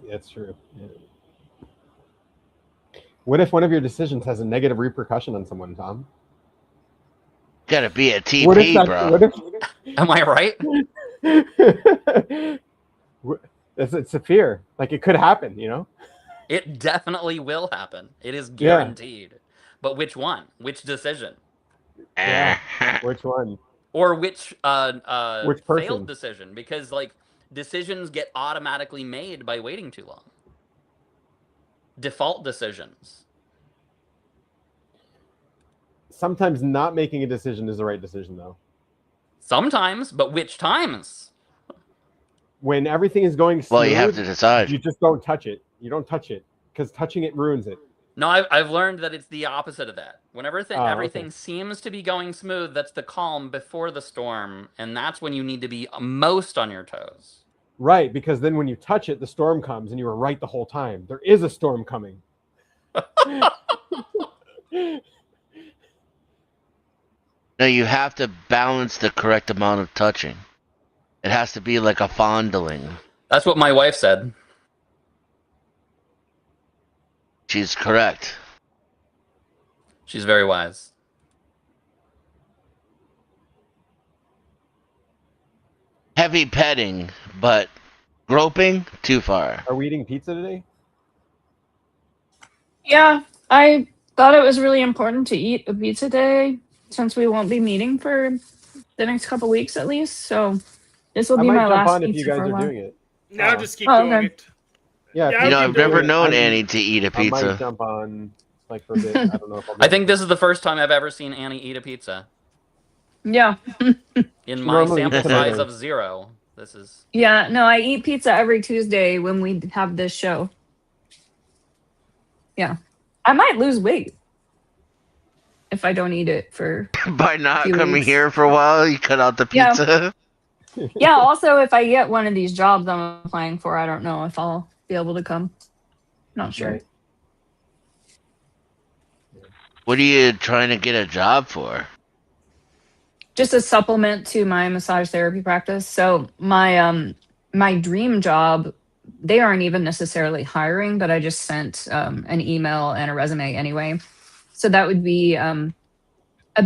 That's true. Yeah. What if one of your decisions has a negative repercussion on someone, Tom? Gotta be a TP, bro. Am I right? It's a fear. Like, it could happen, you know? It definitely will happen. It is guaranteed. Yeah. But which one? Which decision? Yeah. Which one? Or which person? Failed decision? Because like decisions get automatically made by waiting too long. Default decisions. Sometimes not making a decision is the right decision, though. Sometimes, but which times? When everything is going smooth, well, you have to decide. You just don't touch it. You don't touch it, because touching it ruins it. No, I've learned that it's the opposite of that. Whenever everything seems to be going smooth, that's the calm before the storm, and that's when you need to be most on your toes. Right, because then when you touch it, the storm comes, and you were right the whole time. There is a storm coming. No, you have to balance the correct amount of touching. It has to be like a fondling. That's what my wife said. She's correct. She's very wise. Heavy petting, but groping, too far. Are we eating pizza today? Yeah, I thought it was really important to eat a pizza day since we won't be meeting for the next couple weeks at least. So this will I be might my jump last on if you pizza for guys a are while. doing it. Now Oh. just keep Oh, doing okay. it. Yeah, Yeah, if I'll You know, keep I've never doing it. known I'm- Annie to eat a I pizza. might jump on like for a bit. I don't know if I'll. I think this is the first time I've ever seen Annie eat a pizza. Yeah. In She my normally eats sample size tomatoes. of 0, this is... Yeah, no, I eat pizza every Tuesday when we have this show. Yeah. I might lose weight if I don't eat it for By a not few coming weeks. here for a while, you cut out the Yeah. pizza. Yeah, also if I get one of these jobs I'm applying for, I don't know if I'll be able to come. Not sure. Right. What are you trying to get a job for? Just a supplement to my massage therapy practice. So my dream job, they aren't even necessarily hiring, but I just sent an email and a resume anyway. So that would be a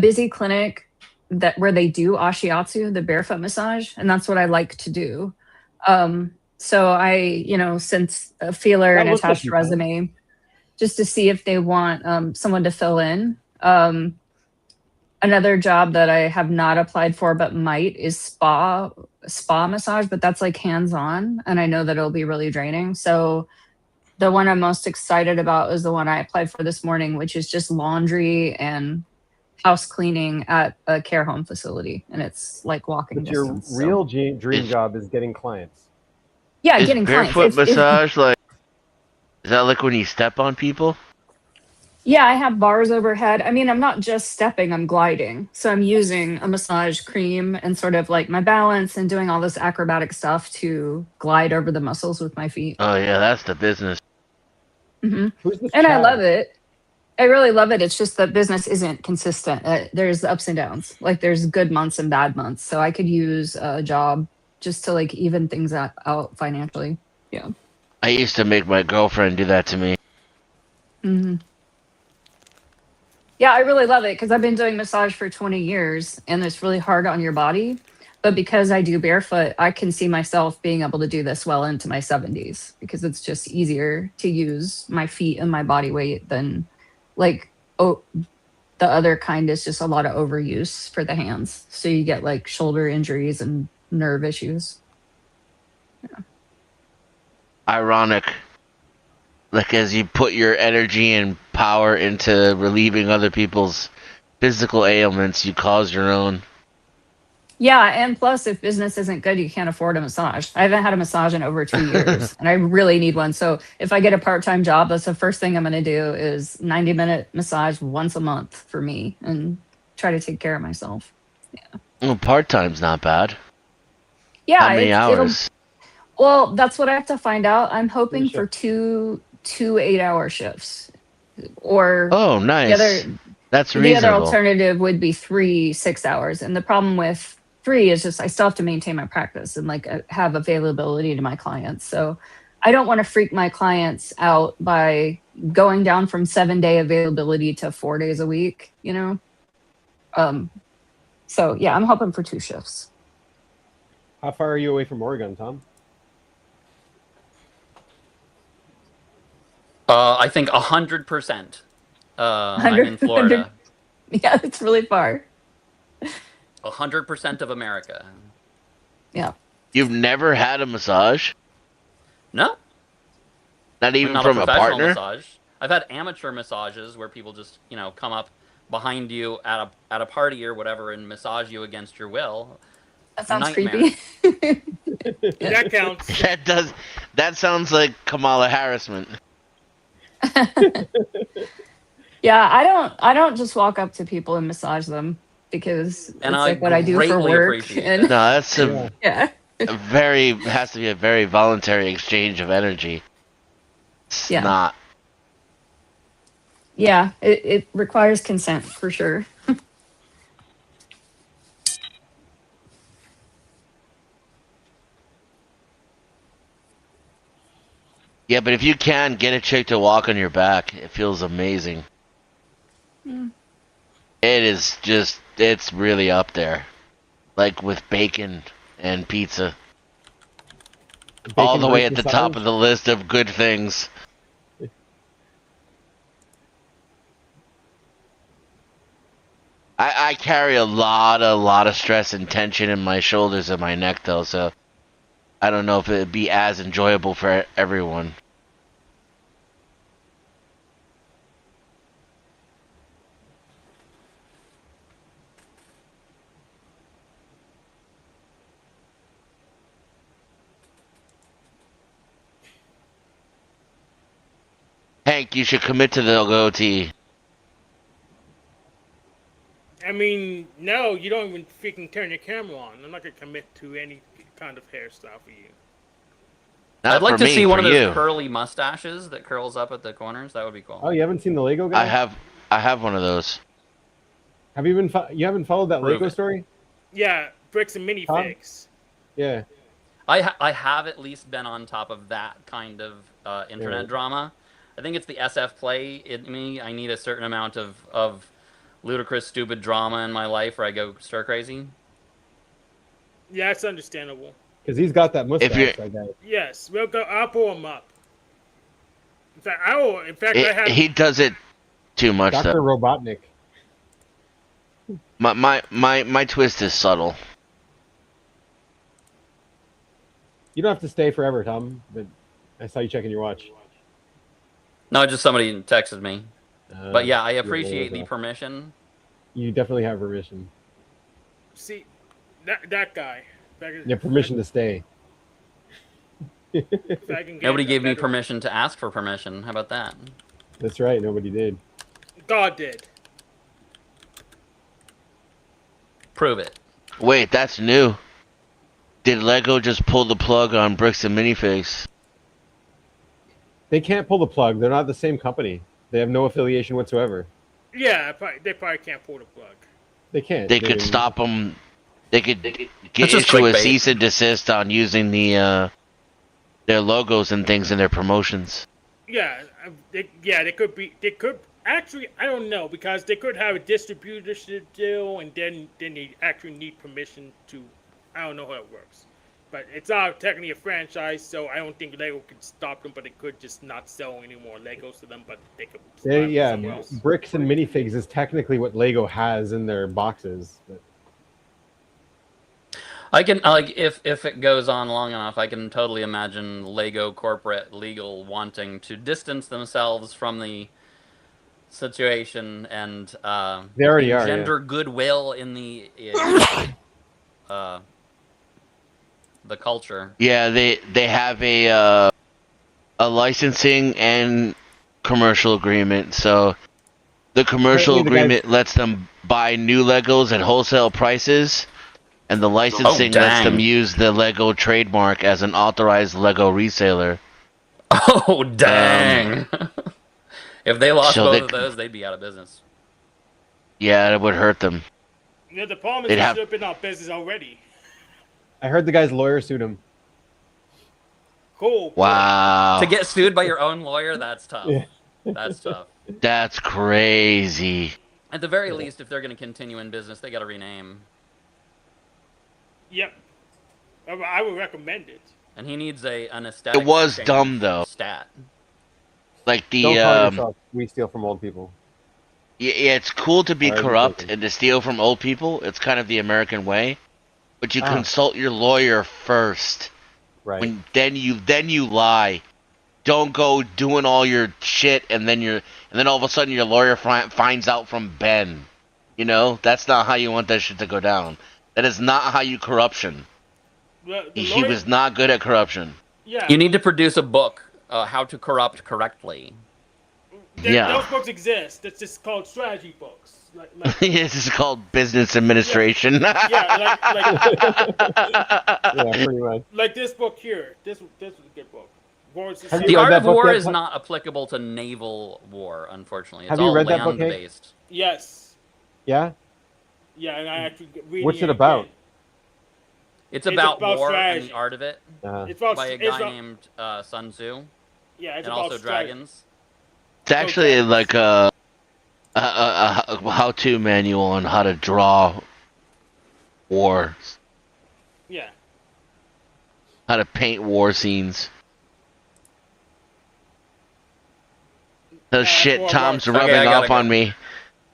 busy clinic that where they do ashiatsu, the barefoot massage, and that's what I like to do. So I, sent a feeler That and looks like attached a you, Tom. resume just to see if they want someone to fill in. Another job that I have not applied for but might is spa massage, but that's like hands-on, and I know that it'll be really draining. So the one I'm most excited about is the one I applied for this morning, which is just laundry and house cleaning at a care home facility, and it's like walking But your distance. real So dream Is- job is getting clients. yeah, Is getting clients. barefoot If massage like? Is that like when you step on people? yeah, I have bars overhead. I mean, I'm not just stepping, I'm gliding. So I'm using a massage cream and sort of like my balance and doing all this acrobatic stuff to glide over the muscles with my feet. Oh yeah, that's the business. hmm Who's this? And I Chad? love it. I really love it. It's just that business isn't consistent. There's ups and downs. Like there's good months and bad months. So I could use a job just to like even things out financially. Yeah. I used to make my girlfriend do that to me. hmm Yeah, I really love it because I've been doing massage for 20 years and it's really hard on your body. But because I do barefoot, I can see myself being able to do this well into my 70s because it's just easier to use my feet and my body weight than like the other kind is just a lot of overuse for the hands. So you get like shoulder injuries and nerve issues. Ironic. Like as you put your energy and power into relieving other people's physical ailments, you cause your own. Yeah, and plus, if business isn't good, you can't afford a massage. I haven't had a massage in over 2 years, and I really need one. So if I get a part-time job, that's the first thing I'm going to do is 90-minute massage once a month for me and try to take care of myself. Well, part-time's not bad. Yeah, How many hours? Well, that's what I have to find out. I'm hoping Three for two 8-hour shifts, or Oh, nice. That's the other reasonable. alternative would be 3 6 hours. And the problem with 3 is just I still have to maintain my practice and like have availability to my clients. So I don't want to freak my clients out by going down from 7-day availability to 4 days a week, So yeah, I'm hoping for 2 shifts. How far are you away from Oregon, Tom? I think 100%. I'm in 100 Florida. Yeah, it's really far. 100% of America. Yeah. You've never had a massage? No, Not I'm even not a from a professional partner? massage. I've had amateur massages where people just, come up behind you at a party or whatever and massage you against your will. That sounds Nightmare. creepy. That counts. That sounds like Kamala harassment. Yeah, I don't just walk up to people and massage them because And it's I like what I do for greatly work. appreciate And No, that's Yeah. yeah. has to be a very voluntary exchange of energy. It's Yeah. not. Yeah, it requires consent for sure. Yeah, but if you can get a chick to walk on your back, it feels amazing. It is just, it's really up there. Like with bacon and pizza. All Bacon the way grease at the top of massage. the list of good things. I carry a lot of stress and tension in my shoulders and my neck though, so I don't know if it'd be as enjoyable for everyone. Hank, you should commit to the goatee. I mean, no, you don't even freaking turn your camera on. I'm not gonna commit to any kind of hairstyle for you. Not I'd like for to me, see for one of those you. curly mustaches that curls up at the corners. That would be cool. Oh, you haven't seen the Lego I guy? have one of those. Have you been? You haven't followed that Prove Lego it. story? Yeah, bricks and minifigs. Yeah. I have at least been on top of that kind of internet drama. I think it's the SF play in me. I need a certain amount of ludicrous, stupid drama in my life, or I go stir crazy. Yeah, it's understandable. Because he's got that If you're, mustache, that guy. Yes, we'll go. I'll pull him up. In fact, I will. In fact, I have. he does it too much Dr. though. Robotnik. My twist is subtle. You don't have to stay forever, Tom, but I saw you checking your watch. No, just somebody texted me. But yeah, I you're appreciate the off. permission. You definitely have permission. See, that guy. You have permission to stay. Nobody gave me permission to ask for permission. How about that? That's right. Nobody did. God did. Prove it. Wait, that's new. Did Lego just pull the plug on bricks and minifigs? They can't pull the plug. They're not the same company. They have no affiliation whatsoever. Yeah, they probably can't pull the plug. They can't. They could stop them. They could That's just issue a clickbait. cease and desist on using the their logos and things in their promotions. Yeah, they could be. They could actually. I don't know because they could have a distributorship deal, and then they actually need permission to. I don't know how it works, but it's not technically a franchise, so I don't think Lego could stop them. But they could just not sell any more Legos to them. But they could. Yeah, bricks and minifigs is technically what Lego has in their boxes. But... I can like if it goes on long enough, I can totally imagine Lego corporate legal wanting to distance themselves from the situation and they already engender are, yeah. goodwill in the culture. Yeah, they have a licensing and commercial agreement. So the commercial agreement lets them buy new Legos at wholesale prices. And the licensing lets them use the Lego trademark as an authorized Lego reseller. Oh, dang. If they lost both of those, they'd be out of business. Yeah, it would hurt them. Yeah, the problem is they should have been out of business already. I heard the guy's lawyer sued him. Cool. Wow. To get sued by your own lawyer, that's tough. Yeah. That's tough. That's crazy. At the very least, if they're going to continue in business, they got to rename. Yep. I would recommend it. And he needs an aesthetic. It was dumb though. Stat. Like the Don't call yourself, we steal from old people. Yeah, it's cool to be corrupt and to steal from old people. It's kind of the American way. But you consult your lawyer first. Right. Then you lie. Don't go doing all your shit and then all of a sudden your lawyer finds out from Ben. You know, that's not how you want that shit to go down. That is not how you corruption. He was not good at corruption. Yeah. You need to produce a book, how to corrupt correctly. Those books exist. It's just called strategy books. This is called business administration. Yeah, yeah, pretty much. Like this book here. This was a good book. The Art of War is not applicable to naval war, unfortunately. It's all land-based. Yes. Yeah? Yeah, and I actually read What's it about? It's about war strategy. And the art of it. It's by a guy named Sun Tzu. Yeah, it's and about also strategy. dragons. It's actually dragons. like a how-to manual on how to draw war, Yeah. how to paint war scenes. Oh That's shit, more of our Tom's Okay, I rubbing gotta off on go. me.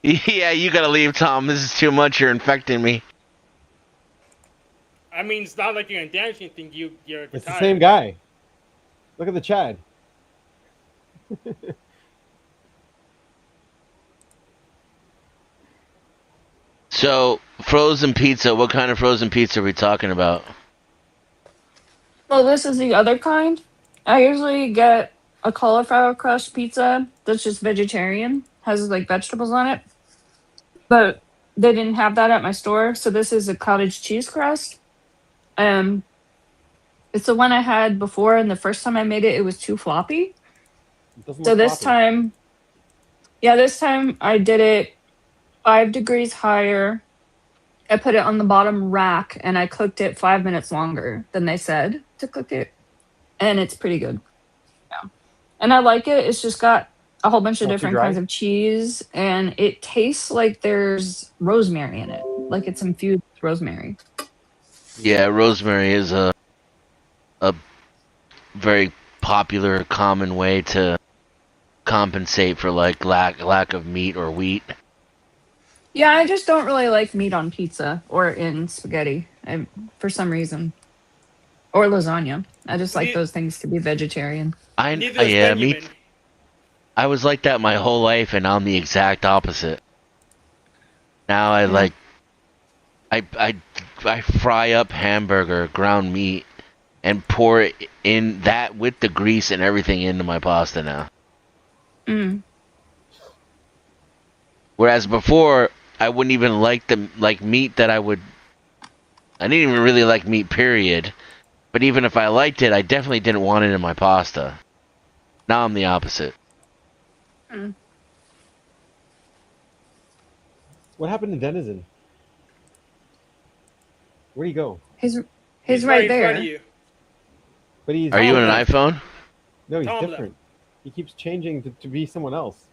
Yeah, you gotta leave, Tom. This is too much. You're infecting me. I mean, it's not like you're gonna damage anything. You're It's the retired. same guy. Look at the Chad. So, frozen pizza. What kind of frozen pizza are we talking about? Well, this is the other kind. I usually get a cauliflower crust pizza that's just vegetarian, has like vegetables on it. But they didn't have that at my store, so this is a cottage cheese crust. Um, it's the one I had before, and the first time I made it, it was too floppy. It doesn't So look this floppy. time, yeah, this time I did it 5 degrees higher. I put it on the bottom rack, and I cooked it 5 minutes longer than they said to cook it, and it's pretty good. Yeah, and I like it. It's just got a whole bunch of Not too different kinds dry. of cheese, and it tastes like there's rosemary in it, like it's infused with rosemary. Yeah, rosemary is a very popular, common way to compensate for like lack of meat or wheat. Yeah, I just don't really like meat on pizza or in spaghetti for some reason, or lasagna. I just like Ne- those things to be vegetarian. Neither is Yeah, me. Benjamin. I was like that my whole life, and I'm the exact opposite. Now I Yeah. like I fry up hamburger, ground meat, and pour it in that with the grease and everything into my pasta now. Mm. Whereas before, I wouldn't even like the like meat that I would. I didn't even really like meat, period. But even if I liked it, I definitely didn't want it in my pasta. Now I'm the opposite. Mm. What happened to Denizen? Where'd he go? He's He's he's right right in front of there. you. But he's Are you Tom on an left. iPhone? no, he's Tom left. different. He keeps changing to be someone else.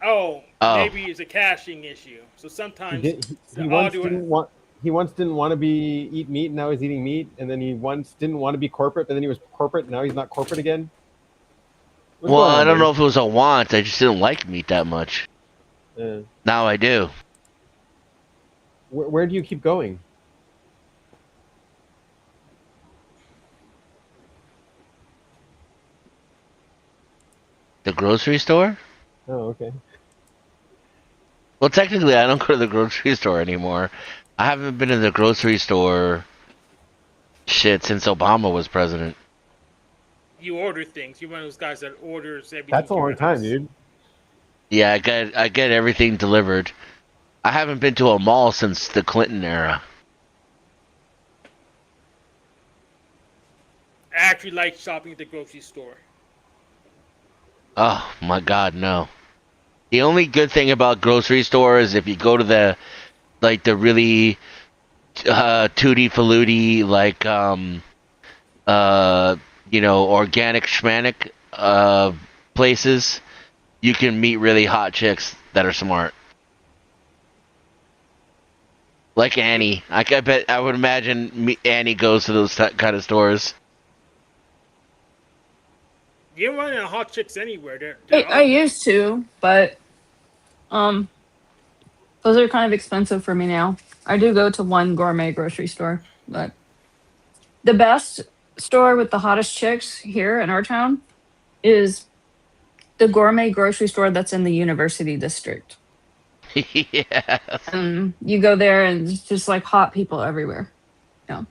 Oh, Oh, maybe it's a caching issue. So He sometimes did. the He once audio. didn't want. He once didn't want to be eat meat, and now he's eating meat. And then he once didn't want to be corporate, but then he was corporate. And now he's not corporate again. What's well, going I on, don't dude? know if it was a want. I just didn't like meat that much. Uh, Now I do. where do you keep going? The grocery store? Oh, okay. Well, technically, I don't go to the grocery store anymore. I haven't been in the grocery store shit since Obama was president. You order things. You're one of those guys that orders everything That's a to long your time, house. dude. Yeah, I get everything delivered. I haven't been to a mall since the Clinton era. I actually like shopping at the grocery store. Oh my God, no. The only good thing about grocery store is if you go to the like the really tutti frutti like uh organic schmanic places, you can meet really hot chicks that are smart. Like Annie. I bet I would imagine Annie goes to those kind of stores. You don't run into hot chicks anywhere. They're I out there. used to, but um, those are kind of expensive for me now. I do go to one gourmet grocery store, but the best store with the hottest chicks here in our town is the gourmet grocery store that's in the university district. Yeah. And you go there and it's just like hot people everywhere. Yeah.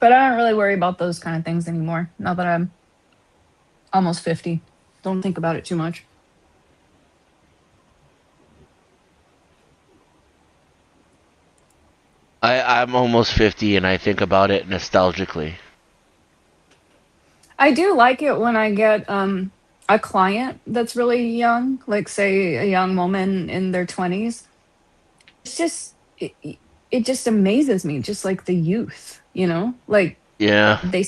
But I don't really worry about those kind of things anymore. Now that I'm almost 50. Don't think about it too much. I'm almost 50 and I think about it nostalgically. I do like it when I get a client that's really young, like say a young woman in their 20s, it's just it just amazes me, just like the youth, like Yeah. they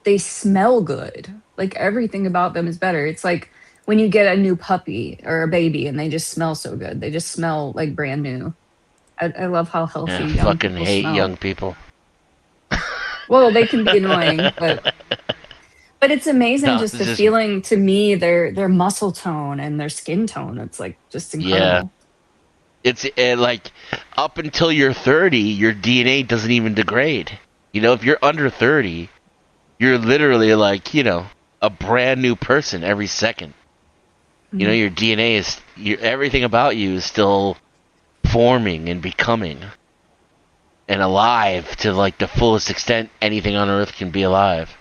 they smell good. Like everything about them is better. It's like when you get a new puppy or a baby and they just smell so good. They just smell like brand new. I love how Yeah. healthy young Fucking people hate smell. young people. Well, they can be annoying, but it's amazing No, just it's the just feeling to me, their muscle tone and their skin tone. It's like just yeah. incredible. It's like up until you're 30, your DNA doesn't even degrade. You know, if you're under 30, you're literally like, a brand new person every second. You know, Mm. your DNA everything about you is still forming and becoming and alive to like the fullest extent anything on earth can be alive.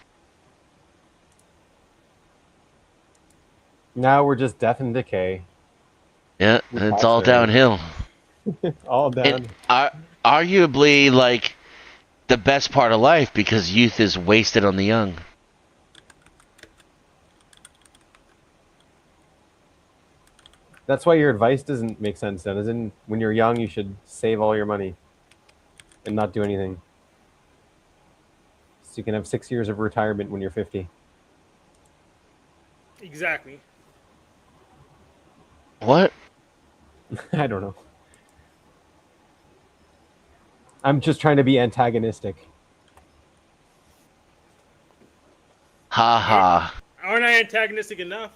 Now we're just death and decay. Yeah, We and it's passed all already. downhill. All And down. arguably like the best part of life because youth is wasted on the young. That's why your advice doesn't make sense then. As in, when you're young, you should save all your money and not do anything. So you can have 6 years of retirement when you're 50. Exactly. What? I don't know. I'm just trying to be antagonistic. Ha Aren't, ha. aren't I antagonistic enough?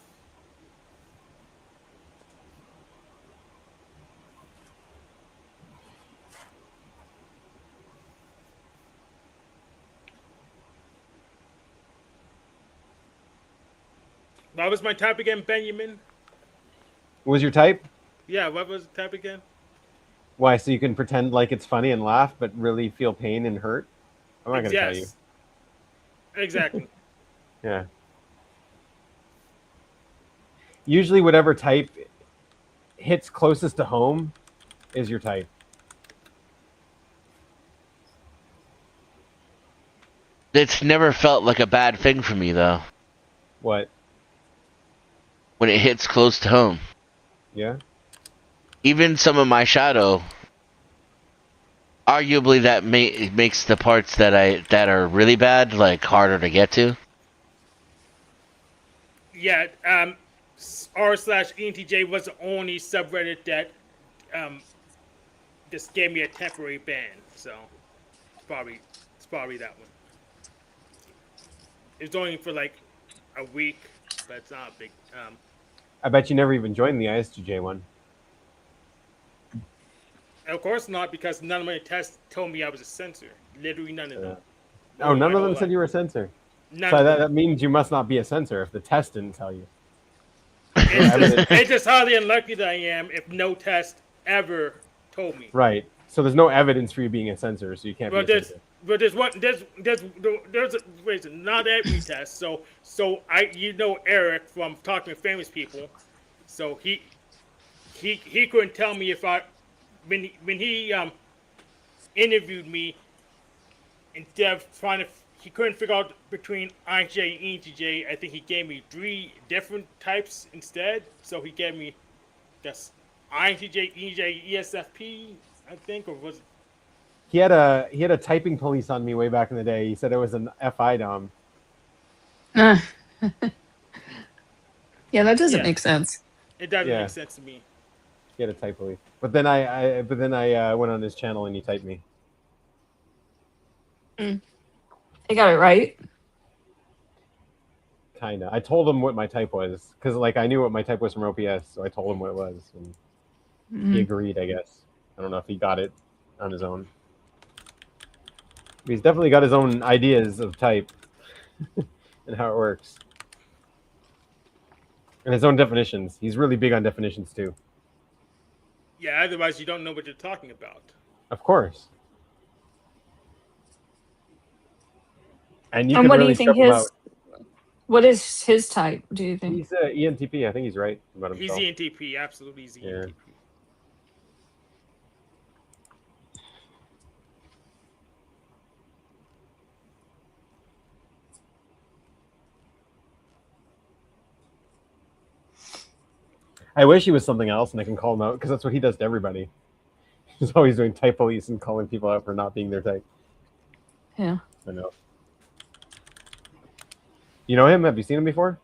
What was my type again, Benjamin? What was your type? Yeah, what was the type again? Why? So you can pretend like it's funny and laugh, but really feel pain and hurt? I'm not going to tell you. Yes. Exactly. Yeah. Usually, whatever type hits closest to home is your type. It's never felt like a bad thing for me though. What? When it hits close to home. Yeah. Even some of my shadow, arguably that makes the parts that are really bad like harder to get to. Yeah, r/ENTJ was the only subreddit that um, just gave me a temporary ban. So it's probably that one. It was only for like a week, but it's not a big. I bet you never even joined the ISTJ one. Of course not, because none of my tests told me I was a censor. Literally none of them. Oh, Over none my of whole them said life. you were a censor. None So of that, them. that means you must not be a censor if the test didn't tell you. There's no It's just evidence. it's just highly unlikely that I am if no test ever told me. Right. So there's no evidence for you being a censor, so you can't be But a censor. there's one there's a reason. Not every test. So Eric from talking to famous people. So he couldn't tell me if I when he interviewed me, instead of trying to he couldn't figure out between INTJ and ENTJ. I think he gave me 3 different types instead. So he gave me just INTJ, ENTJ, ESFP. I think, or was it? He had a typing police on me way back in the day. He said it was an FI dom. Uh, yeah, that doesn't Yeah, make sense. it doesn't Yeah, make sense to me. he had a type police. But then I went on his channel and he typed me. Mm. They got it right. Kinda. I told him what my type was because like I knew what my type was from OPS, so I told him what it was, and he Mm. agreed. I guess. I don't know if he got it on his own. But he's definitely got his own ideas of type and how it works, and his own definitions. He's really big on definitions too. Yeah, otherwise you don't know what you're talking about. Of course. And you And can what do you really think check him out. what is his type, do you think? He's ENTP. I think he's right about He's himself. ENTP, absolutely he's Yeah. ENTP. I wish he was something else, and I can call him out because that's what he does to everybody. He's always doing type police and calling people out for not being their type. Yeah. I know. You know him? Have you seen him before?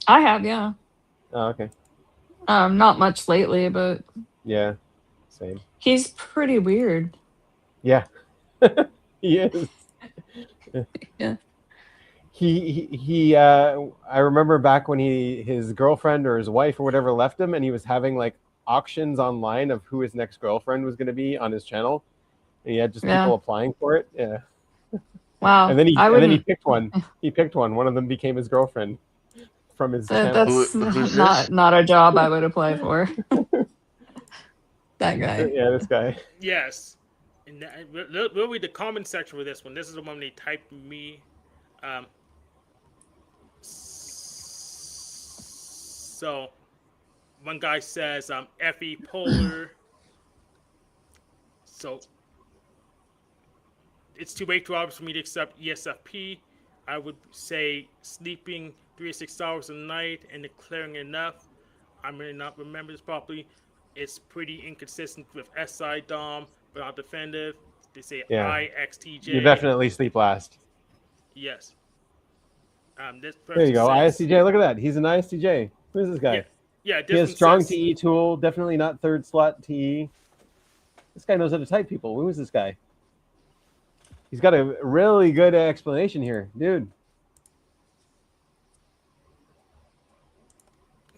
I have, yeah. Oh, okay. Not much lately, but Yeah, same. he's pretty weird. Yeah, he is. Yeah. He I remember back when his girlfriend or his wife or whatever left him, and he was having like auctions online of who his next girlfriend was going to be on his channel, and he had just Yeah. people applying for it. Yeah, Wow. and then I he wouldn't. picked one. He picked one. One of them became his girlfriend from his channel. That's Who's this? not a job I would apply for. That guy. Yeah, this guy. Yes. And we'll read the comment section for this one. This is the one they typed me. So, one guy says, FE Polar. So, it's too late 2 hours for me to accept ESFP. I would say sleeping 3 to 6 hours a night and declaring enough. I may not remember this properly. It's pretty inconsistent with SI Dom, but not definitive. They say Yeah. IXTJ. You definitely sleep last. Yes. This There you go. says, ISTJ. Look at that. He's an ISTJ. Who's this guy? Yeah, He has this strong one says, TE tool. Definitely not third slot TE. This guy knows how to type people. Who is this guy? He's got a really good explanation here, dude.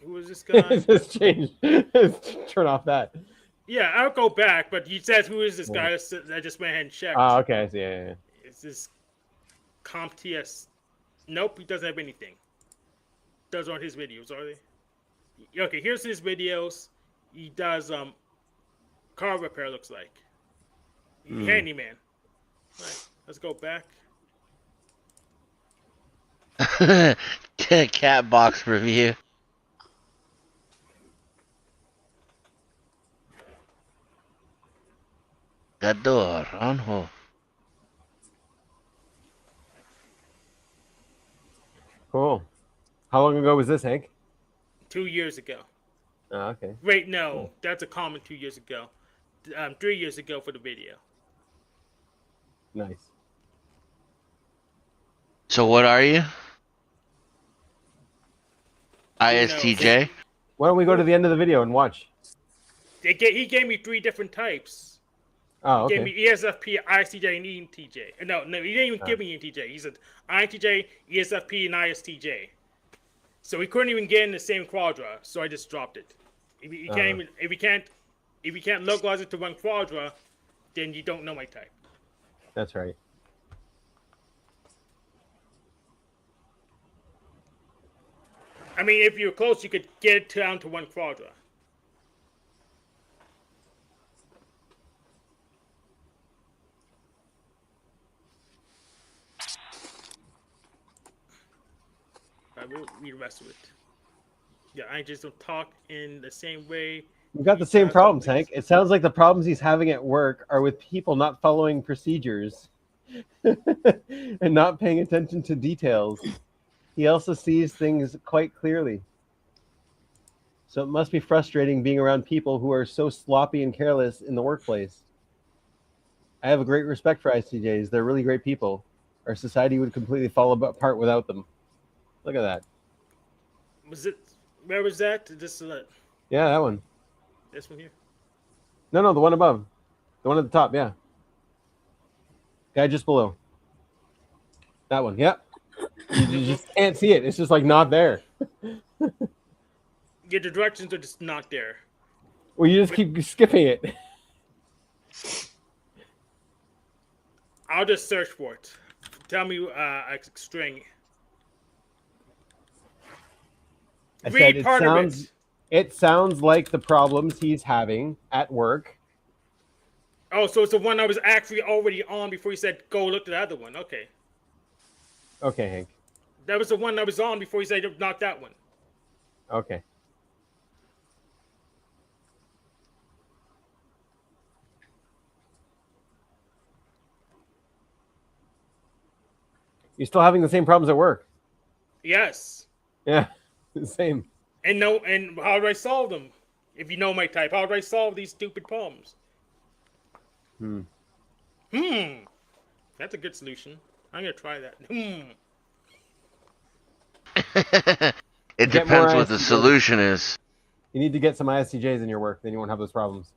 who is this guy? Just change. Turn off that. Yeah, I'll go back, but he says, who is this guy? I just went ahead and checked. Oh, okay. I see. Yeah. Is this CompTS? Nope, he doesn't have anything. Those aren't his videos, are they? Okay, here's his videos. He does car repair, looks like. Handyman. Right, let's go back. Cat box review. Gador, Anho. Cool. How long ago was this, Hank? 2 years ago. Oh, okay. Wait, no, that's a comment 2 years ago. 3 years ago for the video. Nice. So what are you? Who knows? ISTJ? Why don't we go to the end of the video and watch? He gave me 3 different types. Oh, He gave okay. me ESFP, ISTJ, and ENTJ. No, he didn't even give me ENTJ. He said INTJ, ESFP, and ISTJ. So we couldn't even get in the same quadra, so I just dropped it. If you can't localize it to one quadra, then you don't know my type. That's right. I mean, if you're close, you could get it down to one quadra. I will read the rest of it. Yeah, I just don't talk in the same way. We've got the same problems, Hank. It sounds like the problems he's having at work are with people not following procedures and not paying attention to details. He also sees things quite clearly. So it must be frustrating being around people who are so sloppy and careless in the workplace. I have a great respect for ICJs. They're really great people. Our society would completely fall apart without them. Look at that. Where was that? Yeah, that one. This one here? No, the one above. The one at the top, yeah. Guy just below. That one, yep. You just can't see it. It's just like not there. Yeah, the directions are just not there. Well, you just keep skipping it. I'll just search for it. Tell me a string. I Read said part of it. it sounds like the problems he's having at work. Oh, so it's the one I was actually already on before you said go look at the other one. Okay. Okay, Hank. That was the one I was on before you said not that one. Okay. You're still having the same problems at work. Yes. Yeah, same. And how do I solve them? If you know my type, how do I solve these stupid problems? Hmm. That's a good solution. I'm gonna try that. It Get more depends what the ISTJs. solution is. You need to get some ISTJs in your work, then you won't have those problems.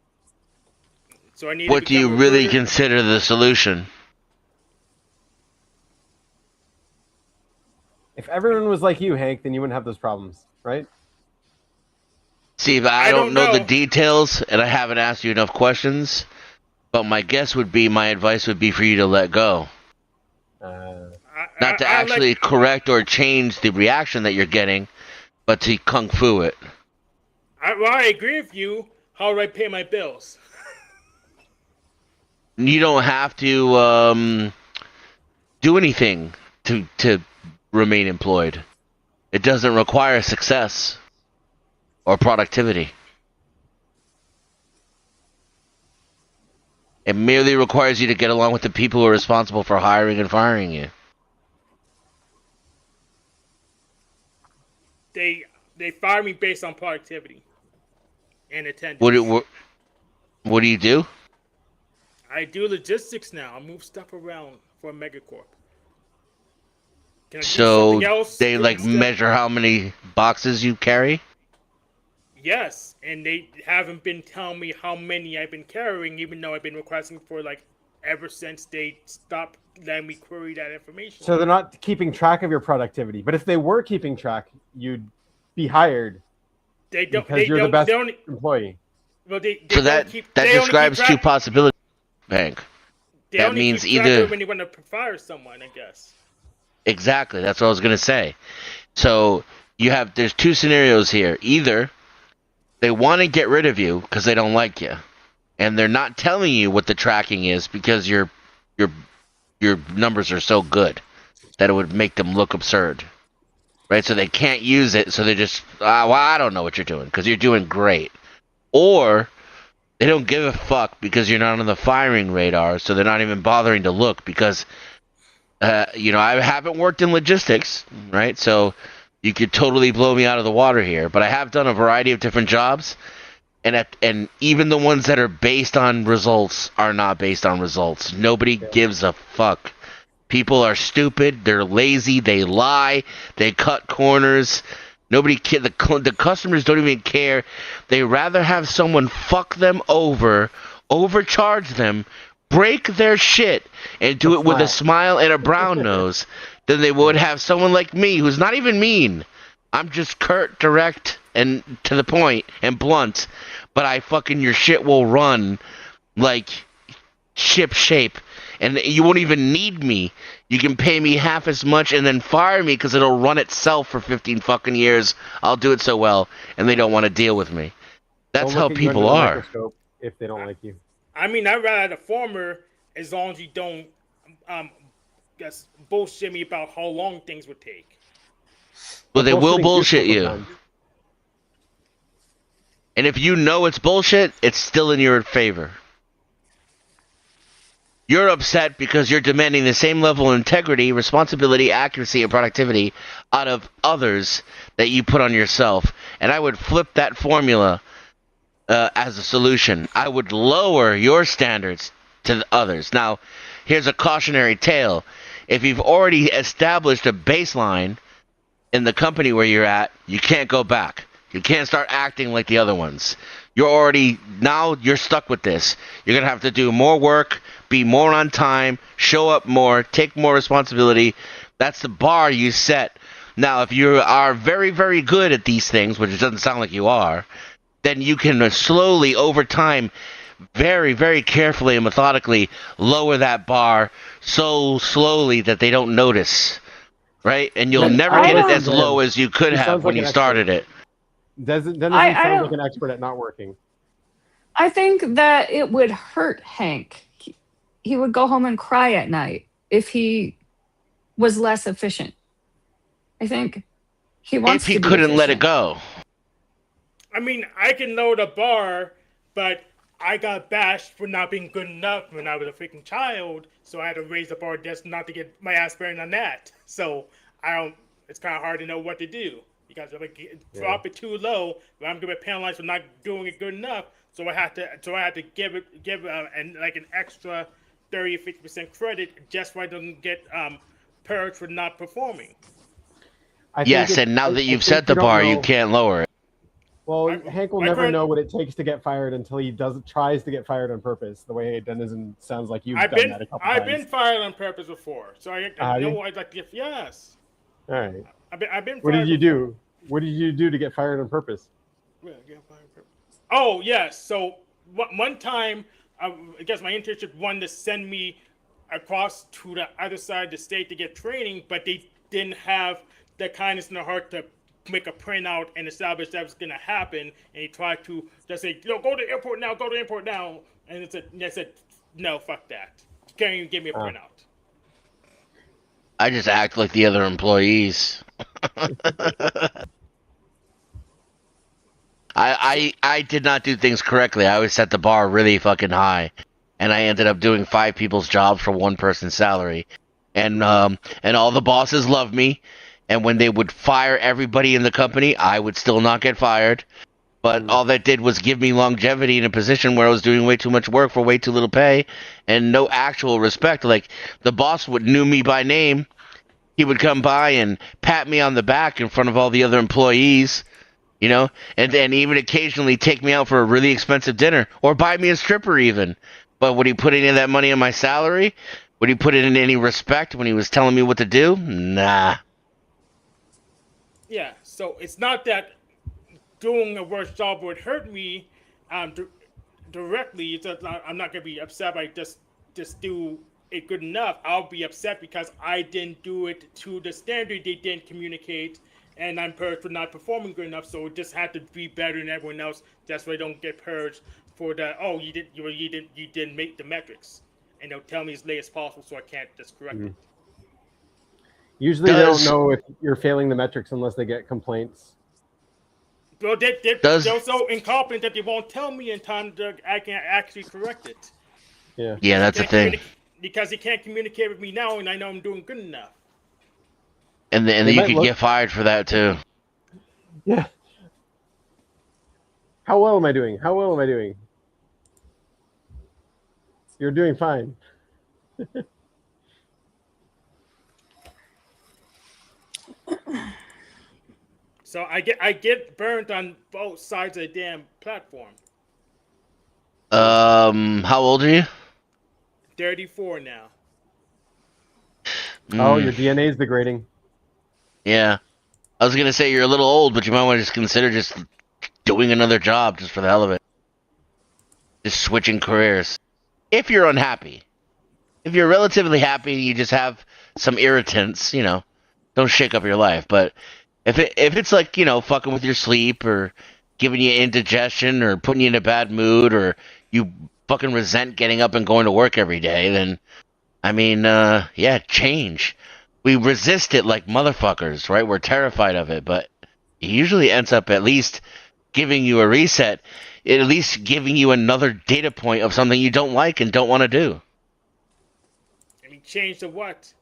So I need to What do become you a really recruiter. consider the solution? If everyone was like you, Hank, then you wouldn't have those problems, right? Steve, I I don't don't know the know. details, and I haven't asked you enough questions. But my guess would be, my advice would be for you to let go, not to I like. actually correct or change the reaction that you're getting, but to kung fu it. I agree with you. How do I pay my bills? You don't have to do anything to remain employed. It doesn't require success or productivity. It merely requires you to get along with the people who are responsible for hiring and firing you. They fire me based on productivity and What attendance. do, what do you do? I do logistics now. I move stuff around for a megacorp. Can I do So something else they like instead? measure how many boxes you carry? Yes, and they haven't been telling me how many I've been carrying, even though I've been requesting for like ever since they stopped letting me query that information. So they're not keeping track of your productivity. But if they were keeping track, you'd be hired They don't. because you're the best They don't. employee. Well, they So don't that keep. that They only keep describes two track. possibilities, Hank. They That only means keep track of either it when they want to fire someone, I guess. exactly. That's what I was gonna say. So there's two scenarios here. Either they want to get rid of you because they don't like you, and they're not telling you what the tracking is because your your numbers are so good that it would make them look absurd, right? So they can't use it. So they just well, I don't know what you're doing because you're doing great, or they don't give a fuck because you're not on the firing radar, so they're not even bothering to look because I haven't worked in logistics, right? So you could totally blow me out of the water here, but I have done a variety of different jobs, and even the ones that are based on results are not based on results. Nobody gives a fuck. People are stupid. They're lazy. They lie. They cut corners. The customers don't even care. They rather have someone fuck them over, overcharge them, break their shit, and do it with a smile and a brown nose than they would have someone like me who's not even mean. I'm just curt, direct, and to the point and blunt. But your shit will run like ship shape, and you won't even need me. You can pay me half as much and then fire me because it'll run itself for 15 fucking years. I'll do it so well, and they don't want to deal with me. That's Don't how look at you under people the are. microscope if they don't like you. I mean, I'd rather the former as long as you don't, guess bullshit me about how long things would take. Well, they will Bullshitting's bullshit useful you. sometimes. And if you know it's bullshit, it's still in your favor. You're upset because you're demanding the same level of integrity, responsibility, accuracy, and productivity out of others that you put on yourself. And I would flip that formula as a solution. I would lower your standards to the others. Now, here's a cautionary tale. If you've already established a baseline in the company where you're at, you can't go back. You can't start acting like the other ones. You're stuck with this. You're going to have to do more work, be more on time, show up more, take more responsibility. That's the bar you set. Now, if you are very, very good at these things, which it doesn't sound like you are, then you can slowly, over time, very, very carefully and methodically lower that bar so slowly that they don't notice, right? And you'll Then never I would get it listen as to low him. as you could He have sounds when like you an expert. started it. Denison I sounds don't. like an expert at not working. I think that it would hurt Hank. He would go home and cry at night if he was less efficient. I think he If wants he to be couldn't let it efficient. go. I mean, I can lower the bar, but I got bashed for not being good enough when I was a freaking child, so I had to raise the bar just not to get my ass burned on that. So I don't. It's kind of hard to know what to do. because if I drop it too low, then I'm gonna be penalized for not doing it good enough. So I have to give an extra 30-50% credit just so I don't get purged for not performing. I think Yes, and now I that you've think set the don't bar, you know. can't lower it. Well, Hank will my never current- know what it takes to get fired until he tries to get fired on purpose. The way Denizen sounds like you've I've done been that a couple I've times. been fired on purpose before, so I Have know you? I'd like to. Yes, All right. I've been. What fired did you before. do? What did you do to get fired on purpose? Oh yes. So one time, I guess my internship wanted to send me across to the other side of the state to get training, but they didn't have the kindness in their heart to make a printout and establish that was going to happen. And he tried to just say, "No, go to the airport now. Go to the airport now." And I said, "No, fuck that. You can't even give me a printout." I just act like the other employees. I did not do things correctly. I always set the bar really fucking high, and I ended up doing 5 people's jobs for one person's salary, and all the bosses loved me, and when they would fire everybody in the company, I would still not get fired. But all that did was give me longevity in a position where I was doing way too much work for way too little pay, and no actual respect. Like the boss would knew me by name. He would come by and pat me on the back in front of all the other employees, and then even occasionally take me out for a really expensive dinner or buy me a stripper even. But would he put any of that money in my salary? Would he put it in any respect when he was telling me what to do? Nah. Yeah. So it's not that doing a worse job would hurt me directly. It's just I'm not gonna be upset by just do it good enough. I'll be upset because I didn't do it to the standard they didn't communicate, and I'm purged for not performing good enough. So it just had to be better than everyone else. That's why I don't get purged for the you didn't make the metrics, and they'll tell me as late as possible so I can't just correct it. Usually they don't know if you're failing the metrics unless they get complaints. Well, they're so incompetent that they won't tell me in time that I can actually correct it. Yeah, that's the thing. Because he can't communicate with me now, and I know I'm doing good enough. And then you could get fired for that too. Yeah. How well am I doing? How well am I doing? You're doing fine. So I get burnt on both sides of the damn platform. How old are you? 34 now. Oh, your DNA is degrading. Yeah. I was gonna say you're a little old, but you might want to just consider just doing another job just for the hell of it. Just switching careers. If you're unhappy. If you're relatively happy, you just have some irritants, don't shake up your life. But if it's like, fucking with your sleep or giving you indigestion or putting you in a bad mood or you fucking resent getting up and going to work every day, then change. We resist it like motherfuckers, right? We're terrified of it, but it usually ends up at least giving you a reset, at least giving you another data point of something you don't like and don't want to do. I mean, change to what?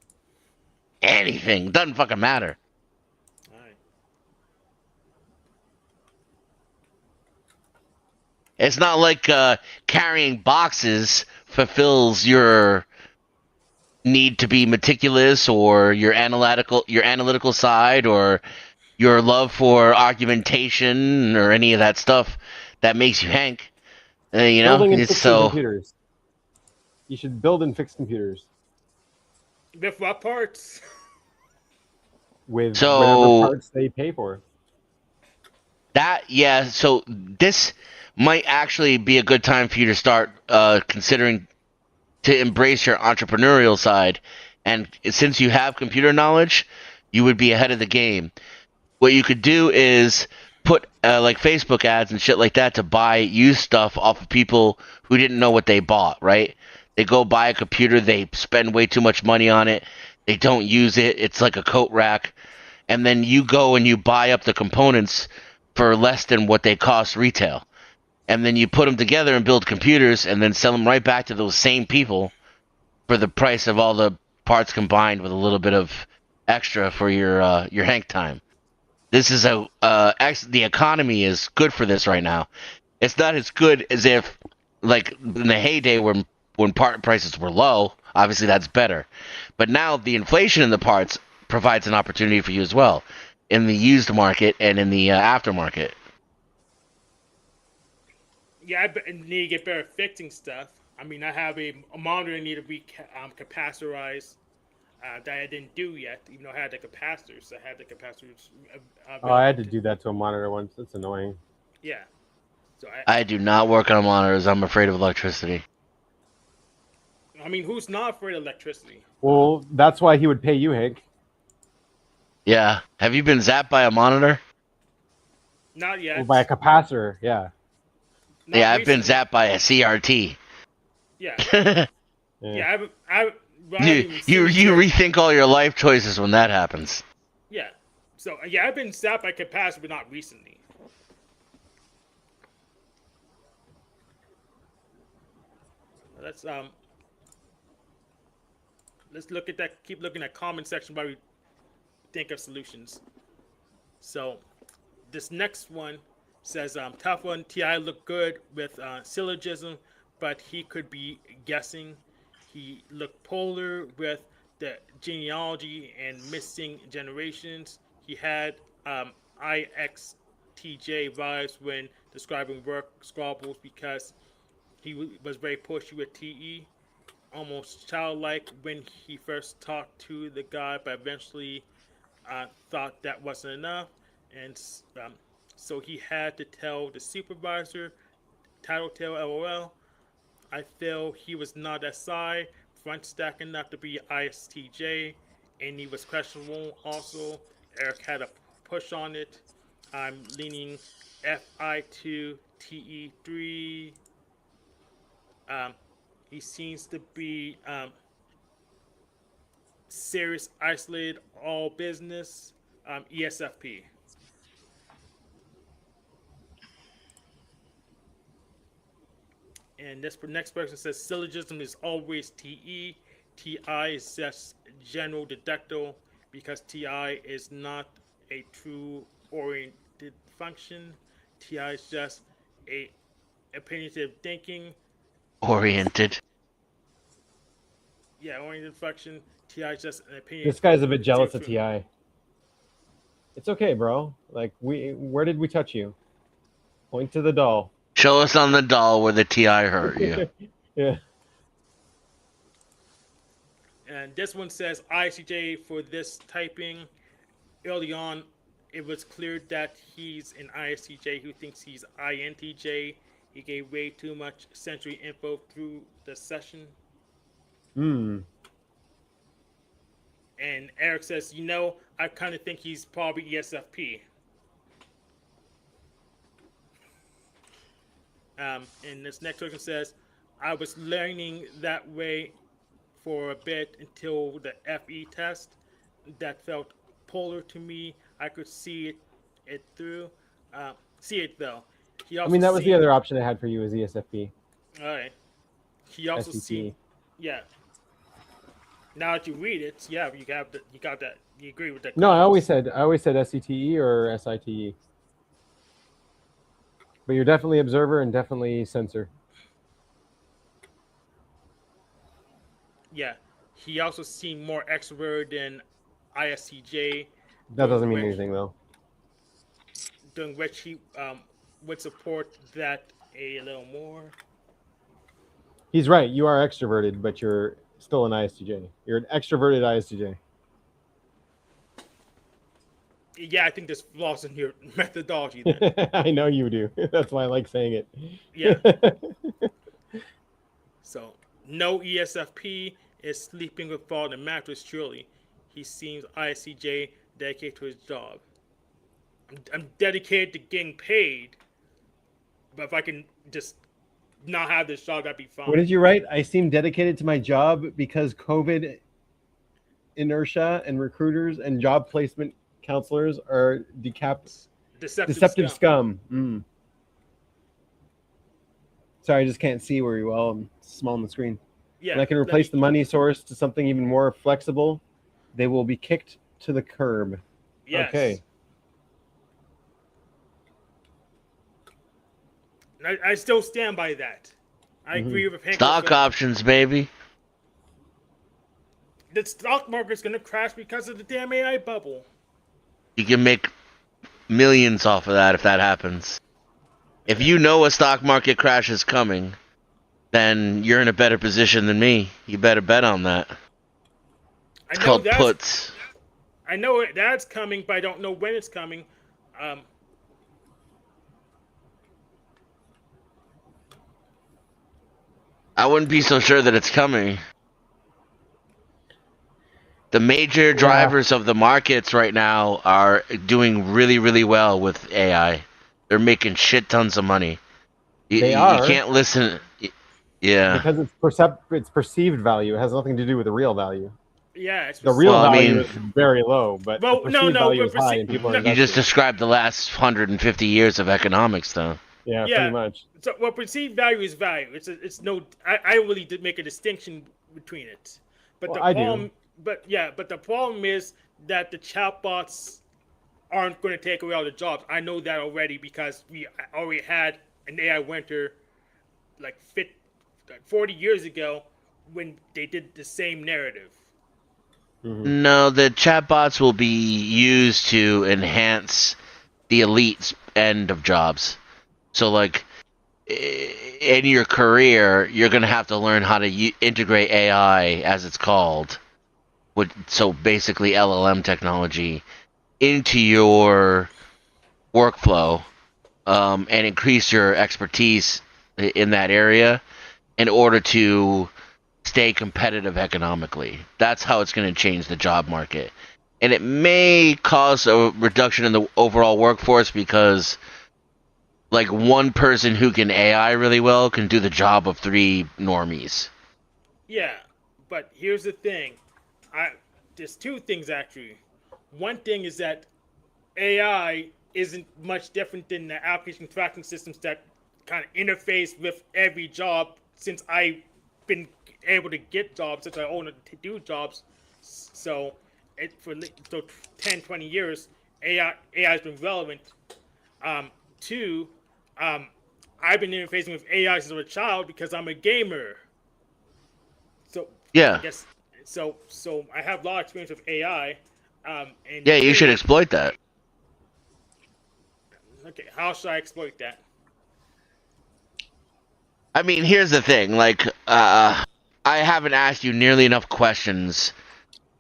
Anything. Doesn't fucking matter. Alright. It's not like carrying boxes fulfills your need to be meticulous or your analytical side or your love for argumentation or any of that stuff that makes you Hank. Building and it's fixing so computers. You should build and fix computers. With what parts? With So- whatever parts they pay for. So this might actually be a good time for you to start considering to embrace your entrepreneurial side. And since you have computer knowledge, you would be ahead of the game. What you could do is put like Facebook ads and shit like that to buy used stuff off of people who didn't know what they bought, right? They go buy a computer, they spend way too much money on it, they don't use it, it's like a coat rack, and then you go and you buy up the components for less than what they cost retail. And then you put them together and build computers and then sell them right back to those same people for the price of all the parts combined with a little bit of extra for your Hank time. This is the economy is good for this right now. It's not as good as if, like, in the heyday when part prices were low. Obviously, that's better. But now the inflation in the parts provides an opportunity for you as well in the used market and in the aftermarket. Yeah, I need to get better at fixing stuff. I mean, I have a monitor I need to be capacitorized that I didn't do yet, even though I had the capacitors. I had the capacitors Oh, I available had to do that to a monitor once. That's annoying. yeah. So I do not work on monitors. I'm afraid of electricity. I mean, who's not afraid of electricity? Well, that's why he would pay you, Hank. Yeah. Have you been zapped by a monitor? Not Well, by a yet. capacitor, yeah. Not Yeah, I've been recently. zapped by a CRT. Yeah. Yeah. Yeah, I haven't you even you seen you here. rethink all your life choices when that happens. Yeah. So yeah, I've been zapped by capacitor, but not recently. Let's let's look at that. Keep looking at comment section while we think of solutions. So this next one says tough one. Ti looked good with syllogism, but he could be guessing. He looked polar with the genealogy and missing generations. He had IXTJ vibes when describing work squabbles because he was very pushy with TE, almost childlike when he first talked to the guy, but eventually thought that wasn't enough, and so he had to tell the supervisor, Tattletale LOL. I feel he was not SI, front stack enough to be ISTJ, and he was questionable also. Eric had a push on it. I'm leaning FI2, TE3. Um, he seems to be serious, isolated, all business, ESFP. And this next person says syllogism is always TE. TI is just general deducto because TI is not a true oriented function. TI is just a opinionative thinking. Oriented. Yeah, oriented function. TI is just an opinion. This guy's a bit jealous of Ti. It's okay, bro. Like, where did we touch you? Point to the doll. Show us on the doll where the TI hurt you. Yeah. And this one says ICJ for this typing. Early on, it was clear that he's an ISTJ who thinks he's INTJ. He gave way too much sensory info through the session. Hmm. And Eric says, I kind of think he's probably ESFP. And this next person says, I was learning that way for a bit until the FE test. That felt polar to me. I could see it through. See it though. He I also mean, that was the other option I had for you as ESFP. All right. He also SCP. yeah. Now that you read it, yeah, you got that. You agree with that? No, I always said SCTE or SITE. But you're definitely observer and definitely sensor. Yeah. He also seemed more extrovert than ISTJ. That doesn't mean anything though. During which he would support that a little more. He's right. You are extroverted, but you're still an ISTJ. You're an extroverted ISTJ. Yeah, I think there's flaws in your methodology then. I know you do. That's why I like saying it. Yeah. So, no ESFP is sleeping with fall in the mattress, surely. He seems ISTJ, dedicated to his job. I'm dedicated to getting paid, but if I can just not have this job, that'd be fine. What did you write? I seem dedicated to my job because COVID inertia and recruiters and job placement counselors are deceptive scum. Mm. Sorry, I just can't see very well. I'm small on the screen. Yeah, and I can replace the money source to something even more flexible. They will be kicked to the curb. Yes. Okay. I still stand by that. I Mhm. agree with Hank. Stock options, baby. The stock market's gonna crash because of the damn AI bubble. You can make millions off of that if that happens. If you know a stock market crash is coming, then you're in a better position than me. You better bet on that. I It's know called that's puts. I know that's coming, but I don't know when it's coming. Um, I wouldn't be so sure that it's coming. The major Yeah, drivers of the markets right now are doing really, really well with AI. They're making shit tons of money. they You are can't listen. Yeah. because it's perceived value. It has nothing to do with the real value. yeah, it's The real Well, I perceived. value mean, is very low, but the Well, no, perceived no, value but is high, perceived. and people are No, you just investing. described the last 150 years of economics, though. Yeah, pretty yeah. much. So, well, perceived value is value. It's no. I really did make a distinction between it, but Well, the I do. problem, but the problem is that the chatbots aren't going to take away all the jobs. I know that already because we already had an AI winter like 40 years ago when they did the same narrative. Hmm. No, the chatbots will be used to enhance the elite's end of jobs. So, like, in your career, you're going to have to learn how to integrate AI, as it's called, so basically LLM technology, into your workflow, and increase your expertise in that area in order to stay competitive economically. That's how it's going to change the job market. And it may cause a reduction in the overall workforce because, like, one person who can AI really well can do the job of three normies. Yeah, but here's the thing. I There's two things actually. One thing is that AI isn't much different than the application tracking systems that kind of interface with every job since I've been able to get jobs, since I own to do jobs. So, so 10, 20 years, AI has been relevant. Two, um, I've been interfacing with AI since I was a child because I'm a gamer. So I Yeah. guess so I have a lot of experience with AI. And Yeah, you should three, exploit that. okay, how should I exploit that? I mean, here's the thing. Like, I haven't asked you nearly enough questions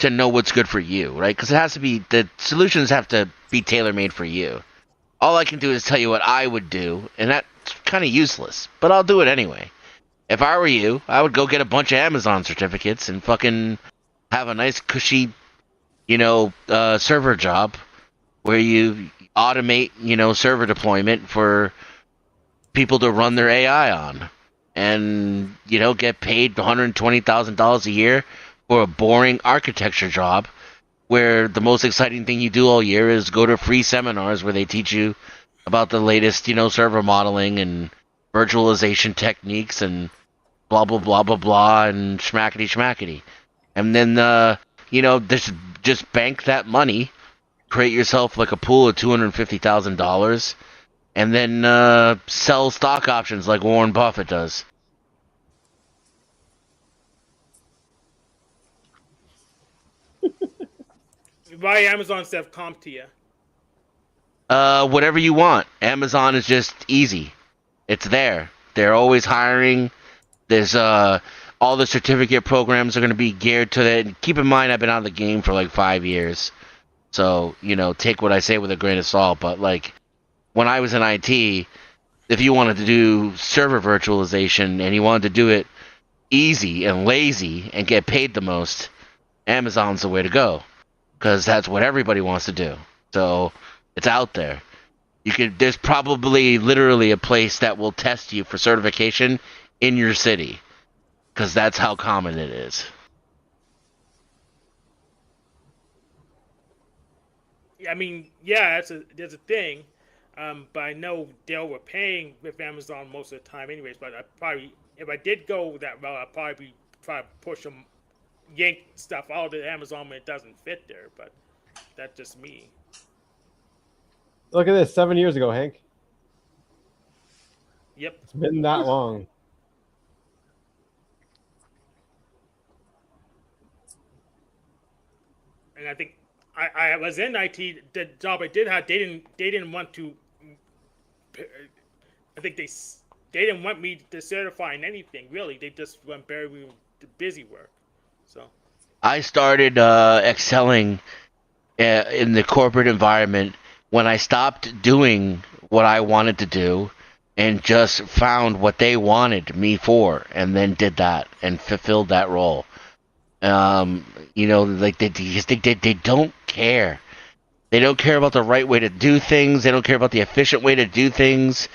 to know what's good for you, right? Because it has to be, the solutions have to be tailor made for you. All I can do is tell you what I would do, and that's kind of useless, but I'll do it anyway. If I were you, I would go get a bunch of Amazon certificates and fucking have a nice cushy, server job where you automate, server deployment for people to run their AI on, and get paid $120,000 a year for a boring architecture job where the most exciting thing you do all year is go to free seminars where they teach you about the latest, server modeling and virtualization techniques and blah blah blah blah blah and schmackety schmackety. And then just bank that money, create yourself like a pool of $250,000, and then sell stock options like Warren Buffett does. Why Amazon instead of CompTIA? Whatever you want. Amazon is just easy. It's there. They're always hiring. There's all the certificate programs are going to be geared to that. Keep in mind, I've been out of the game for like 5 years, so take what I say with a grain of salt. But like when I was in IT, if you wanted to do server virtualization and you wanted to do it easy and lazy and get paid the most, Amazon's the way to go because that's what everybody wants to do. So it's out there. There's probably literally a place that will test you for certification in your city because that's how common it is. I mean, yeah, there's a thing, but I know Dell were paying with Amazon most of the time, anyways. But I probably, if I did go that route, I'd probably try to push them, yank stuff out of Amazon when it doesn't fit there. But that's just me. Look at this. 7 years ago, Hank. Yep. It's been that long. And I think I was in IT. The job I did have, they didn't want to. I think they didn't want me to certify in anything really. They just went very busy work. So I started excelling in the corporate environment when I stopped doing what I wanted to do and just found what they wanted me for, and then did that and fulfilled that role. Like they don't care. They don't care about the right way to do things. They don't care about the efficient way to do things.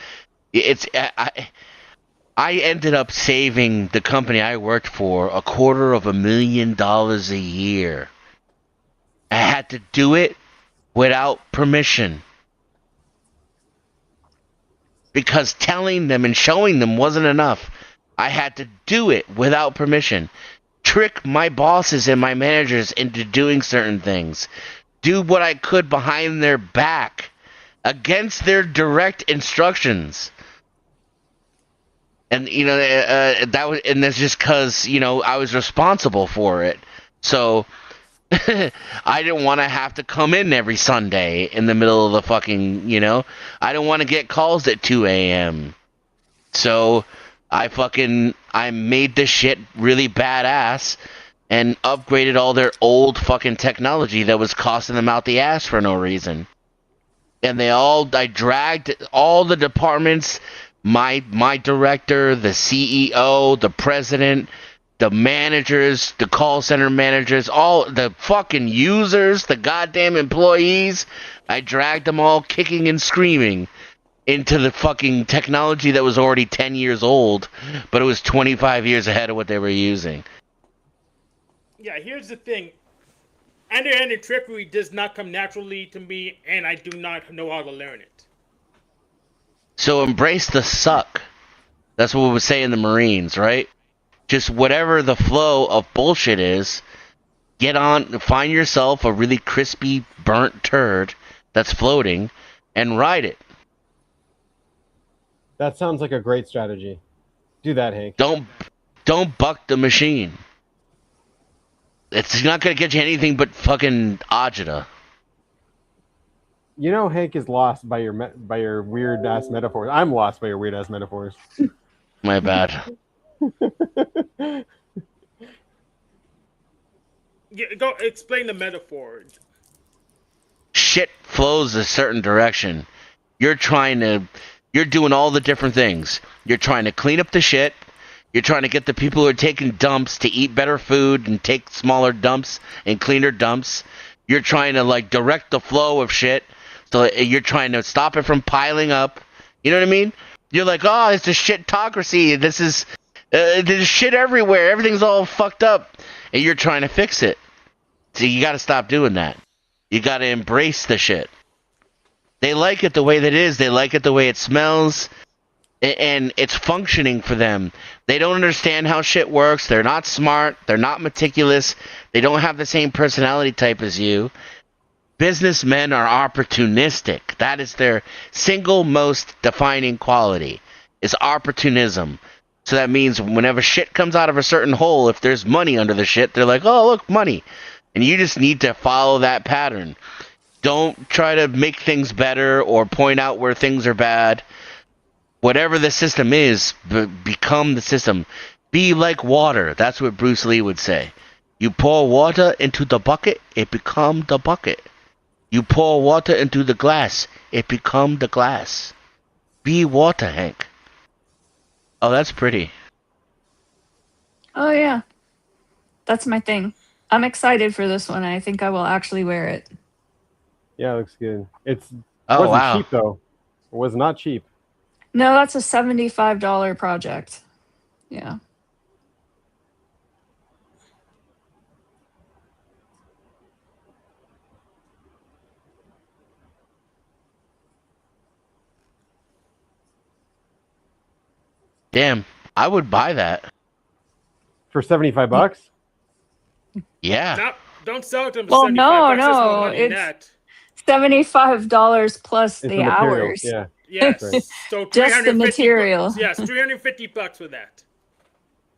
It's I ended up saving the company I worked for $250,000 a year. I had to do it without permission because telling them and showing them wasn't enough. I had to do it without permission. Trick my bosses and my managers into doing certain things. Do what I could behind their back against their direct instructions. And that's just because I was responsible for it. So I didn't want to have to come in every Sunday in the middle of the fucking, I didn't want to get calls at 2 a.m. So I made this shit really badass and upgraded all their old fucking technology that was costing them out the ass for no reason. And I dragged all the departments, my director, the CEO, the president, the managers, the call center managers, all the fucking users, the goddamn employees. I dragged them all kicking and screaming into the fucking technology that was already 10 years old, but it was 25 years ahead of what they were using. yeah, here's the thing. Underhanded trickery does not come naturally to me, and I do not know how to learn it. So embrace the suck. That's what we would say in the Marines, right? Just whatever the flow of bullshit is, find yourself a really crispy, burnt turd that's floating, and ride it. That sounds like a great strategy. Do that, Hank. Don't buck the machine. It's not gonna get you anything but fucking agita. You know, Hank is lost by your weird ass metaphors. I'm lost by your weird ass metaphors. My bad. Yeah, go explain the metaphor. Shit flows a certain direction. You're doing all the different things. You're trying to clean up the shit. You're trying to get the people who are taking dumps to eat better food and take smaller dumps and cleaner dumps. You're trying to direct the flow of shit. So you're trying to stop it from piling up. You know what I mean? You're like, oh, it's a shitocracy. There's shit everywhere. Everything's all fucked up. And you're trying to fix it. So you gotta stop doing that. You gotta embrace the shit. They like it the way that it is. They like it the way it smells. And it's functioning for them. They don't understand how shit works. They're not smart. They're not meticulous. They don't have the same personality type as you. Businessmen are opportunistic. That is their single most defining quality, is opportunism. So that means whenever shit comes out of a certain hole, if there's money under the shit, they're like, oh, look, money. And you just need to follow that pattern. Don't try to make things better or point out where things are bad. Whatever the system is, become the system. Be like water. That's what Bruce Lee would say. You pour water into the bucket, it become the bucket. You pour water into the glass, it become the glass. Be water, Hank. Oh, that's pretty. Oh yeah, that's my thing. I'm excited for this one. I think I will actually wear it. Yeah, it looks good. It Oh, wasn't wow. cheap though. It was not cheap. No, that's a $75 project. Yeah. Damn, I would buy that. For $75? Yeah. Don't sell it to them for Well, 75 no, bucks. That's no no, money it's net. $75 plus It's the the materials. hours. Yeah. Yes. Right. So Just the 350 material. bucks. Yes, $350 for that.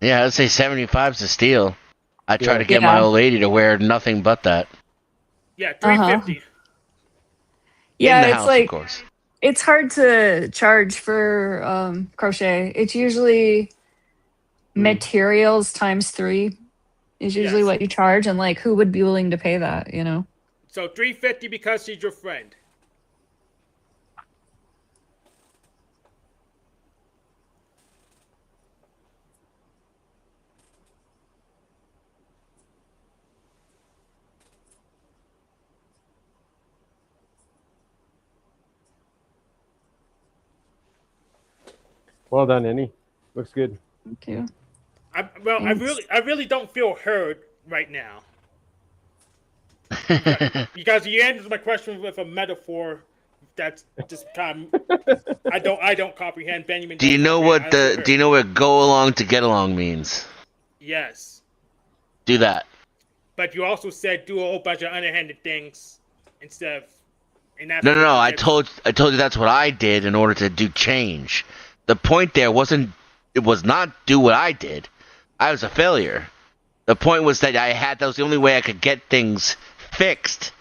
Yeah, I'd say 75's a steal. I try Yeah. to get my Yeah. old lady to wear nothing but that. Yeah, Uh-huh. 350. In Yeah, the it's house, of like course. it's hard to charge for crochet. It's usually materials times 3 is usually Yes. what you charge, and like who would be willing to pay that, you know? So 350 because she's your friend. Well done, Annie. Looks good. Thank you. I Thanks. really don't feel heard right now. Because you answered my question with a metaphor that's just kind of, I don't comprehend. Benjamin Do you don't know comprehend. what I don't feel the heard. do you know what go along to get along means? Yes. Do that. But you also said do a whole bunch of underhanded things instead of, and that's No, no, what no. you I did. told you that's what I did in order to do change. The point there wasn't it was not do what I did. I was a failure. The point was that that was the only way I could get things fixed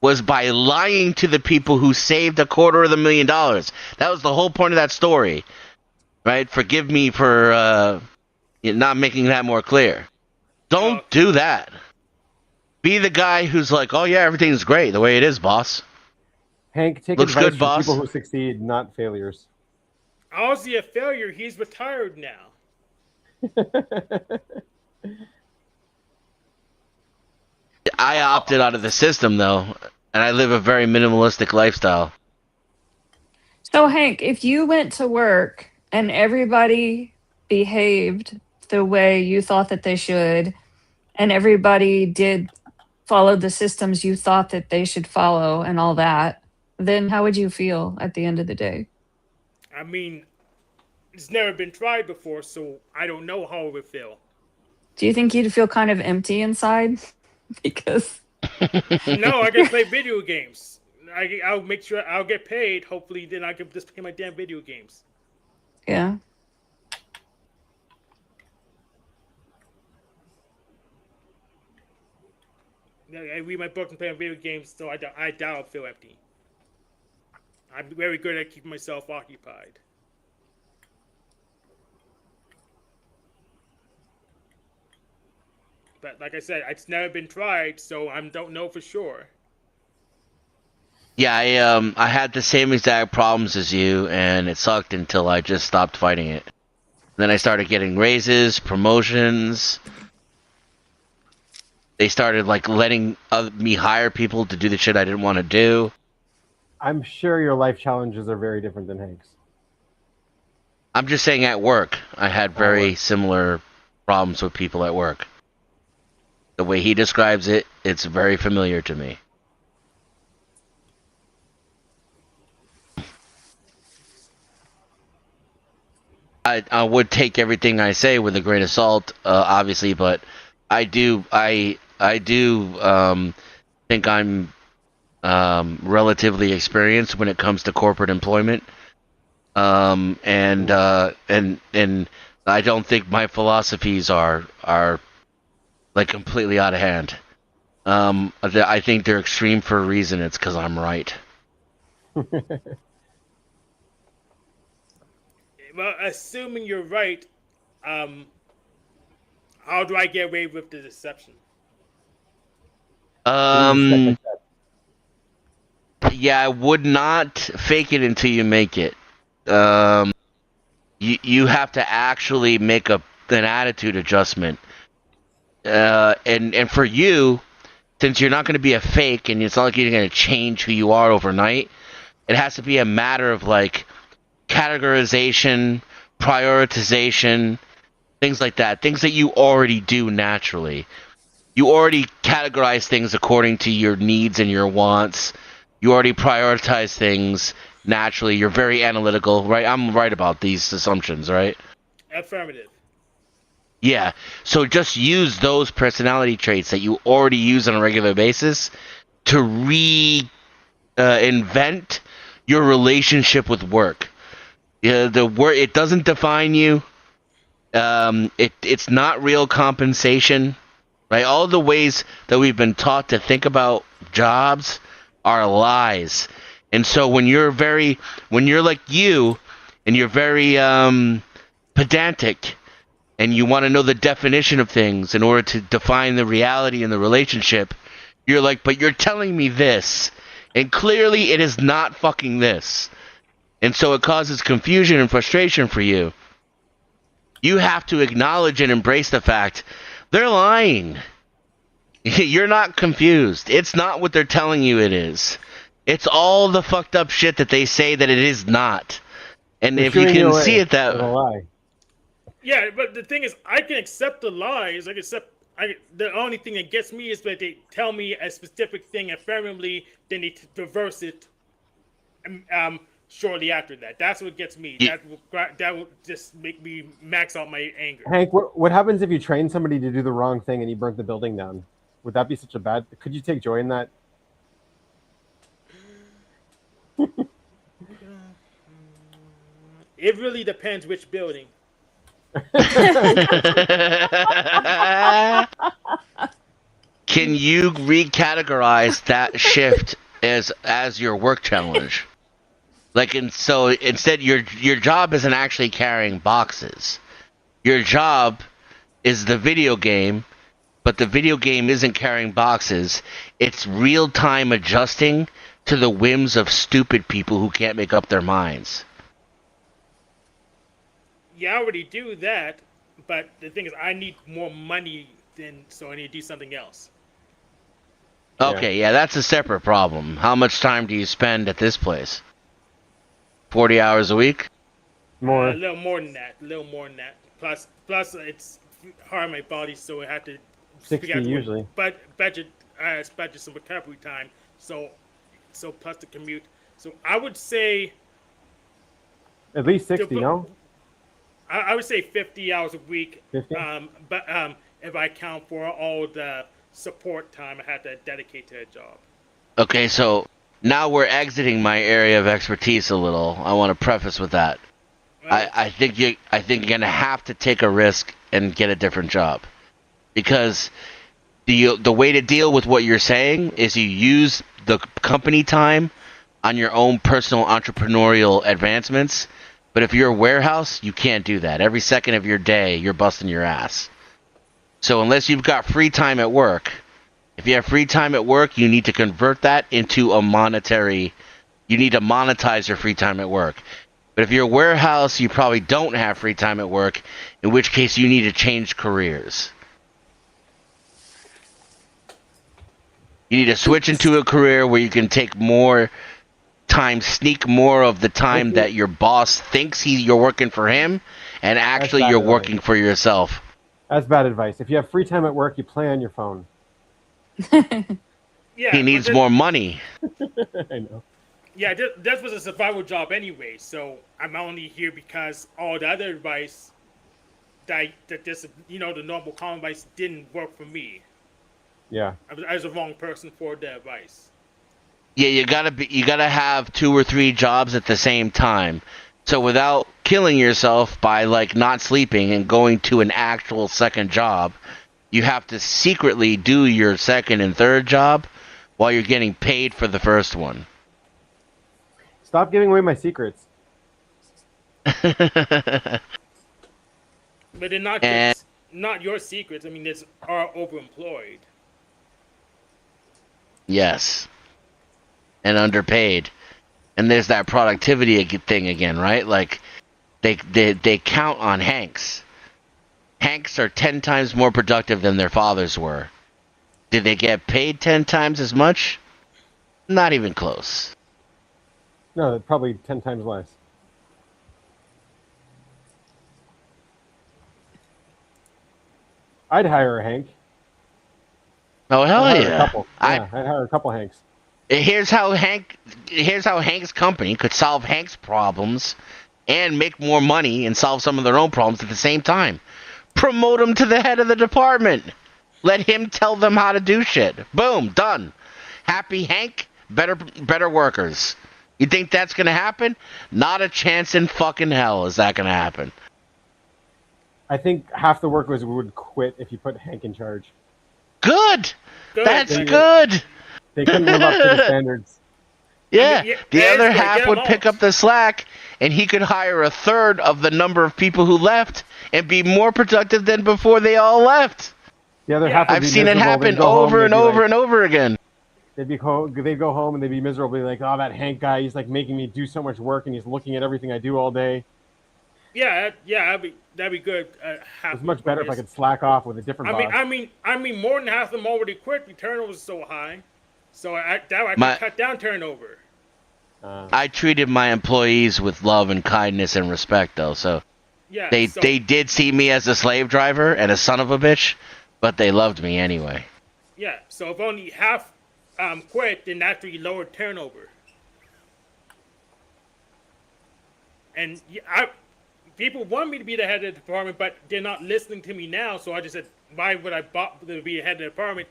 was by lying to the people who saved $250,000. That was the whole point of that story. Right? Forgive me for not making that more clear. Don't Okay. do that. Be the guy who's like, "Oh yeah, everything's great the way it is, boss." Hank, take Looks advice good, from boss. people who succeed, not failures. How's he a failure? He's retired now. I opted out of the system though, and I live a very minimalistic lifestyle. So Hank, if you went to work and everybody behaved the way you thought that they should, and everybody did follow the systems you thought that they should follow and all that, then how would you feel at the end of the day? I mean, it's never been tried before, so I don't know how it would feel. Do you think you'd feel kind of empty inside? Because No, I can play video games. I'll make sure I'll get paid. Hopefully, then I can just play my damn video games. yeah. I read my book and play video games, so I doubt I'll feel empty. I'm very good at keeping myself occupied. But like I said, it's never been tried, so I don't know for sure. Yeah, I had the same exact problems as you, and it sucked until I just stopped fighting it. Then I started getting raises, promotions. They started like letting me hire people to do the shit I didn't want to do. I'm sure your life challenges are very different than Hank's. I'm just saying at work, I had very similar problems with people at work. The way he describes it, it's very familiar to me. I would take everything I say with a grain of salt, obviously, but I do think I'm relatively experienced when it comes to corporate employment, and I don't think my philosophies are like completely out of hand. I think they're extreme for a reason. It's because I'm right. Well, assuming you're right, how do I get away with the deception? Yeah, I would not fake it until you make it. You have to actually make an attitude adjustment. And for you, since you're not going to be a fake, and it's not like you're going to change who you are overnight, it has to be a matter of like categorization, prioritization, things like that. Things that you already do naturally. You already categorize things according to your needs and your wants. You already prioritize things naturally. You're very analytical, right? I'm right about these assumptions, right? Affirmative. Yeah. So just use those personality traits that you already use on a regular basis to invent your relationship with work. Yeah, the work, it doesn't define you. It's not real compensation, right? All the ways that we've been taught to think about jobs are lies. And so when you're like you, and you're very pedantic, and you want to know the definition of things in order to define the reality in the relationship, you're like, but you're telling me this, and clearly it is not fucking this. And so it causes confusion and frustration for you. You have to acknowledge and embrace the fact they're lying. You're not confused. It's not what they're telling you it is. It's all the fucked up shit that they say that it is not. And They're if you shooing can away see it that with a lie. Yeah, but the thing is, I can accept the lies. The only thing that gets me is that they tell me a specific thing ephemerally, then they reverse it. Shortly after that, that's what gets me. Yeah. That will just make me max out my anger. Hank, what happens if you train somebody to do the wrong thing and you burnt the building down? Would that be such a bad? Could you take joy in that? It really depends which building. Can you recategorize that shift as your work challenge? Like, and so instead, your job isn't actually carrying boxes. Your job is the video game, but the video game isn't carrying boxes. It's real time adjusting to the whims of stupid people who can't make up their minds. Yeah, I already do that, but the thing is, I need more money so I need to do something else. Okay, yeah, that's a separate problem. How much time do you spend at this place? 40 hours a week? More. A little more than that. Plus, it's hard on my body, so I have to 60 usually. But budget some recovery time. So plus the commute. So I would say At least 60, no? I would say 50 hours a week. 50? But if I count for all the support time I had to dedicate to a job. Okay, so now we're exiting my area of expertise a little. I want to preface with that. Right? I think you're gonna have to take a risk and get a different job, because the way to deal with what you're saying is you use the company time on your own personal entrepreneurial advancements. But if you're a warehouse, you can't do that. Every second of your day, you're busting your ass. So unless you've got free time at work, if you have free time at work, you need to convert that into a monetary. You need to monetize your free time at work. But if you're a warehouse, you probably don't have free time at work, in which case you need to change careers. You need to switch into a career where you can take more time, sneak more of the time that your boss thinks you're working for him, and actually you're working for yourself. That's bad advice. If you have free time at work, you play on your phone. Yeah, He needs more money. I know. Yeah, that was a survival job anyway. So I'm only here because all the other advice the normal common advice didn't work for me. Yeah. I was the wrong person for the advice. Yeah, you gotta have 2 or 3 jobs at the same time. So without killing yourself by like not sleeping and going to an actual second job, you have to secretly do your second and third job while you're getting paid for the first one. Stop giving away my secrets. But they're not not your secrets. I mean, they are overemployed. Yes. And underpaid. And there's that productivity thing again, right? Like, they count on Hanks. Hanks are 10 times more productive than their fathers were. Did they get paid 10 times as much? Not even close. No, probably 10 times less. I'd hire a Hank. Oh, hell I'd hire yeah. a couple. I'd hire a couple Hanks. Here's how Hank's company could solve Hank's problems and make more money and solve some of their own problems at the same time. Promote him to the head of the department. Let him tell them how to do shit. Boom, done. Happy Hank, better workers. You think that's gonna happen? Not a chance in fucking hell is that gonna happen. I think half the workers would quit if you put Hank in charge. Good. Good. That's Like, good. They couldn't live up to the standards. Yeah, yeah, the that is other good. half Get 'em would pick out. up the slack, and he could hire a third of the number of people who left and be more productive than before they all left. The other Yeah. half would I've be seen it miserable. happen They'd go home. over They'd and be over like, and over again. they'd go home and they'd be miserable. Like, oh, that Hank guy, he's like making me do so much work, and he's looking at everything I do all day. Yeah, that'd be good. Half It's much better if I could slack off with a different boss. I mean, more than half of them already quit. The turnover was so high, so I could My- cut down turnover. I treated my employees with love and kindness and respect, though, so Yeah, they did see me as a slave driver and a son of a bitch, but they loved me anyway. yeah. So if only half quit, then that's really lower turnover. And people want me to be the head of the department, but they're not listening to me now. So I just said, why would I bother to be the head of the department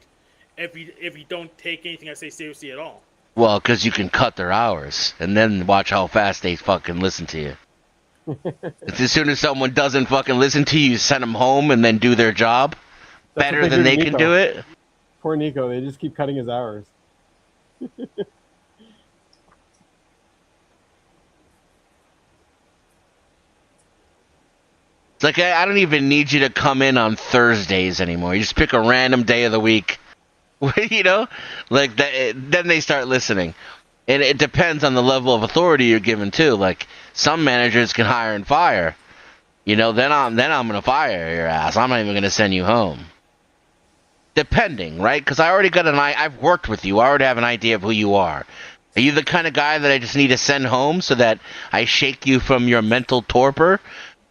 if you don't take anything I say seriously at all? Well, because you can cut their hours, and then watch how fast they fucking listen to you. As soon as someone doesn't fucking listen to you, you send them home and then do their job That's better what than do they to can Nico. do it. Poor Nico. They just keep cutting his hours. It's like, I don't even need you to come in on Thursdays anymore. You just pick a random day of the week. You know? Like, then they start listening. And it depends on the level of authority you're given, too. Like, some managers can hire and fire. You know, then I'm going to fire your ass. I'm not even going to send you home. Depending, right? Because I already got I've worked with you. I already have an idea of who you are. Are you the kind of guy that I just need to send home so that I shake you from your mental torpor?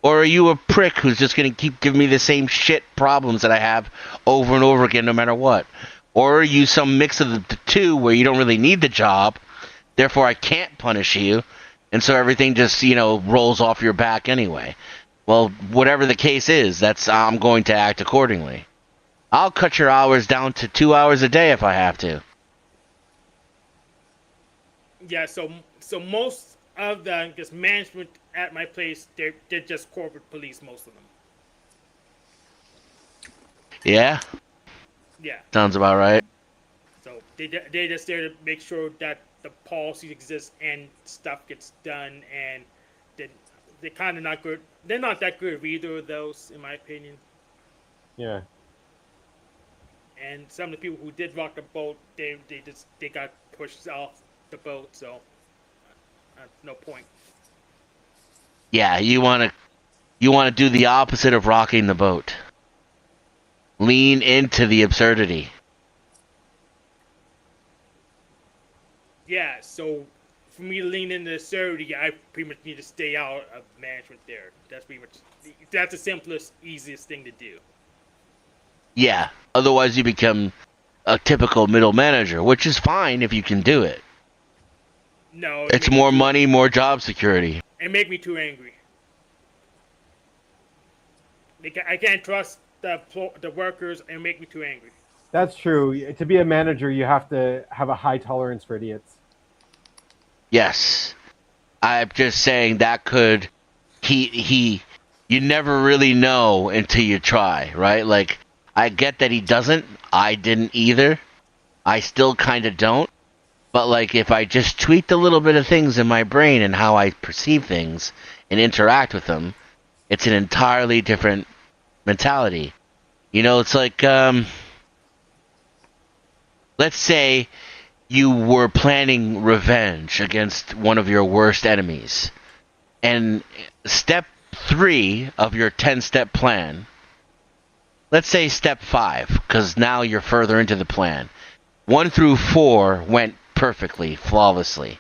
Or are you a prick who's just going to keep giving me the same shit problems that I have over and over again no matter what? Or are you some mix of the two where you don't really need the job, therefore I can't punish you, and so everything just, rolls off your back anyway? Well, whatever the case is, I'm going to act accordingly. I'll cut your hours down to 2 hours a day if I have to. Yeah, so most of the management at my place, they're just corporate police, most of them. Yeah? Yeah. Sounds about right. So they just there to make sure that the policies exist and stuff gets done, and they're kind of not good. They're not that good of either of those, in my opinion. Yeah. And some of the people who did rock the boat, they got pushed off the boat, so no point. Yeah, you want to do the opposite of rocking the boat. Lean into the absurdity. Yeah, so for me to lean into absurdity, I pretty much need to stay out of management there. That's the simplest, easiest thing to do. Yeah, otherwise you become a typical middle manager, which is fine if you can do it. No, It's more money, more job security. It make me too angry. I can't trust the workers, and make me too angry. That's true. To be a manager, you have to have a high tolerance for idiots. Yes. I'm just saying that could you never really know until you try, right? Like, I get that he doesn't. I didn't either. I still kind of don't. But, like, if I just tweaked a little bit of things in my brain and how I perceive things and interact with them, it's an entirely different mentality. It's like, let's say you were planning revenge against one of your worst enemies. And step 3 of your 10-step plan, let's say step 5, because now you're further into the plan. 1 through 4 went perfectly, flawlessly.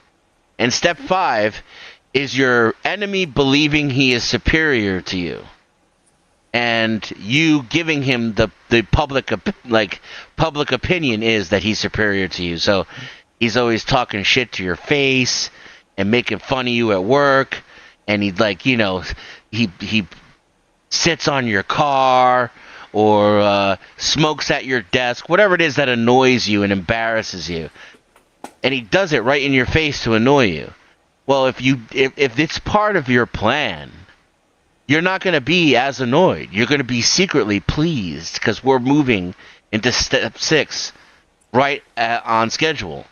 And step 5 is your enemy believing he is superior to you. And you giving him the public opinion is that he's superior to you. So he's always talking shit to your face and making fun of you at work. And he sits on your car or smokes at your desk, whatever it is that annoys you and embarrasses you. And he does it right in your face to annoy you. Well, if it's part of your plan, you're not going to be as annoyed. You're going to be secretly pleased because we're moving into step 6 right on schedule.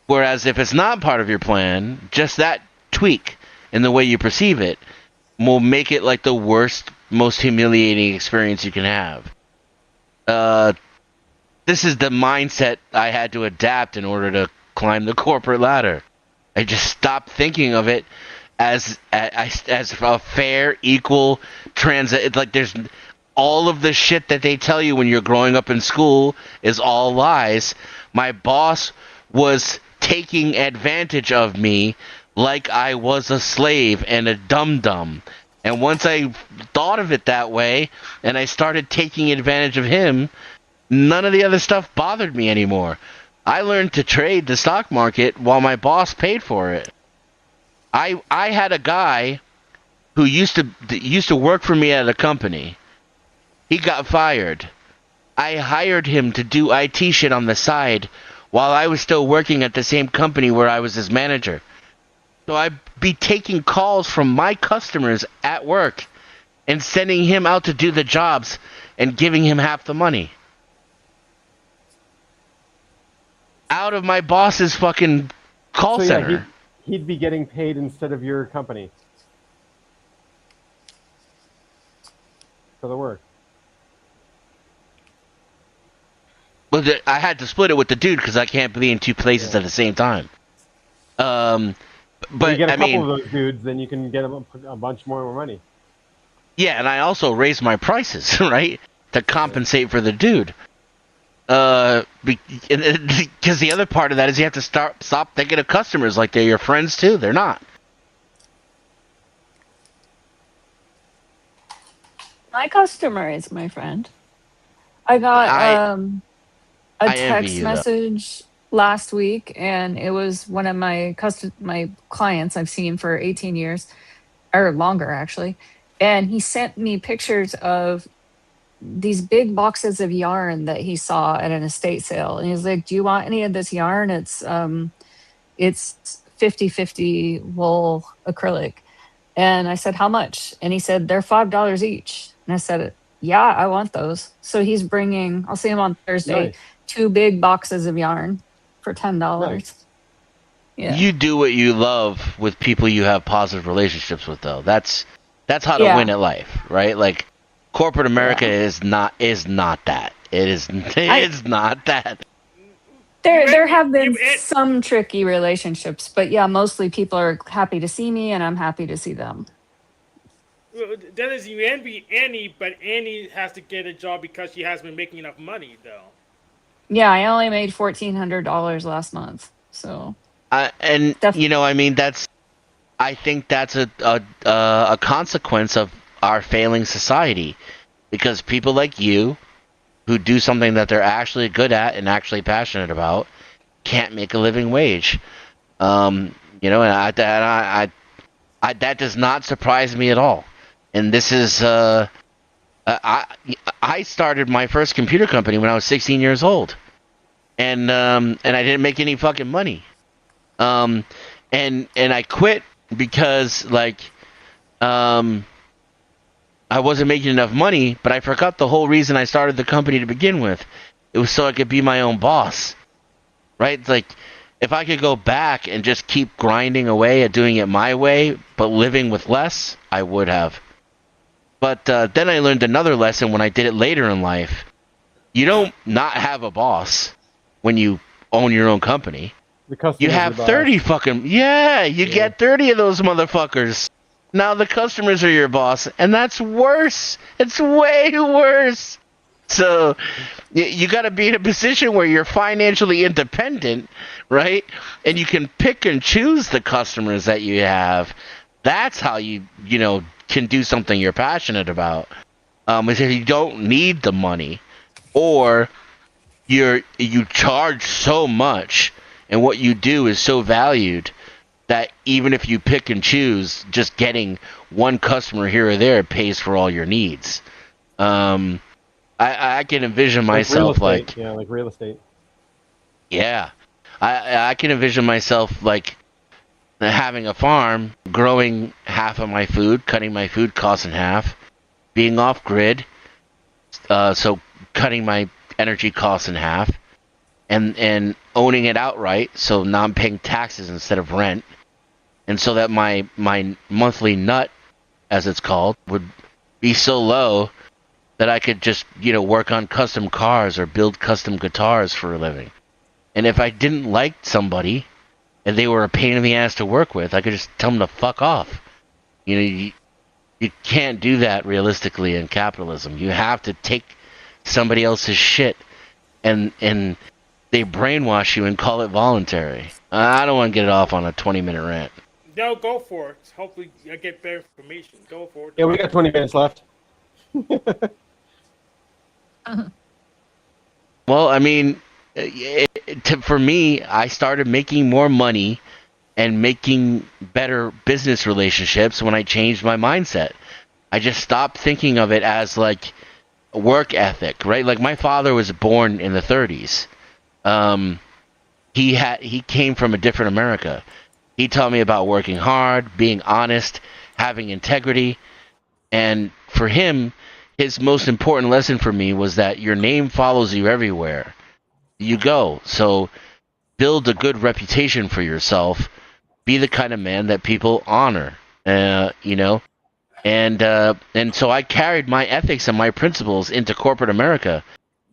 Whereas if it's not part of your plan, just that tweak in the way you perceive it will make it like the worst, most humiliating experience you can have. This is the mindset I had to adapt in order to climb the corporate ladder. I just stopped thinking of it as a fair, equal transit. Like there's all of the shit that they tell you when you're growing up in school is all lies. My boss was taking advantage of me like I was a slave and a dum-dum. And once I thought of it that way and I started taking advantage of him, none of the other stuff bothered me anymore. I learned to trade the stock market while my boss paid for it. I had a guy who used to work for me at a company. He got fired. I hired him to do IT shit on the side while I was still working at the same company where I was his manager. So I'd be taking calls from my customers at work and sending him out to do the jobs and giving him half the money. Out of my boss's fucking call center. He'd be getting paid instead of your company for the work. Well, I had to split it with the dude because I can't be in two places at the same time. But you get a couple of those dudes, then you can get a bunch more money. Yeah, and I also raised my prices, right, to compensate for the dude. Because the other part of that is you have to stop thinking of customers like they're your friends too. They're not. My customer is my friend. I got a text message last week, and it was one of my clients I've seen for 18 years or longer actually, and he sent me pictures of these big boxes of yarn that he saw at an estate sale, and he's like, do you want any of this yarn? It's 50-50 wool acrylic. And I said, how much? And he said, they're $5 each. And I said, yeah, I want those. So he's bringing, I'll see him on Thursday, Nice. 2 big boxes of yarn for $10. Nice. Yeah. You do what you love with people you have positive relationships with, though. That's how to win at life, right? Like corporate America is not that. It's not that. There have been some tricky relationships, but yeah, mostly people are happy to see me and I'm happy to see them. Dennis, you envy Annie, but Annie has to get a job because she hasn't been making enough money, though. Yeah, I only made $1,400 last month, so. And you know, I mean, I think that's a consequence of our failing society, because people like you, who do something that they're actually good at and actually passionate about, can't make a living wage. You know, and that does not surprise me at all. And this is I started my first computer company when I was 16 years old, and I didn't make any fucking money. And I quit because I wasn't making enough money, but I forgot the whole reason I started the company to begin with. It was so I could be my own boss, right? Like, if I could go back and just keep grinding away at doing it my way, but living with less, I would have. But then I learned another lesson when I did it later in life. You don't not have a boss when you own your own company. You have 30 fucking... Yeah, you get 30 of those motherfuckers. Now the customers are your boss, and that's worse. It's way worse. So you got to be in a position where you're financially independent, right? And you can pick and choose the customers that you have. That's how you can do something you're passionate about. Is if you don't need the money, or you charge so much, and what you do is so valued that even if you pick and choose, just getting one customer here or there pays for all your needs. I can envision myself like real estate. Yeah, I can envision myself like having a farm, growing half of my food, cutting my food costs in half, being off grid, so cutting my energy costs in half, and owning it outright, so now I'm paying taxes instead of rent, and so that my monthly nut, as it's called, would be so low that I could just work on custom cars or build custom guitars for a living. And if I didn't like somebody and they were a pain in the ass to work with, I could just tell them to fuck off. You can't do that realistically in capitalism. You have to take somebody else's shit and they brainwash you and call it voluntary. I don't want to get it off on a 20-minute rant. No, go for it. Hopefully, I get better information. Go for it. Yeah, we got 20 minutes left. Well, I mean, for me, I started making more money and making better business relationships when I changed my mindset. I just stopped thinking of it as like work ethic, right? Like my father was born in the 30s. He came from a different America. He taught me about working hard, being honest, having integrity, and for him, his most important lesson for me was that your name follows you everywhere you go. So build a good reputation for yourself. Be the kind of man that people honor. And so I carried my ethics and my principles into corporate America,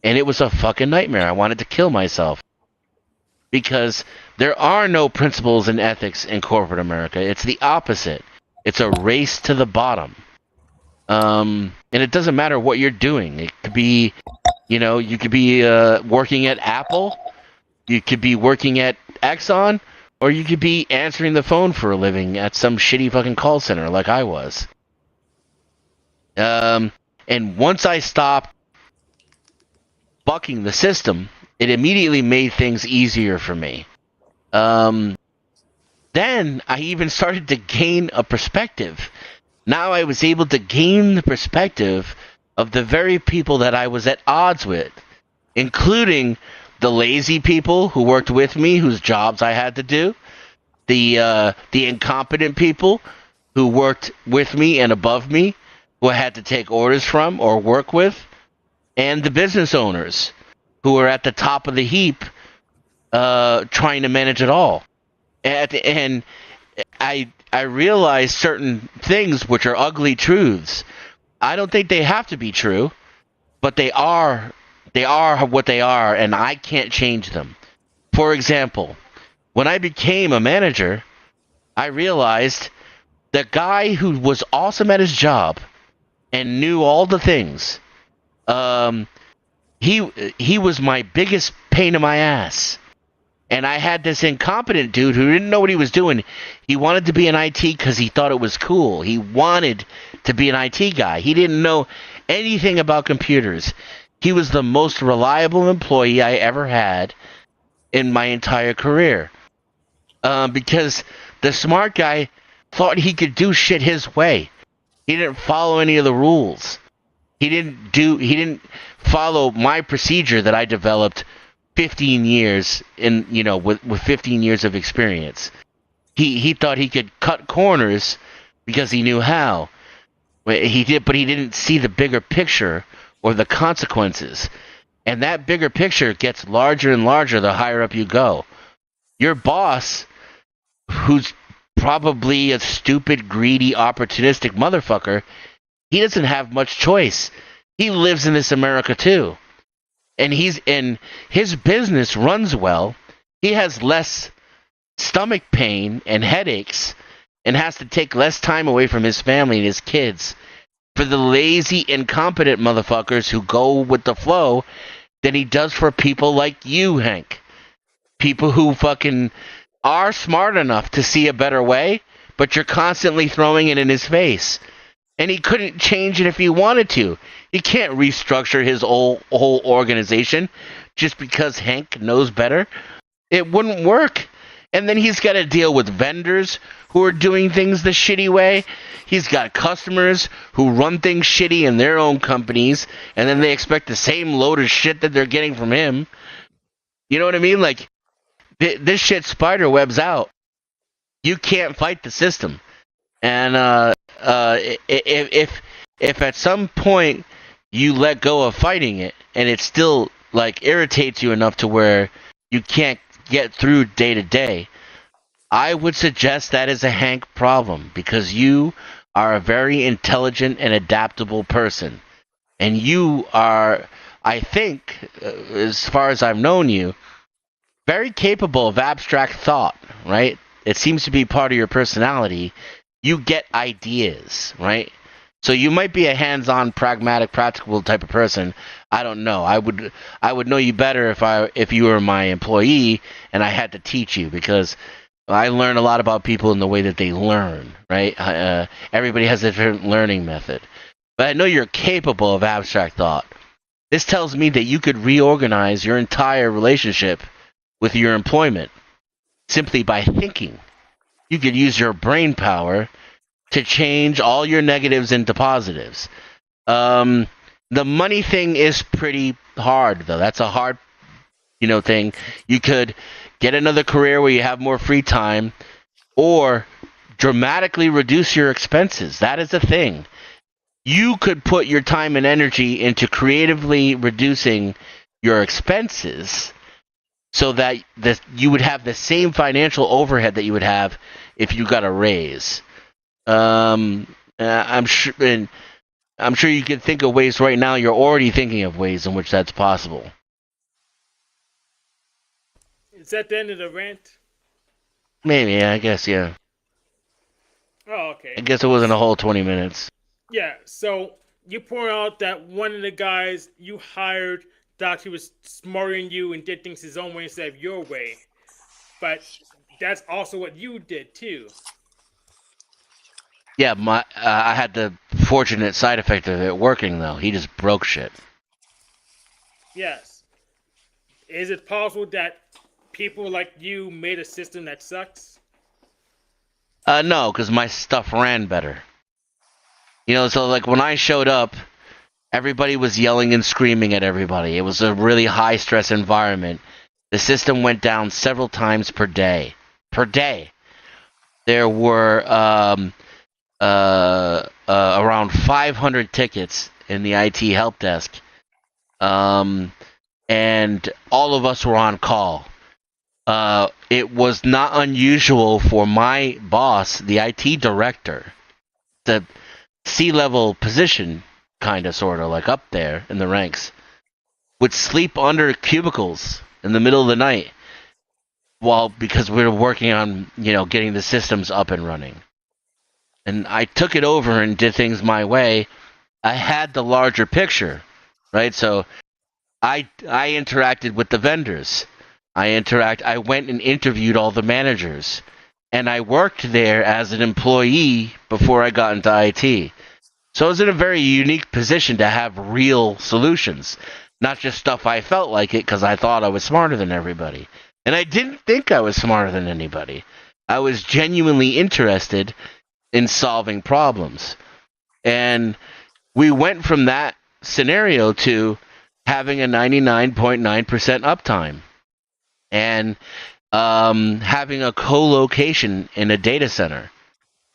and it was a fucking nightmare. I wanted to kill myself because there are no principles and ethics in corporate America. It's the opposite. It's a race to the bottom. And it doesn't matter what you're doing. It could be, you could be working at Apple, you could be working at Exxon, or you could be answering the phone for a living at some shitty fucking call center like I was. And once I stopped bucking the system, it immediately made things easier for me. Then I even started to gain a perspective. Now I was able to gain the perspective of the very people that I was at odds with, including the lazy people who worked with me, whose jobs I had to do, the incompetent people who worked with me and above me, who I had to take orders from or work with, and the business owners who were at the top of the heap trying to manage it all. And I realized certain things which are ugly truths. I don't think they have to be true, but they are what they are, and I can't change them. For example, when I became a manager, I realized the guy who was awesome at his job and knew all the things, he was my biggest pain in my ass. And I had this incompetent dude who didn't know what he was doing. He wanted to be an IT because he thought it was cool. He wanted to be an IT guy. He didn't know anything about computers. He was the most reliable employee I ever had in my entire career. Because the smart guy thought he could do shit his way. He didn't follow any of the rules. He didn't follow my procedure that I developed 15 years with 15 years of experience. He thought he could cut corners because he knew how. But he didn't see the bigger picture or the consequences. And that bigger picture gets larger and larger the higher up you go. Your boss, who's probably a stupid, greedy, opportunistic motherfucker, he doesn't have much choice. He lives in this America too. And his business runs well. He has less stomach pain and headaches and has to take less time away from his family and his kids for the lazy, incompetent motherfuckers who go with the flow than he does for people like you, Hank. People who fucking are smart enough to see a better way, but you're constantly throwing it in his face. And he couldn't change it if he wanted to. He can't restructure his whole organization just because Hank knows better. It wouldn't work. And then he's got to deal with vendors who are doing things the shitty way. He's got customers who run things shitty in their own companies, and then they expect the same load of shit that they're getting from him. You know what I mean? Like, this shit spider webs out. You can't fight the system. And if at some point you let go of fighting it, and it still like irritates you enough to where you can't get through day to day, I would suggest that is a Hank problem, because you are a very intelligent and adaptable person, and you are, I think, as far as I've known you, very capable of abstract thought, right? It seems to be part of your personality. You get ideas, right? So you might be a hands-on, pragmatic, practical type of person. I don't know. I would know you better if you were my employee and I had to teach you, because I learn a lot about people in the way that they learn, right? Everybody has a different learning method. But I know you're capable of abstract thought. This tells me that you could reorganize your entire relationship with your employment simply by thinking. You could use your brain power to change all your negatives into positives. Um, the money thing is pretty hard, though. That's a hard, thing. You could get another career where you have more free time, or dramatically reduce your expenses. That is a thing. You could put your time and energy into creatively reducing your expenses, so that you would have the same financial overhead that you would have if you got a raise. I'm sure, and I'm sure you can think of ways right now. You're already thinking of ways in which that's possible. Is that the end of the rant? Maybe, yeah, I guess, yeah. Oh, I okay. guess it wasn't a whole 20 minutes. Yeah, so you point out that one of the guys you hired thought he was smarter than you and did things his own way instead of your way. But that's also what you did too. Yeah, I had the fortunate side effect of it working, though. He just broke shit. Yes. Is it possible that people like you made a system that sucks? No, because my stuff ran better. So like when I showed up, everybody was yelling and screaming at everybody. It was a really high stress environment. The system went down several times per day. Per day. There were around 500 tickets in the IT help desk, and all of us were on call. It was not unusual for my boss, the IT director, the C-level position, kind of, sort of, like up there in the ranks, would sleep under cubicles in the middle of the night, because we were working on, getting the systems up and running. And I took it over and did things my way. I had the larger picture, right? So I interacted with the vendors. I went and interviewed all the managers, and I worked there as an employee before I got into IT. So I was in a very unique position to have real solutions, not just stuff I felt like it because I thought I was smarter than everybody. And I didn't think I was smarter than anybody. I was genuinely interested in solving problems. And we went from that scenario to having a 99.9% uptime, and having a co-location in a data center.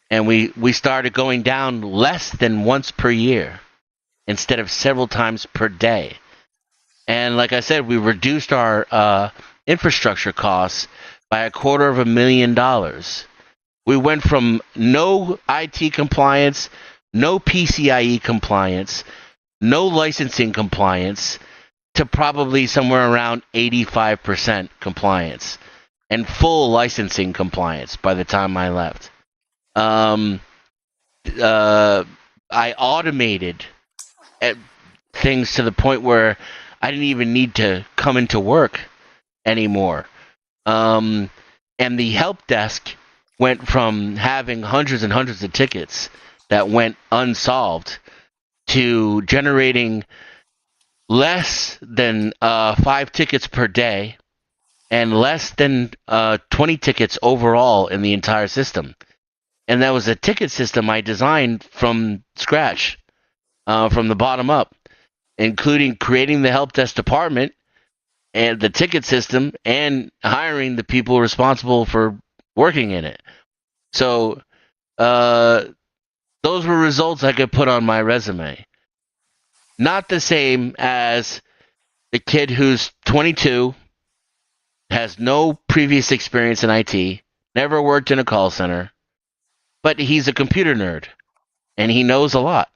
And we started going down less than once per year instead of several times per day. And like I said, we reduced our infrastructure costs by $250,000. We went from no IT compliance, no PCIe compliance, no licensing compliance, to probably somewhere around 85% compliance and full licensing compliance by the time I left. Um, I automated things to the point where I didn't even need to come into work anymore. And the help desk went from having hundreds and hundreds of tickets that went unsolved to generating less than 5 tickets per day and less than 20 tickets overall in the entire system. And that was a ticket system I designed from scratch, from the bottom up, including creating the help desk department and the ticket system and hiring the people responsible for working in it. So those were results I could put on my resume. Not the same as the kid who's 22, has no previous experience in IT, never worked in a call center, but he's a computer nerd and he knows a lot.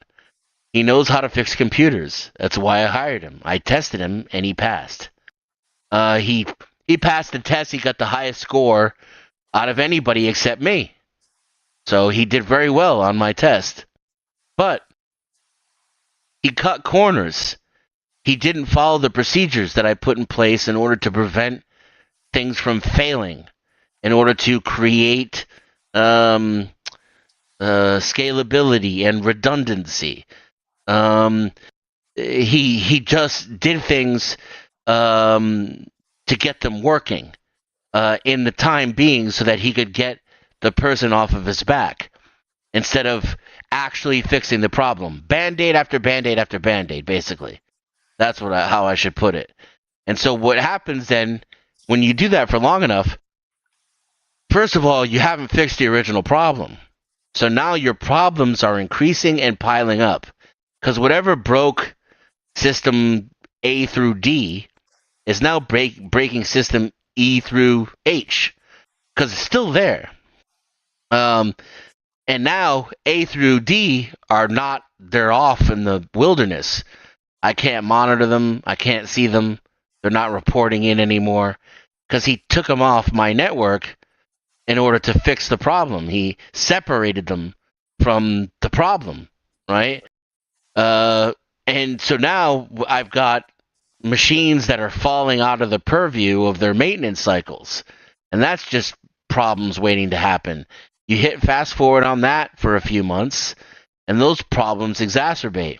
He knows how to fix computers. That's why I hired him. I tested him and he passed. He passed the test. He got the highest score out of anybody except me. So he did very well on my test. But he cut corners. He didn't follow the procedures that I put in place in order to prevent things from failing, in order to create scalability and redundancy. He just did things to get them working in the time being, so that he could get the person off of his back instead of actually fixing the problem. Band-aid after band-aid after band-aid, basically. That's how I should put it. And so what happens then, when you do that for long enough, first of all, you haven't fixed the original problem. So now your problems are increasing and piling up. Because whatever broke system A through D is now breaking system E through H. Because it's still there. And now A through D they're off in the wilderness. I can't monitor them. I can't see them. They're not reporting in anymore. Because he took them off my network in order to fix the problem. He separated them from the problem, right? And so now I've got machines that are falling out of the purview of their maintenance cycles. And that's just problems waiting to happen. You hit fast forward on that for a few months, and those problems exacerbate.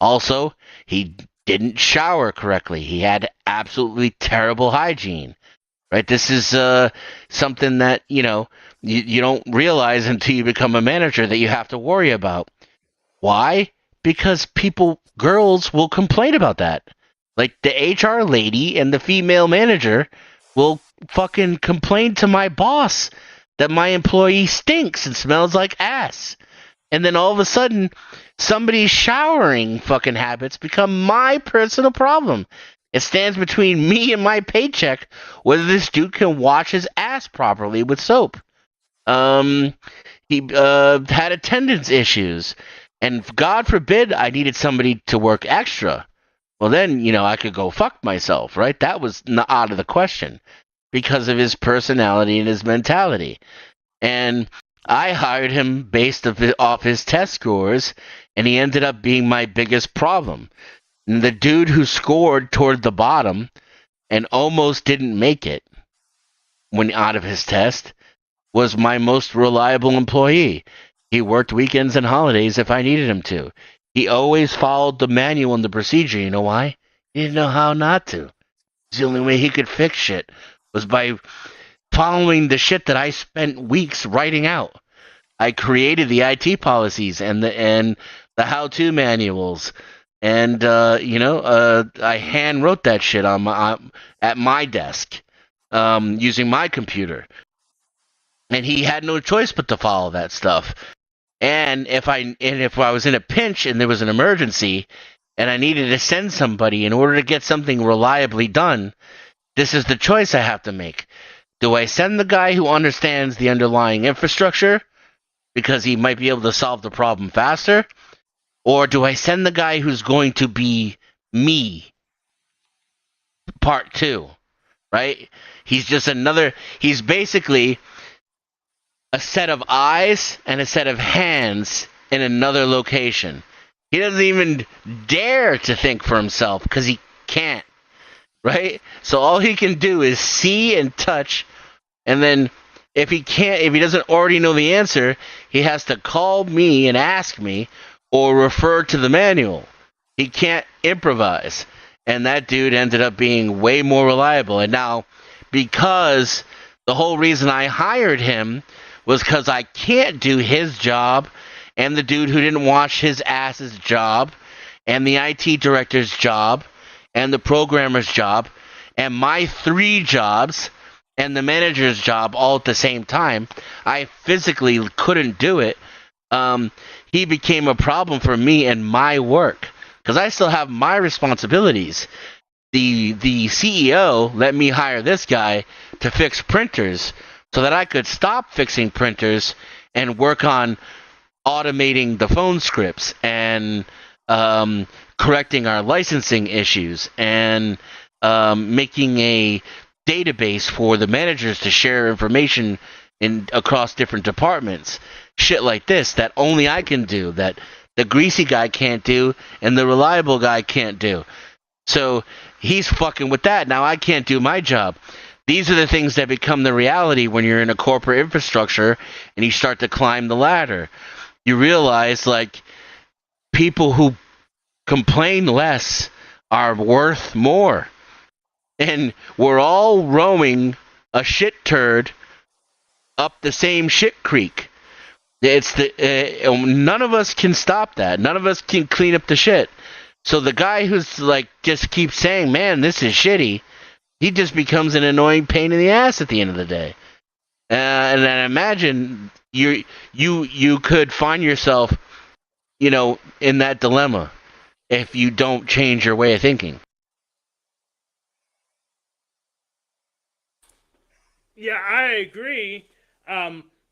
Also, he didn't shower correctly. He had absolutely terrible hygiene. Right? This is something that, you don't realize until you become a manager that you have to worry about. Why? Because girls will complain about that. Like the HR lady and the female manager will fucking complain to my boss that my employee stinks and smells like ass. And then all of a sudden, somebody's showering fucking habits become my personal problem. It stands between me and my paycheck whether this dude can wash his ass properly with soap. He had attendance issues, and God forbid I needed somebody to work extra. Well, then, I could go fuck myself, right? That was not out of the question because of his personality and his mentality. And I hired him based off his test scores, and he ended up being my biggest problem. And the dude who scored toward the bottom and almost didn't make it when out of his test was my most reliable employee. He worked weekends and holidays if I needed him to. He always followed the manual and the procedure. You know why? He didn't know how not to. It's the only way he could fix shit was by following the shit that I spent weeks writing out. I created the IT policies and the how-to manuals, and I hand wrote that shit at my desk using my computer, and he had no choice but to follow that stuff. And if I was in a pinch and there was an emergency, and I needed to send somebody in order to get something reliably done, this is the choice I have to make. Do I send the guy who understands the underlying infrastructure because he might be able to solve the problem faster? Or do I send the guy who's going to be me, part 2, right? He's basically a set of eyes and a set of hands in another location. He doesn't even dare to think for himself because he can't, right? So all he can do is see and touch, and then if he doesn't already know the answer, he has to call me and ask me or refer to the manual. He can't improvise. And that dude ended up being way more reliable. And now, because the whole reason I hired him was because I can't do his job, and the dude who didn't wash his ass's job, and the IT director's job, and the programmer's job, and my 3 jobs, and the manager's job all at the same time. I physically couldn't do it. He became a problem for me and my work because I still have my responsibilities. The CEO let me hire this guy to fix printers so that I could stop fixing printers and work on automating the phone scripts and correcting our licensing issues and making a database for the managers to share information in across different departments. Shit like this that only I can do, that the greasy guy can't do, and the reliable guy can't do. So he's fucking with that. Now I can't do my job. These are the things that become the reality when you're in a corporate infrastructure and you start to climb the ladder. You realize, like, people who complain less are worth more. And we're all rowing a shit turd up the same shit creek. It's none of us can stop that. None of us can clean up the shit. So the guy who's like just keeps saying, "Man, this is shitty," he just becomes an annoying pain in the ass at the end of the day. And then imagine you could find yourself, in that dilemma if you don't change your way of thinking. Yeah, I agree.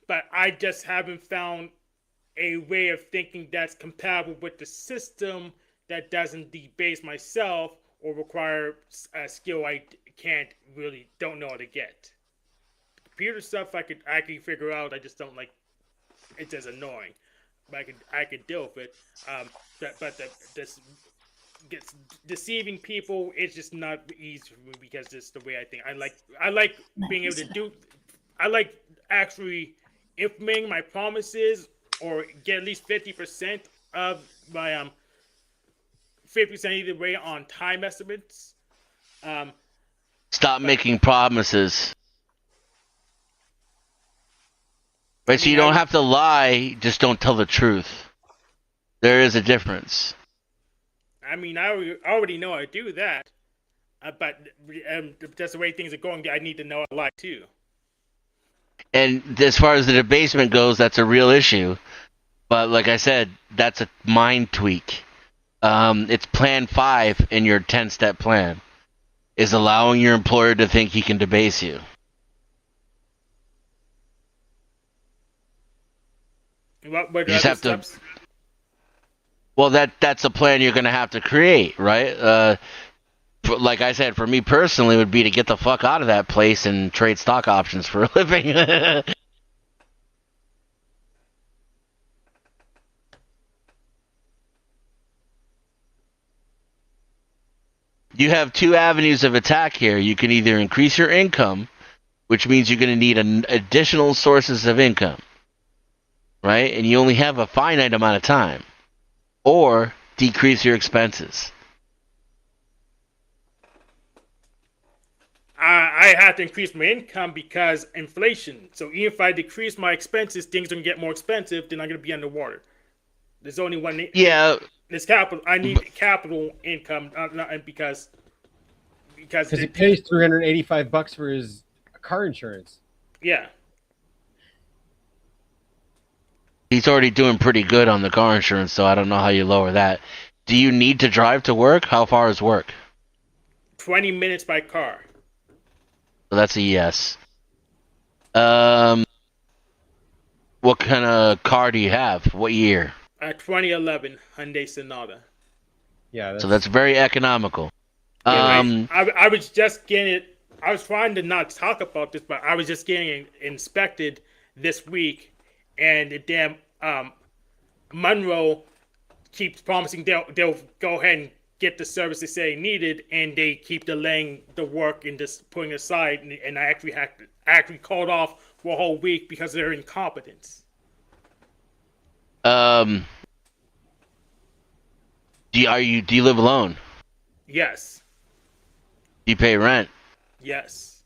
But I just haven't found a way of thinking that's compatible with the system that doesn't debase myself or require a skill I don't know how to get. Computer stuff I can figure out. I just don't like. It's just annoying. But I could deal with it. This gets deceiving people. It's just not easy for me because it's the way I think. I like being able to do. I like actually implementing my promises or get at least 50% of my 50% either way on time estimates. Stop making promises. Right, so you don't have to lie, just don't tell the truth. There is a difference. I mean, I already know I do that, but that's the way things are going. I need to know a lot too. And as far as the debasement goes, that's a real issue. But like I said, that's a mind tweak. It's plan 5 in your 10-step plan, is allowing your employer to think he can debase you. What You just have steps? Well, that's a plan you're going to have to create, right? Like I said, for me personally, would be to get the fuck out of that place and trade stock options for a living. You have 2 avenues of attack here. You can either increase your income, which means you're going to need additional sources of income, right? And you only have a finite amount of time. Or decrease your expenses. I have to increase my income because inflation. So even if I decrease my expenses, things are going to get more expensive. Then I'm going to be underwater. There's only one. Yeah. There's capital. I need capital income, not because he pays $385 for his car insurance. Yeah. He's already doing pretty good on the car insurance, so I don't know how you lower that. Do you need to drive to work? How far is work? 20 minutes by car. So that's a yes. What kind of car do you have? What year? 2011 Hyundai Sonata. Yeah. So that's very economical. I was just getting it. I was trying to not talk about this, but I was just getting it inspected this week. And the damn Monroe keeps promising they'll go ahead and get the service they say needed, and they keep delaying the work and just putting it aside. And I actually called off for a whole week because of their incompetence. Do you live alone? Yes. Do you pay rent? Yes.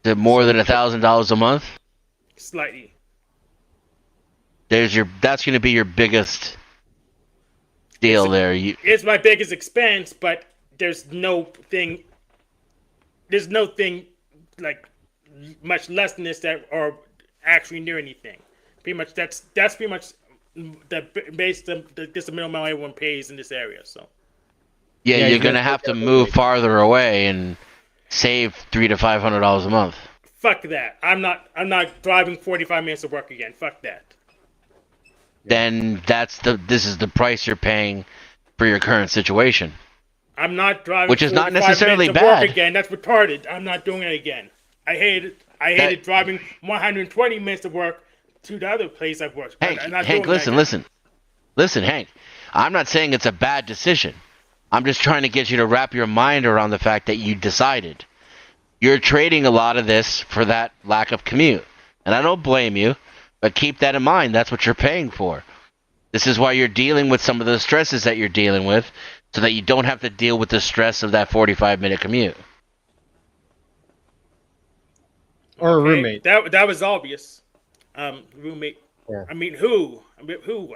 Is it more than $1,000 a month? Slightly. That's going to be your biggest deal there. It's my biggest expense, but there's no thing like much less than this that are actually near anything. Pretty much that's pretty much the base just the minimum amount everyone pays in this area. So Yeah, Yeah, you're he's gonna gonna have take to out the move rate. farther away and save $300 to $500 a month. fuck that. I'm not driving 45 minutes to work again. Fuck that. Then this is the price you're paying for your current situation, I'm not driving which is not 45 minutes necessarily to work bad. again. That's retarded. I'm not doing it again. I hated driving 120 minutes to work to the other place I've worked. Hank, I'm not Hank, doing that again. listen, Hank. I'm not saying it's a bad decision. I'm just trying to get you to wrap your mind around the fact that you decided. You're trading a lot of this for that lack of commute. And I don't blame you, but keep that in mind. That's what you're paying for. This is why you're dealing with some of the stresses that you're dealing with, so that you don't have to deal with the stress of that 45-minute commute. Or a roommate. That was obvious. Roommate. Yeah. I mean, who?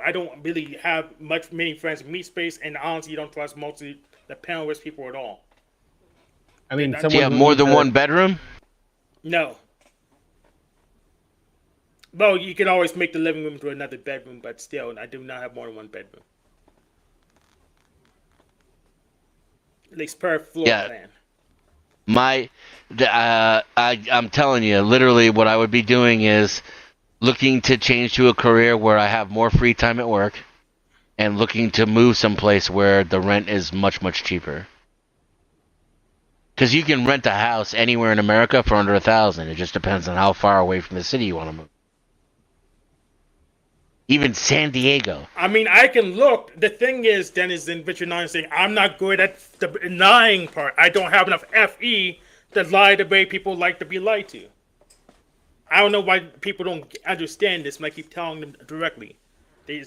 I don't really have many friends in meat space, and honestly, don't trust most of the panelist people at all. I mean, Do someone Do you have who more needs than a- one bedroom? No. Well, you can always make the living room to another bedroom, but still, I do not have more than one bedroom. At least per floor Yeah. plan. I'm telling you, literally, what I would be doing is looking to change to a career where I have more free time at work, and looking to move someplace where the rent is much, much cheaper. Because you can rent a house anywhere in America for under $1,000. It just depends on how far away from the city you want to move. Even San Diego. I mean, I can look. The thing is, Dennis and Richard Nine saying, I'm not good at the lying part. I don't have enough FE to lie the way people like to be lied to. I don't know why people don't understand this, but I keep telling them directly. They'd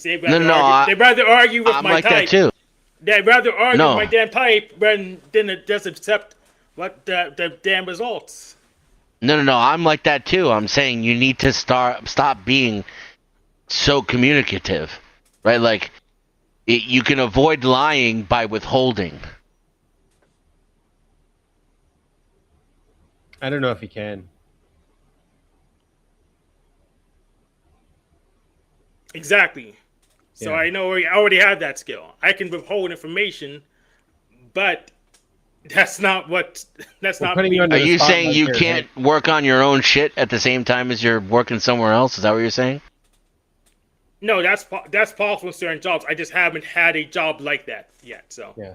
rather argue with I'm my like type. that too. They'd rather argue No. with my damn type than just accept what the damn results. No. I'm like that too. I'm saying you need to stop being so communicative, right? Like, you can avoid lying by withholding. I don't know if he can. Exactly. So Yeah. I know I already have that skill. I can withhold information, but that's not what. That's We're not putting me. you under Are the you saying spotlight you here, can't Hank. work on your own shit at the same time as you're working somewhere else? Is that what you're saying? No, that's possible in certain jobs. I just haven't had a job like that yet. So Yeah.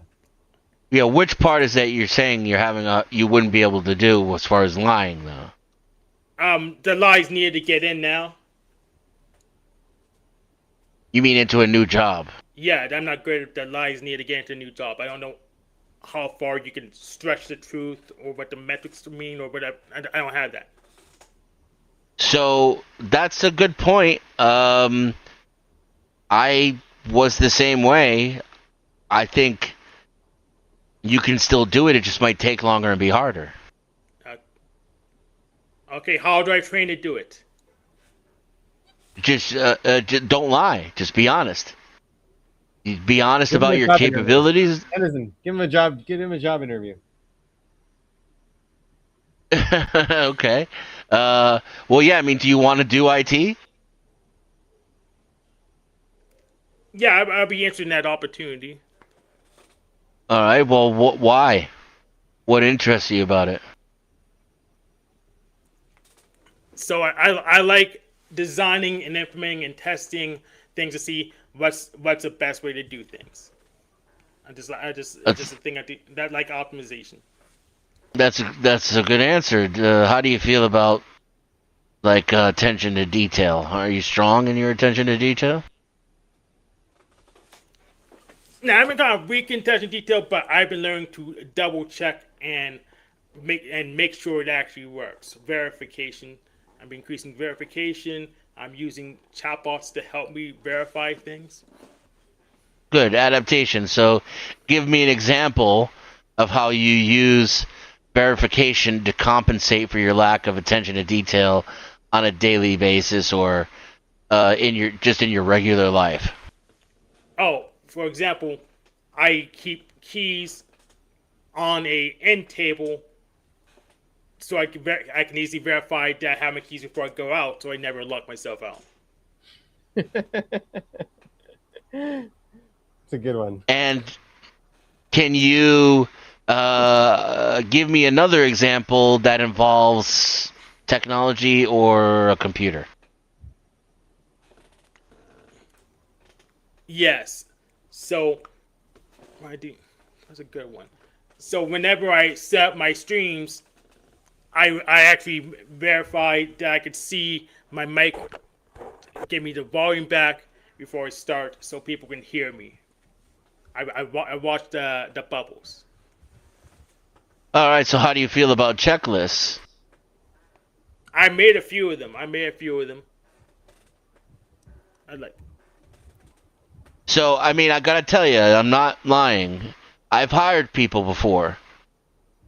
Yeah, which part is that you're saying you wouldn't be able to do as far as lying though? the lies needed to get in now. You mean into a new job? Yeah, I'm not good at the lies needed to get into a new job. I don't know how far you can stretch the truth or what the metrics mean or whatever. I don't have that. So that's a good point. I was the same way. I think you can still do it. It just might take longer and be harder. Okay, how do I train to do it? Just don't lie. Just be honest. Be honest Give him about a your job interview. capabilities. Anderson, give him a job. Give him a job interview. Okay. Well, yeah. I mean, do you want to do IT? Yeah, I'll be interested in that opportunity. All right. Well, why? What interests you about it? So I like designing and implementing and testing things to see what's the best way to do things. It's just a thing I do, that like optimization. That's a good answer. How do you feel about like attention to detail? Are you strong in your attention to detail? Now I've been kind of weak in attention to detail, but I've been learning to double check and make sure it actually works. Verification. I'm increasing verification. I'm using chatbots to help me verify things. Good adaptation. So, give me an example of how you use verification to compensate for your lack of attention to detail on a daily basis, or in your regular life. Oh, for example, I keep keys on a end table so I can easily verify that I have my keys before I go out, so I never lock myself out. It's a good one. And can you give me another example that involves technology or a computer? Yes. So, I do. That's a good one. So whenever I set up my streams, I actually verified that I could see my mic, give me the volume back before I start, so people can hear me. I watched the bubbles. All right. So how do you feel about checklists? I made a few of them. I like. So I mean, I gotta tell you, I'm not lying. I've hired people before.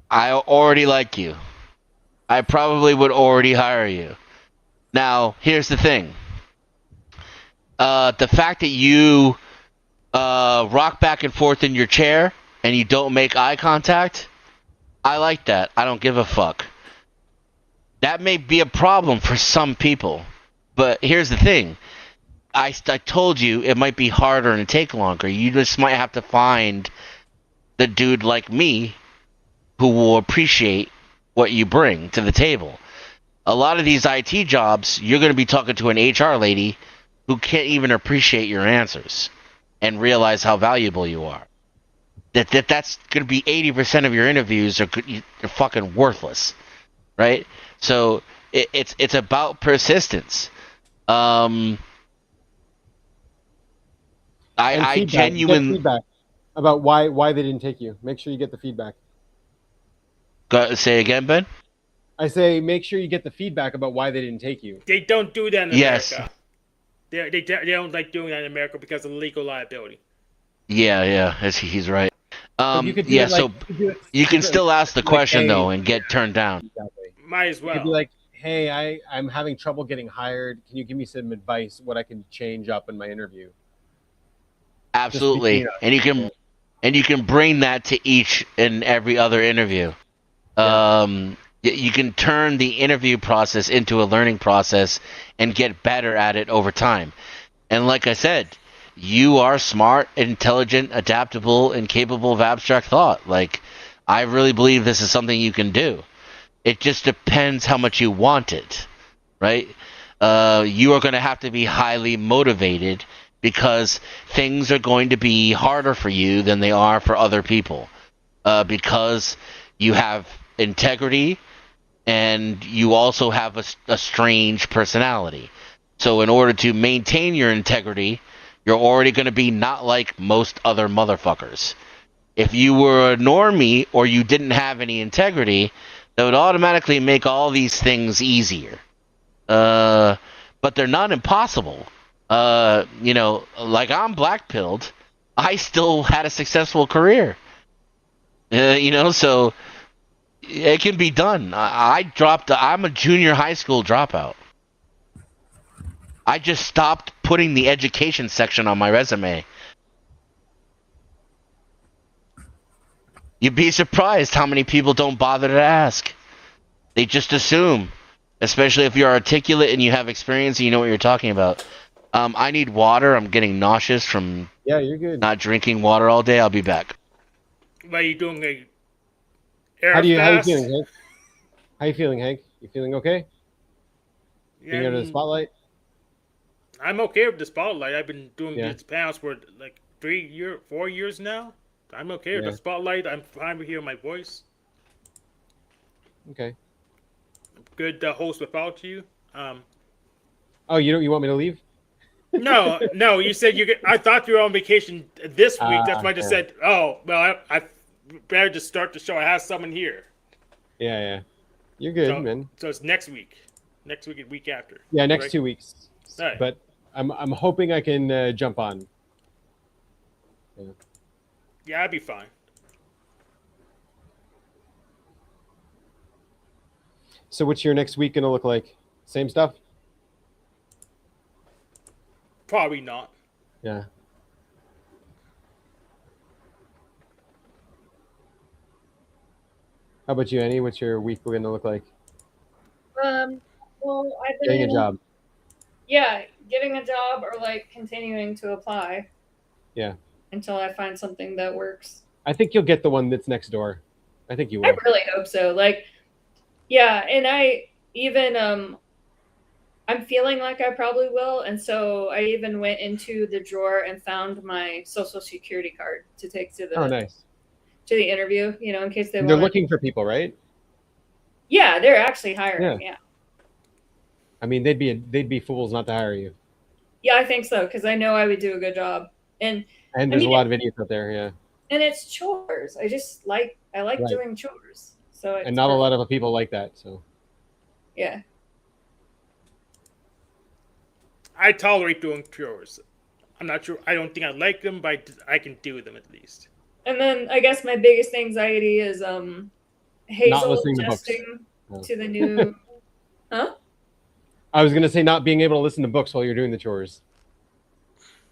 I already like you. I probably would already hire you. Now, here's the thing. The fact that you rock back and forth in your chair and you don't make eye contact, I like that. I don't give a fuck. That may be a problem for some people. But here's the thing. I told you it might be harder and take longer. You just might have to find the dude like me who will appreciate what you bring to the table. A lot of these IT jobs, you're going to be talking to an HR lady who can't even appreciate your answers and realize how valuable you are. That's going to be 80% of your interviews are you're fucking worthless, right? So it's about persistence. Um, And I feedback. Get genuinely feedback about why they didn't take you. Make sure you get the feedback. say again, Ben. I say make sure you get the feedback about why they didn't take you. They don't do that in Yes. America. They don't like doing that in America because of legal liability. Yeah. He's right. But you could do Yeah. it like So you can still ask the like, question hey, though and get turned down. exactly. Might as You could be well. like, hey, I'm having trouble getting hired. Can you give me some advice what I can change up in my interview? Absolutely, between us. and you can bring that to each and every other interview. You can turn the interview process into a learning process and get better at it over time. And like I said, you are smart, intelligent, adaptable, and capable of abstract thought. Like, I really believe this is something you can do. It just depends how much you want it, right? You are going to have to be highly motivated because things are going to be harder for you than they are for other people. Because you have integrity and you also have a strange personality. So, in order to maintain your integrity, you're already going to be not like most other motherfuckers. If you were a normie or you didn't have any integrity, that would automatically make all these things easier. But they're not impossible. Like I'm black pilled, I still had a successful career. So it can be done. I dropped. I'm a junior high school dropout. I just stopped putting the education section on my resume. You'd be surprised how many people don't bother to ask. They just assume, especially if you're articulate and you have experience and you know what you're talking about. I need water. I'm getting nauseous from Yeah, you're good. not drinking water all day. I'll be back. What are you doing? A air How you fast? feeling, Hank? How you feeling, Hank? You feeling okay? Being under the spotlight? I'm okay with the spotlight. I've been doing Yeah. this past for like 4 years now. I'm okay with Yeah. the spotlight. I'm fine with hearing my voice. Okay. Good host without you. Oh, you want me to leave? No. You said you. I thought you were on vacation this week. That's why I just yeah. said, oh, well, I better just start the show. I have someone here. Yeah. You're good, man. So it's next week. Next week and week after. Yeah, next right? 2 weeks. Right. But I'm hoping I can jump on. Yeah, I'd be fine. So what's your next week gonna look like? Same stuff? Probably not. Yeah. How about you, Annie? What's your week going to look like? Well, I've Getting a been job. getting a job or like continuing to apply. Yeah. Until I find something that works. I think you'll get the one that's next door. I think you will. I really hope so. Like, yeah, and I even I'm feeling like I probably will, and so I even went into the drawer and found my social security card to take to Oh, nice. the interview. You know, in case they And they're want. looking for people, right? Yeah, they're actually hiring. Yeah. Yeah. I mean, they'd be fools not to hire you. Yeah, I think so because I know I would do a good job, and And I there's mean, a lot of idiots out there, yeah. and it's chores. I like Right. doing chores. So it's And not a perfect. lot of people like that. So Yeah. I tolerate doing chores. I'm not sure. I don't think I like them, but I can do them at least. And then I guess my biggest anxiety is not Hazel listening to books. adjusting No. to the new. Huh? I was gonna say not being able to listen to books while you're doing the chores.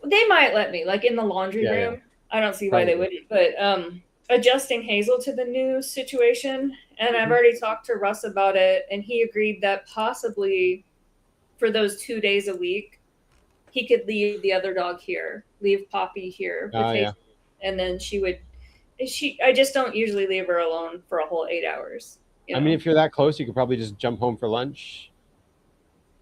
They might let me, like in the laundry Yeah, room. yeah. I don't see why they wouldn't, but adjusting Hazel to the new situation, and I've already talked to Russ about it, and he agreed that possibly for those 2 days a week, he could leave the other dog here, leave Poppy here with Hazel, and then she would. I just don't usually leave her alone for a whole 8 hours. I mean, if you're that close, you could probably just jump home for lunch.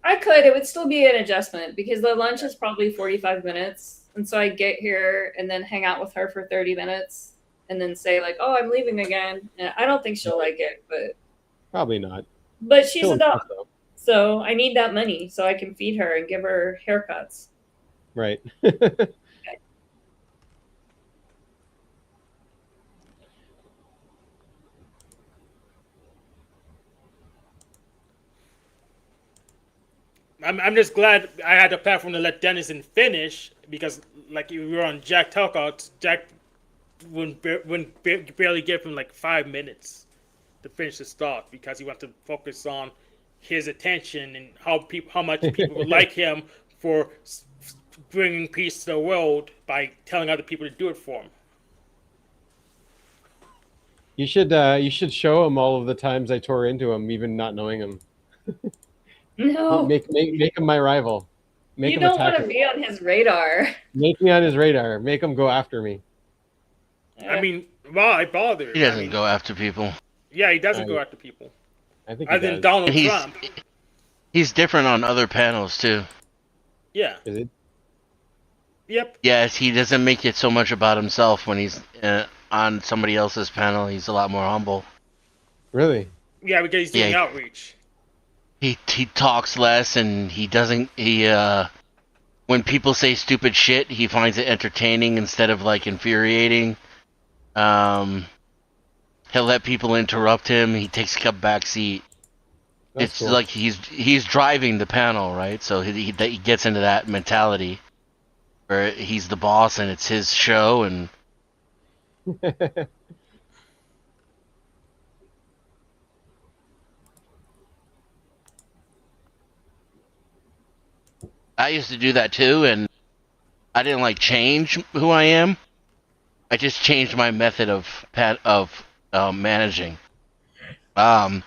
I could. It would still be an adjustment because the lunch is probably 45 minutes. And so I get here and then hang out with her for 30 minutes and then say, like, oh, I'm leaving again. And I don't think she'll like it, but probably not. But she's Still a dog. So I need that money so I can feed her and give her haircuts. Right. I'm just glad I had a platform to let Dennison finish because, like, if we were on Jack Talkouts, Jack wouldn't barely give him like 5 minutes to finish his thought because he wanted to focus on his attention and how much people would like him for bringing peace to the world by telling other people to do it for him. You should show him all of the times I tore into him, even not knowing him. No. Make him my rival. Make you him don't want to him. be on his radar. Make me on his radar. Make him go after me. I mean, well, I bother. He doesn't go after people. Yeah, he doesn't go after people. I think other than Donald Trump. He's different on other panels too. Yeah. Is it? Yep. Yes, he doesn't make it so much about himself when he's on somebody else's panel. He's a lot more humble. Really? Yeah, because he's doing outreach. He talks less, and he doesn't. When people say stupid shit, he finds it entertaining instead of like infuriating. He'll let people interrupt him. He takes a back seat. It's cool. Like he's driving the panel, right? So he gets into that mentality where he's the boss and it's his show. And I used to do that too, and I didn't like change who I am. I just changed my method of managing. I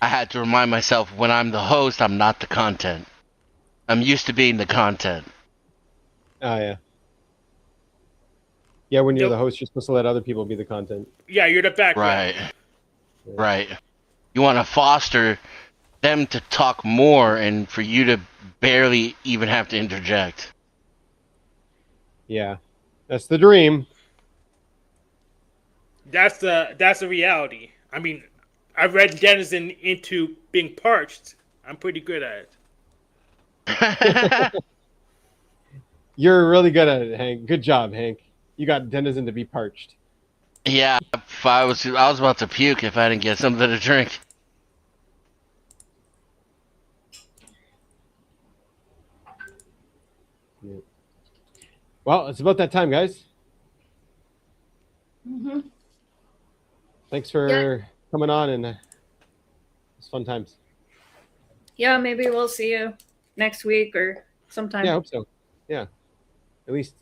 had to remind myself when I'm the host, I'm not the content. I'm used to being the content. Oh, yeah. Yeah, when you're the host, you're supposed to let other people be the content. Yeah, you're the background. Right. Yeah. Right. You want to foster them to talk more and for you to barely even have to interject. Yeah. That's the dream. That's the reality. I mean, I've read Dennison into being parched. I'm pretty good at it. You're really good at it, Hank. Good job, Hank. You got Dennison to be parched. Yeah, I was about to puke if I didn't get something to drink. Yeah. Well, it's about that time, guys. Mm-hmm. Thanks for coming on, and it's fun times. Yeah, maybe we'll see you next week or sometime. Yeah, I hope so. Yeah. At least,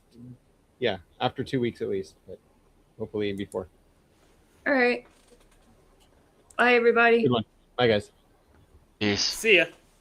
yeah, after 2 weeks at least, but hopefully before. All right. Bye, everybody. Good one. Bye, guys. Peace. See ya.